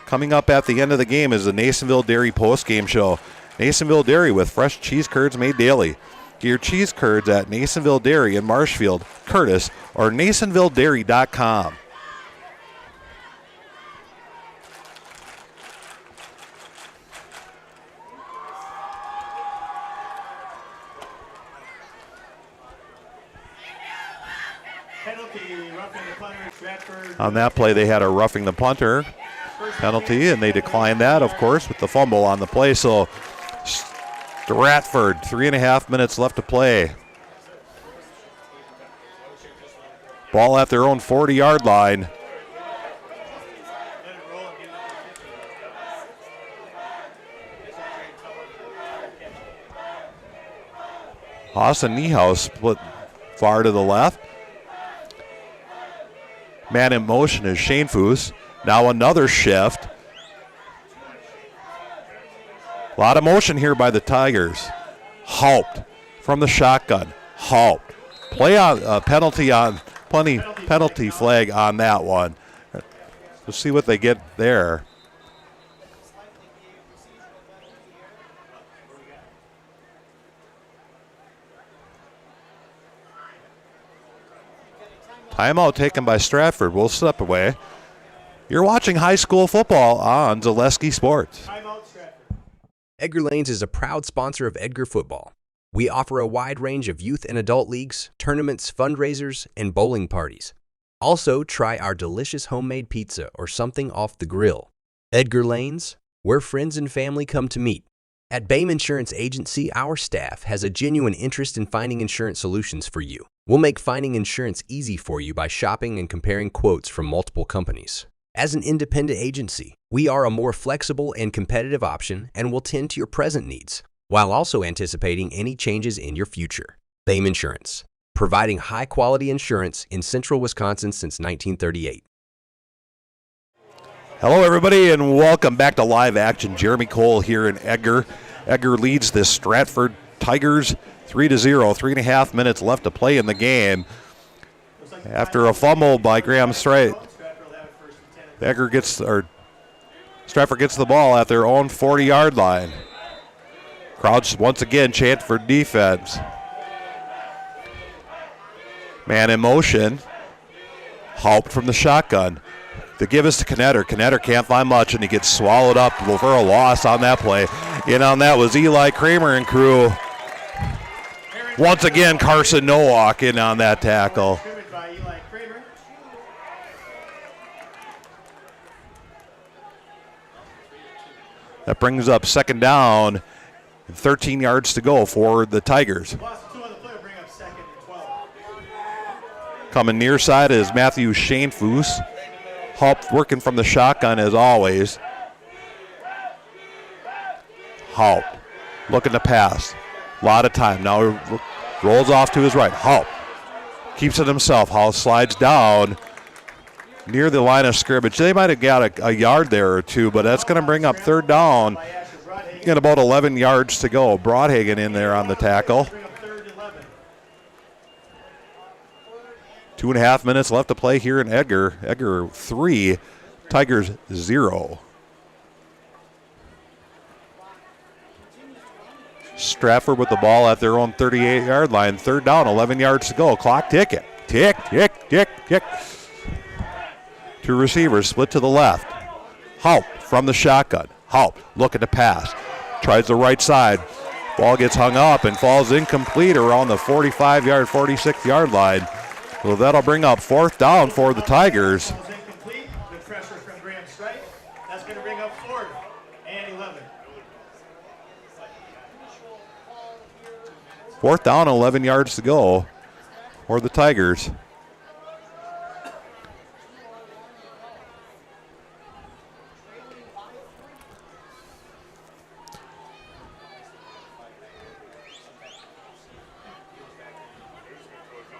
coming up at the end of the game is the Nasonville Dairy post-game show. Nasonville Dairy with fresh cheese curds made daily. Get your cheese curds at Nasonville Dairy in Marshfield, Curtis, or NasonvilleDairy.com. On that play, they had a roughing the punter penalty, and they declined that, of course, with the fumble on the play. So Stratford, 3.5 minutes left to play. Ball at their own 40-yard line. Austin Niehaus split far to the left. Man in motion is Shane Foos. Now another shift. A lot of motion here by the Tigers. Halt from the shotgun. Halt. Play on penalty flag on that one. Let's see what they get there. Timeout taken by Stratford. We'll step away. You're watching high school football on Zaleski Sports. Edgar Lanes is a proud sponsor of Edgar Football. We offer a wide range of youth and adult leagues, tournaments, fundraisers, and bowling parties. Also, try our delicious homemade pizza or something off the grill. Edgar Lanes, where friends and family come to meet. At Bayme Insurance Agency, our staff has a genuine interest in finding insurance solutions for you. We'll make finding insurance easy for you by shopping and comparing quotes from multiple companies. As an independent agency, we are a more flexible and competitive option and will tend to your present needs, while also anticipating any changes in your future. Bayme Insurance, providing high-quality insurance in central Wisconsin since 1938. Hello, everybody, and welcome back to Live Action. Jeremy Cole here in Edgar. Edgar leads the Stratford Tigers 3-0. 3.5 minutes left to play in the game. After a fumble by Graham Strite, Stratford gets the ball at their own 40-yard line. Crowds once again chant for defense. Man in motion. Halt from the shotgun. The give is to Knetter. Knetter can't find much, and he gets swallowed up for a loss on that play. In on that was Eli Kramer and crew. Once again, Carson Nowak in on that tackle. That brings up second down, 13 yards to go for the Tigers. Coming near side is Matthew Shanefoos. Hulp working from the shotgun as always. Hulp looking to pass. A lot of time. Now rolls off to his right. Hulp keeps it himself. Hulp slides down near the line of scrimmage. They might have got a yard there or two, but that's going to bring up third down. Got about 11 yards to go. Broadhagen in there on the tackle. 2.5 minutes left to play here in Edgar. Edgar 3, Tigers 0. Stratford with the ball at their own 38-yard line. Third down, 11 yards to go. Clock ticking. Tick, tick, tick, tick. Two receivers split to the left. Hulp from the shotgun. Hulp looking to pass. Tries the right side. Ball gets hung up and falls incomplete around the 45-yard, 46-yard line. So that'll bring up fourth down for the Tigers. Good pressure from Graham Strite. That's going to bring up 4th and 11. Fourth down, 11 yards to go for the Tigers.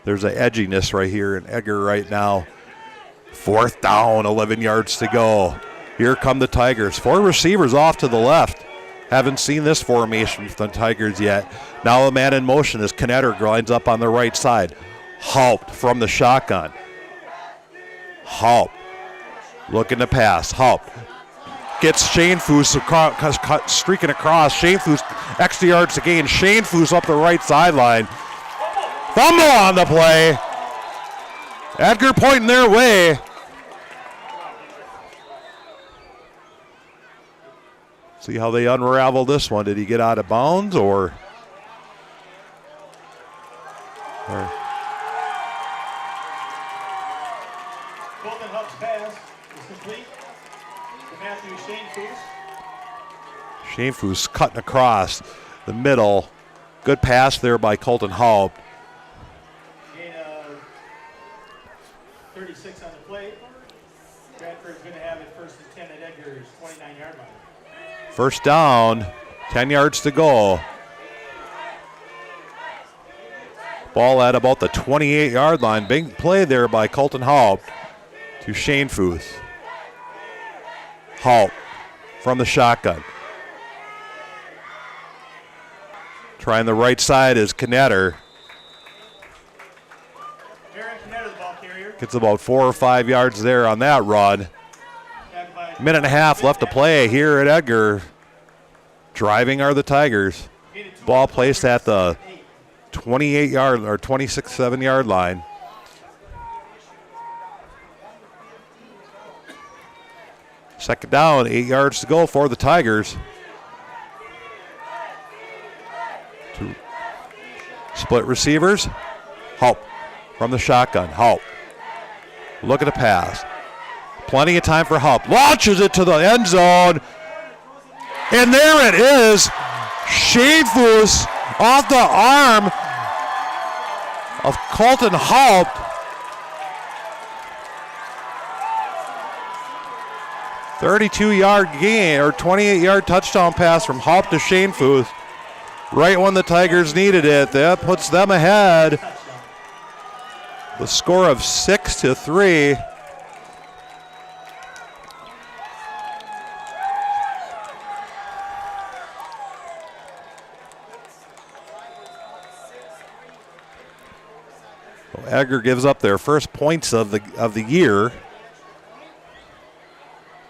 There's an edginess right here in Edgar right now. Fourth down, 11 yards to go. Here come the Tigers. 4 receivers off to the left. Haven't seen this formation from the Tigers yet. Now a man in motion as Knetter grinds up on the right side. Halt from the shotgun. Halp looking to pass. Halp gets Shane Foose streaking across. Shane Foose extra yards to gain. Shane Foose up the right sideline. Fumble on the play. Edgar pointing their way. See how they unravel this one. Did he get out of bounds or Colton Hub's pass is complete to Matthew Shane Foose. Shane Foose cutting across the middle. Good pass there by Colton Halp. Gain of 36 on the play. Stratford's going to have it first and 10 at Edgar's 29-yard line. First down, 10 yards to go. Ball at about the 28-yard line. Big play there by Colton Halp to Shane Foose. Halp from the shotgun. Trying the right side is Knetter. Gets about 4 or 5 yards there on that run. Minute and a half left to play here at Edgar. Driving are the Tigers. Ball placed at the 28-yard or 26-7-yard line. Second down, 8 yards to go for the Tigers. Two split receivers. Halp from the shotgun. Halp. Look at the pass. Plenty of time for Halp. Launches it to the end zone. And there it is. Shane Foose off the arm of Colton Halp. .32-yard gain or 28-yard touchdown pass from Halp to Shane Foose. Right when the Tigers needed it. That puts them ahead. The score of 6-3. Edgar gives up their first points of the year.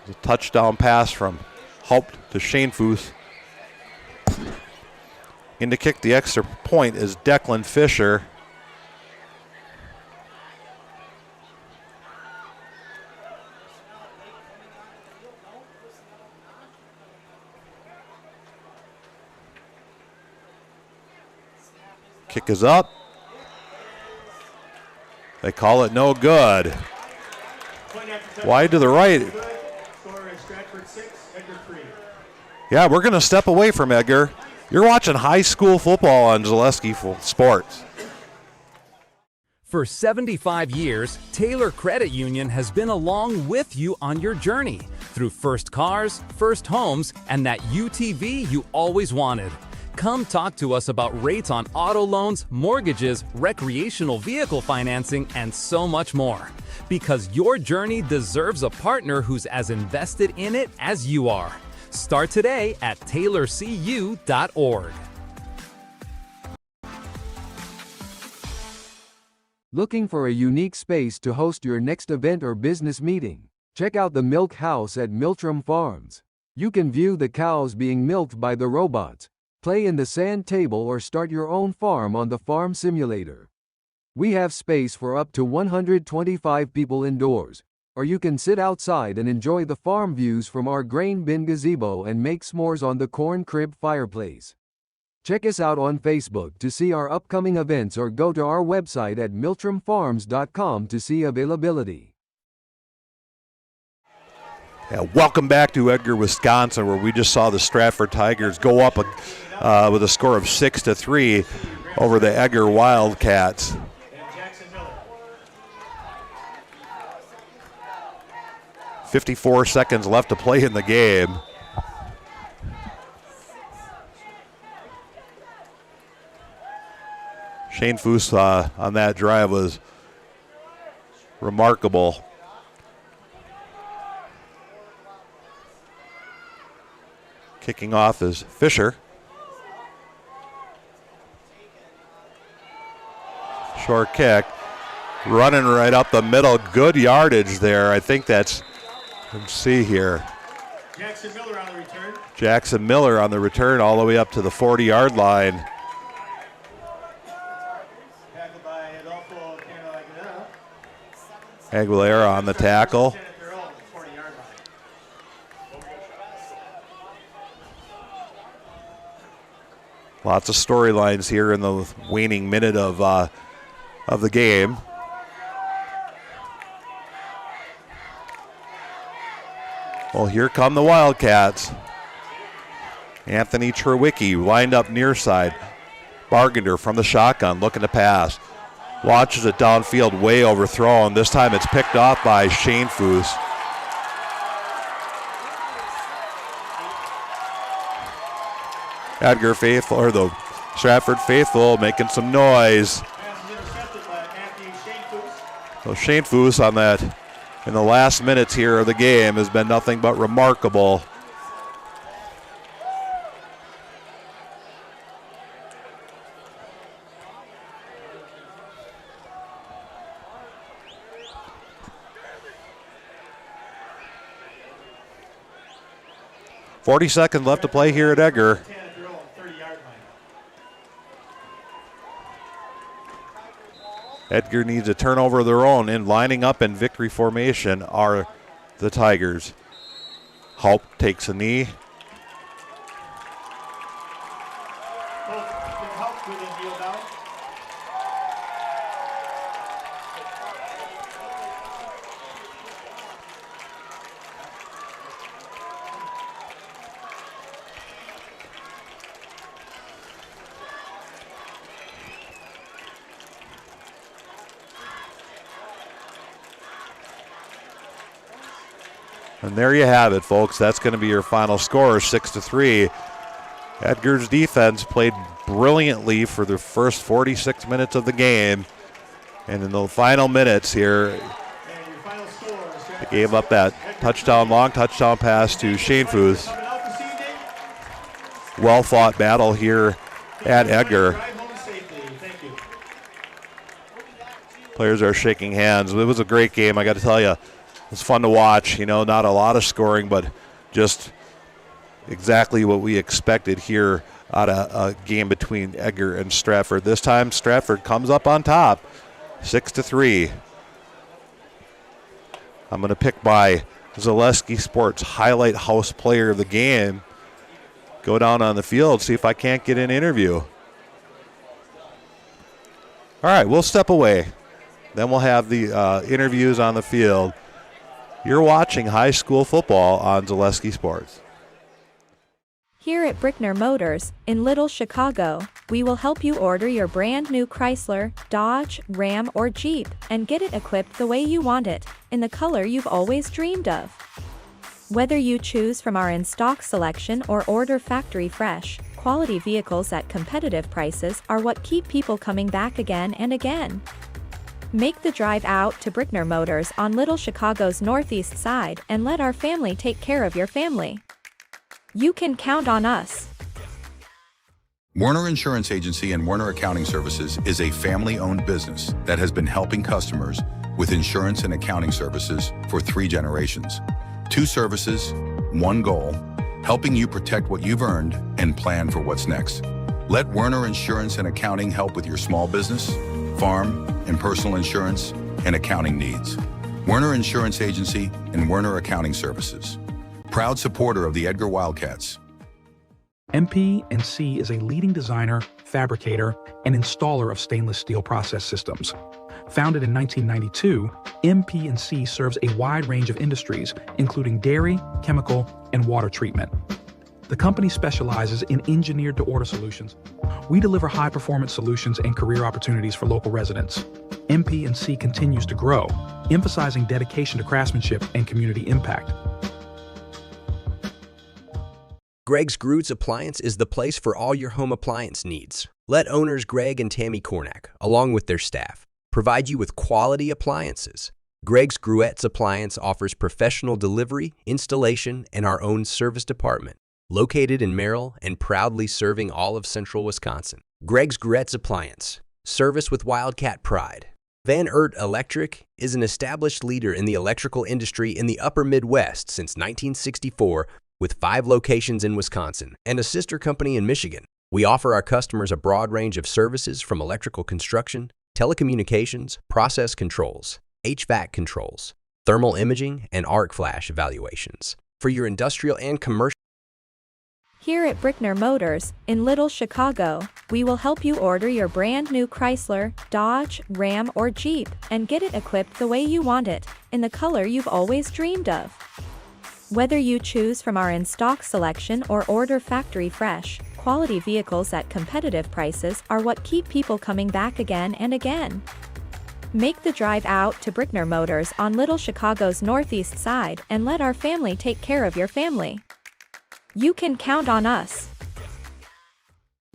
A touchdown pass from Halp to Shane Foose. In to kick the extra point is Declan Fisher. Kick is up. They call it no good. Wide to the right. Yeah, we're going to step away from Edgar. You're watching high school football on Zaleski Sports. For 75 years, Taylor Credit Union has been along with you on your journey through first cars, first homes, and that UTV you always wanted. Come talk to us about rates on auto loans, mortgages, recreational vehicle financing, and so much more. Because your journey deserves a partner who's as invested in it as you are. Start today at taylorcu.org. Looking for a unique space to host your next event or business meeting? Check out the Milk House at Miltram Farms. You can view the cows being milked by the robots, play in the sand table, or start your own farm on the farm simulator. We have space for up to 125 people indoors, or you can sit outside and enjoy the farm views from our grain bin gazebo and make s'mores on the corn crib fireplace. Check us out on Facebook to see our upcoming events or go to our website at miltramfarms.com to see availability. Yeah, welcome back to Edgar, Wisconsin, where we just saw the Stratford Tigers go up with a score of 6-3 over the Edgar Wildcats. 54 seconds left to play in the game. Shane Foose on that drive was remarkable. Kicking off is Fisher. Short kick. running right up the middle. Good yardage there. I think that's, let's see here. Jackson Miller on the return. Jackson Miller on the return all the way up to the 40-yard line. Tackled by Adolfo Aguilera on the tackle. Lots of storylines here in the waning minute of the game. Well, here come the Wildcats. Anthony Trewicki lined up near side. Bargender from the shotgun looking to pass. Launches it downfield, way overthrown. This time it's picked off by Shane Foose. Edgar Faithful, or the Stratford Faithful, making some noise. So Shane Foose on that in the last minutes here of the game has been nothing but remarkable. .40 left to play here at Edgar. Edgar needs a turnover of their own, and lining up in victory formation are the Tigers. Hulp takes a knee. And there you have it, folks. That's going to be your final score, 6-3. Edgar's defense played brilliantly for the first 46 minutes of the game. And in the final minutes here, they gave up that long touchdown pass to Shane Foose. Well-fought battle here at Edgar. Players are shaking hands. It was a great game, I got to tell you. It's fun to watch, not a lot of scoring, but just exactly what we expected here out of a game between Edgar and Stratford. This time, Stratford comes up on top, 6-3. I'm going to pick my Zaleski Sports Highlight House Player of the game. Go down on the field, see if I can't get an interview. All right, we'll step away. Then we'll have the interviews on the field. You're watching high school football on Zaleski Sports. Here at Brickner Motors, in Little Chicago, we will help you order your brand new Chrysler, Dodge, Ram, or Jeep, and get it equipped the way you want it, in the color you've always dreamed of. Whether you choose from our in-stock selection or order factory fresh, quality vehicles at competitive prices are what keep people coming back again and again. Make the drive out to Brickner Motors on Little Chicago's northeast side and let our family take care of your family. You can count on us. Werner Insurance Agency and Werner Accounting Services is a family-owned business that has been helping customers with insurance and accounting services for 3 generations. 2 services, 1 goal, helping you protect what you've earned and plan for what's next. Let Werner Insurance and Accounting help with your small business, farm, and personal insurance and accounting needs. Werner Insurance Agency and Werner Accounting Services. Proud supporter of the Edgar Wildcats. MP&C is a leading designer, fabricator, and installer of stainless steel process systems. Founded in 1992, MP&C serves a wide range of industries, including dairy, chemical, and water treatment. The company specializes in engineered-to-order solutions. We deliver high-performance solutions and career opportunities for local residents. MP&C continues to grow, emphasizing dedication to craftsmanship and community impact. Greg's Groots Appliance is the place for all your home appliance needs. Let owners Greg and Tammy Cornack, along with their staff, provide you with quality appliances. Greg's Gruettes Appliance offers professional delivery, installation, and our own service department. Located in Merrill and proudly serving all of central Wisconsin. Greg's Gruettes Appliance. Service with Wildcat pride. Van Ert Electric is an established leader in the electrical industry in the upper Midwest since 1964 with 5 locations in Wisconsin and a sister company in Michigan. We offer our customers a broad range of services from electrical construction, telecommunications, process controls, HVAC controls, thermal imaging, and arc flash evaluations for your industrial and commercial. Here at Brickner Motors, in Little Chicago, we will help you order your brand new Chrysler, Dodge, Ram, or Jeep and get it equipped the way you want it, in the color you've always dreamed of. Whether you choose from our in-stock selection or order factory fresh, quality vehicles at competitive prices are what keep people coming back again and again. Make the drive out to Brickner Motors on Little Chicago's northeast side and let our family take care of your family. You can count on us.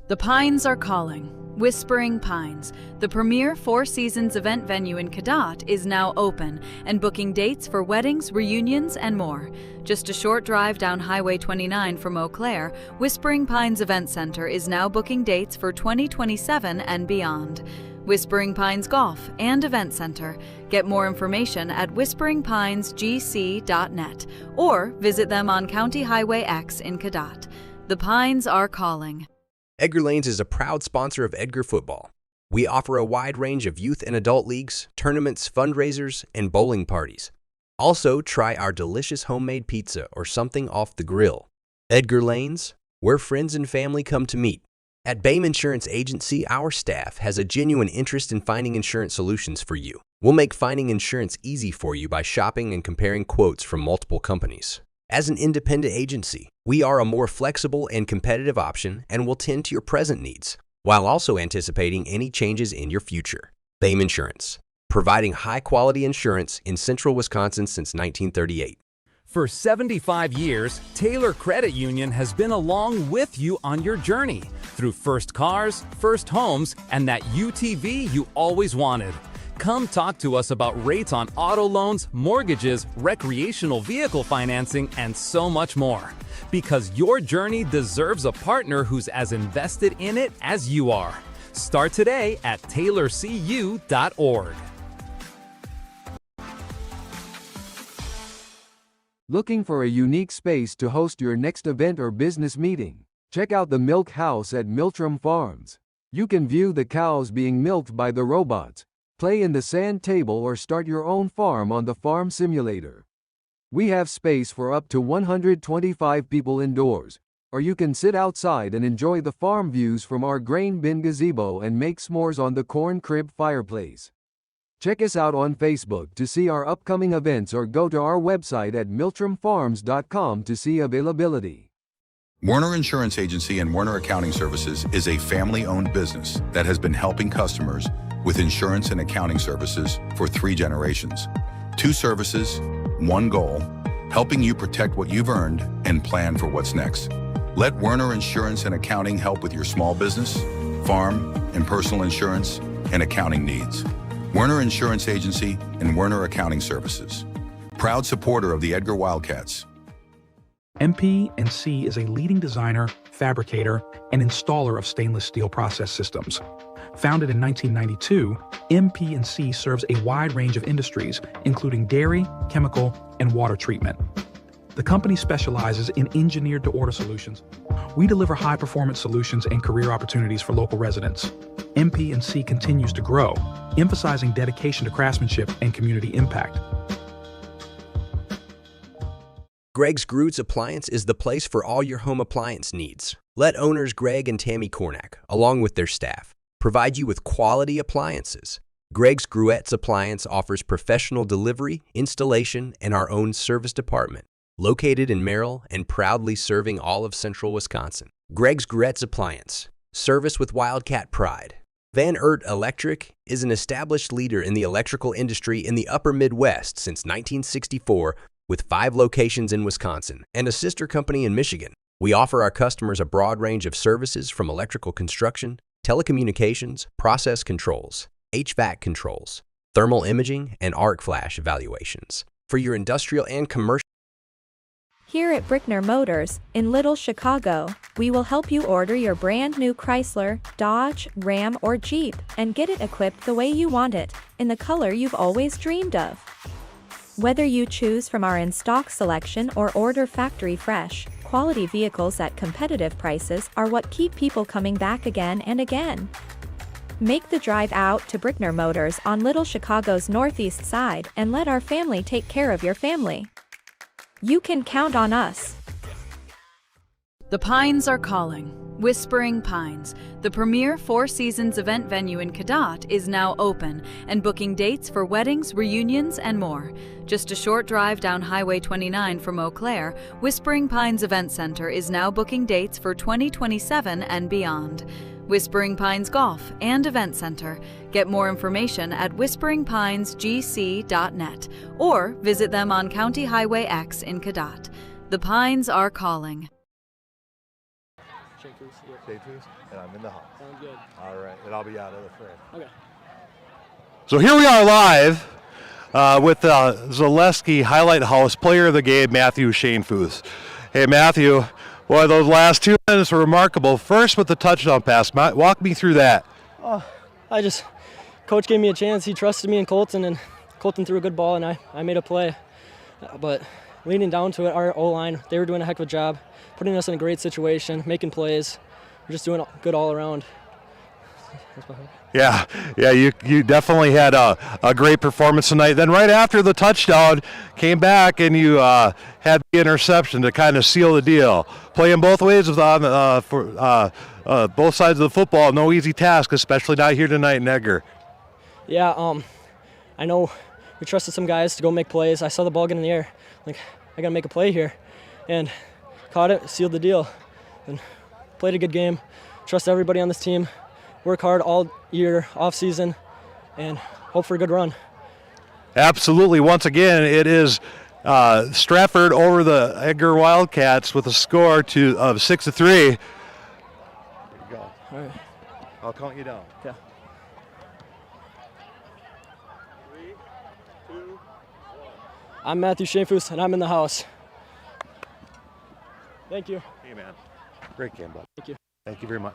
The Pines are calling. Whispering Pines, the premier Four Seasons event venue in Cadott, is now open and booking dates for weddings, reunions, and more. Just a short drive down Highway 29 from Eau Claire, Whispering Pines Event Center is now booking dates for 2027 and beyond. Whispering Pines Golf and Event Center. Get more information at whisperingpinesgc.net or visit them on County Highway X in Cadott. The Pines are calling. Edgar Lanes is a proud sponsor of Edgar football. We offer a wide range of youth and adult leagues, tournaments, fundraisers, and bowling parties. Also, try our delicious homemade pizza or something off the grill. Edgar Lanes, where friends and family come to meet. At BAME Insurance Agency, our staff has a genuine interest in finding insurance solutions for you. We'll make finding insurance easy for you by shopping and comparing quotes from multiple companies. As an independent agency, we are a more flexible and competitive option and will tend to your present needs, while also anticipating any changes in your future. BAME Insurance, providing high-quality insurance in central Wisconsin since 1938. For 75 years, Taylor Credit Union has been along with you on your journey through first cars, first homes, and that UTV you always wanted. Come talk to us about rates on auto loans, mortgages, recreational vehicle financing, and so much more. Because your journey deserves a partner who's as invested in it as you are. Start today at taylorcu.org. Looking for a unique space to host your next event or business meeting? Check out the Milk House at Miltram Farms. You can view the cows being milked by the robots, play in the sand table, or start your own farm on the farm simulator. We have space for up to 125 people indoors, or you can sit outside and enjoy the farm views from our grain bin gazebo and make s'mores on the corn crib fireplace. Check us out on Facebook to see our upcoming events or go to our website at miltramfarms.com to see availability. Werner Insurance Agency and Werner Accounting Services is a family-owned business that has been helping customers with insurance and accounting services for 3 generations. 2 services, 1 goal, helping you protect what you've earned and plan for what's next. Let Werner Insurance and Accounting help with your small business, farm, and personal insurance and accounting needs. Werner Insurance Agency and Werner Accounting Services. Proud supporter of the Edgar Wildcats. MP&C is a leading designer, fabricator, and installer of stainless steel process systems. Founded in 1992, MP&C serves a wide range of industries, including dairy, chemical, and water treatment. The company specializes in engineered-to-order solutions. We deliver high-performance solutions and career opportunities for local residents. MP&C continues to grow, emphasizing dedication to craftsmanship and community impact. Greg's Groots Appliance is the place for all your home appliance needs. Let owners Greg and Tammy Cornack, along with their staff, provide you with quality appliances. Greg's Gruettes Appliance offers professional delivery, installation, and our own service department. Located in Merrill and proudly serving all of central Wisconsin. Greg's Gruettes Appliance. Service with Wildcat pride. Van Ert Electric is an established leader in the electrical industry in the upper Midwest since 1964 with 5 locations in Wisconsin and a sister company in Michigan. We offer our customers a broad range of services from electrical construction, telecommunications, process controls, HVAC controls, thermal imaging, and arc flash evaluations for your industrial and commercial. Here at Brickner Motors, in Little Chicago, we will help you order your brand new Chrysler, Dodge, Ram, or Jeep, and get it equipped the way you want it, in the color you've always dreamed of. Whether you choose from our in-stock selection or order factory fresh, quality vehicles at competitive prices are what keep people coming back again and again. Make the drive out to Brickner Motors on Little Chicago's northeast side and let our family take care of your family. You can count on us. The Pines are calling. Whispering Pines, the premier Four Seasons event venue in Cadott, is now open and booking dates for weddings, reunions, and more. Just a short drive down Highway 29 from Eau Claire, Whispering Pines Event Center is now booking dates for 2027 and beyond. Whispering Pines Golf and Event Center. Get more information at whisperingpinesgc.net or visit them on County Highway X in Cadott. The Pines are calling. And I'm in the house. Sounds good. All right, and I'll be out of the frame. Okay. So here we are live with Zaleski Highlight House Player of the Game, Matthew Shanefuth. Hey, Matthew. Boy, those last 2 minutes were remarkable. First with the touchdown pass. Walk me through that. Coach gave me a chance. He trusted me and Colton threw a good ball, and I made a play. But leading down to it, our O-line, they were doing a heck of a job, putting us in a great situation, making plays. We're just doing good all around. Yeah, you definitely had a great performance tonight. Then right after the touchdown, came back and you had the interception to kind of seal the deal. Playing both ways for both sides of the football, no easy task, especially not here tonight in Edgar. Yeah, I know we trusted some guys to go make plays. I saw the ball get in the air. Like, I got to make a play here. And caught it, sealed the deal. And played a good game. Trust everybody on this team. Work hard all year, off season, and hope for a good run. Absolutely. Once again, it is Stratford over the Edgar Wildcats with a score of 6-3. There you go. All right. I'll count you down. Yeah. 3, 2, 1. I'm Matthew Shanefuth, and I'm in the house. Thank you. Hey, man. Great game, bud. Thank you. Thank you very much.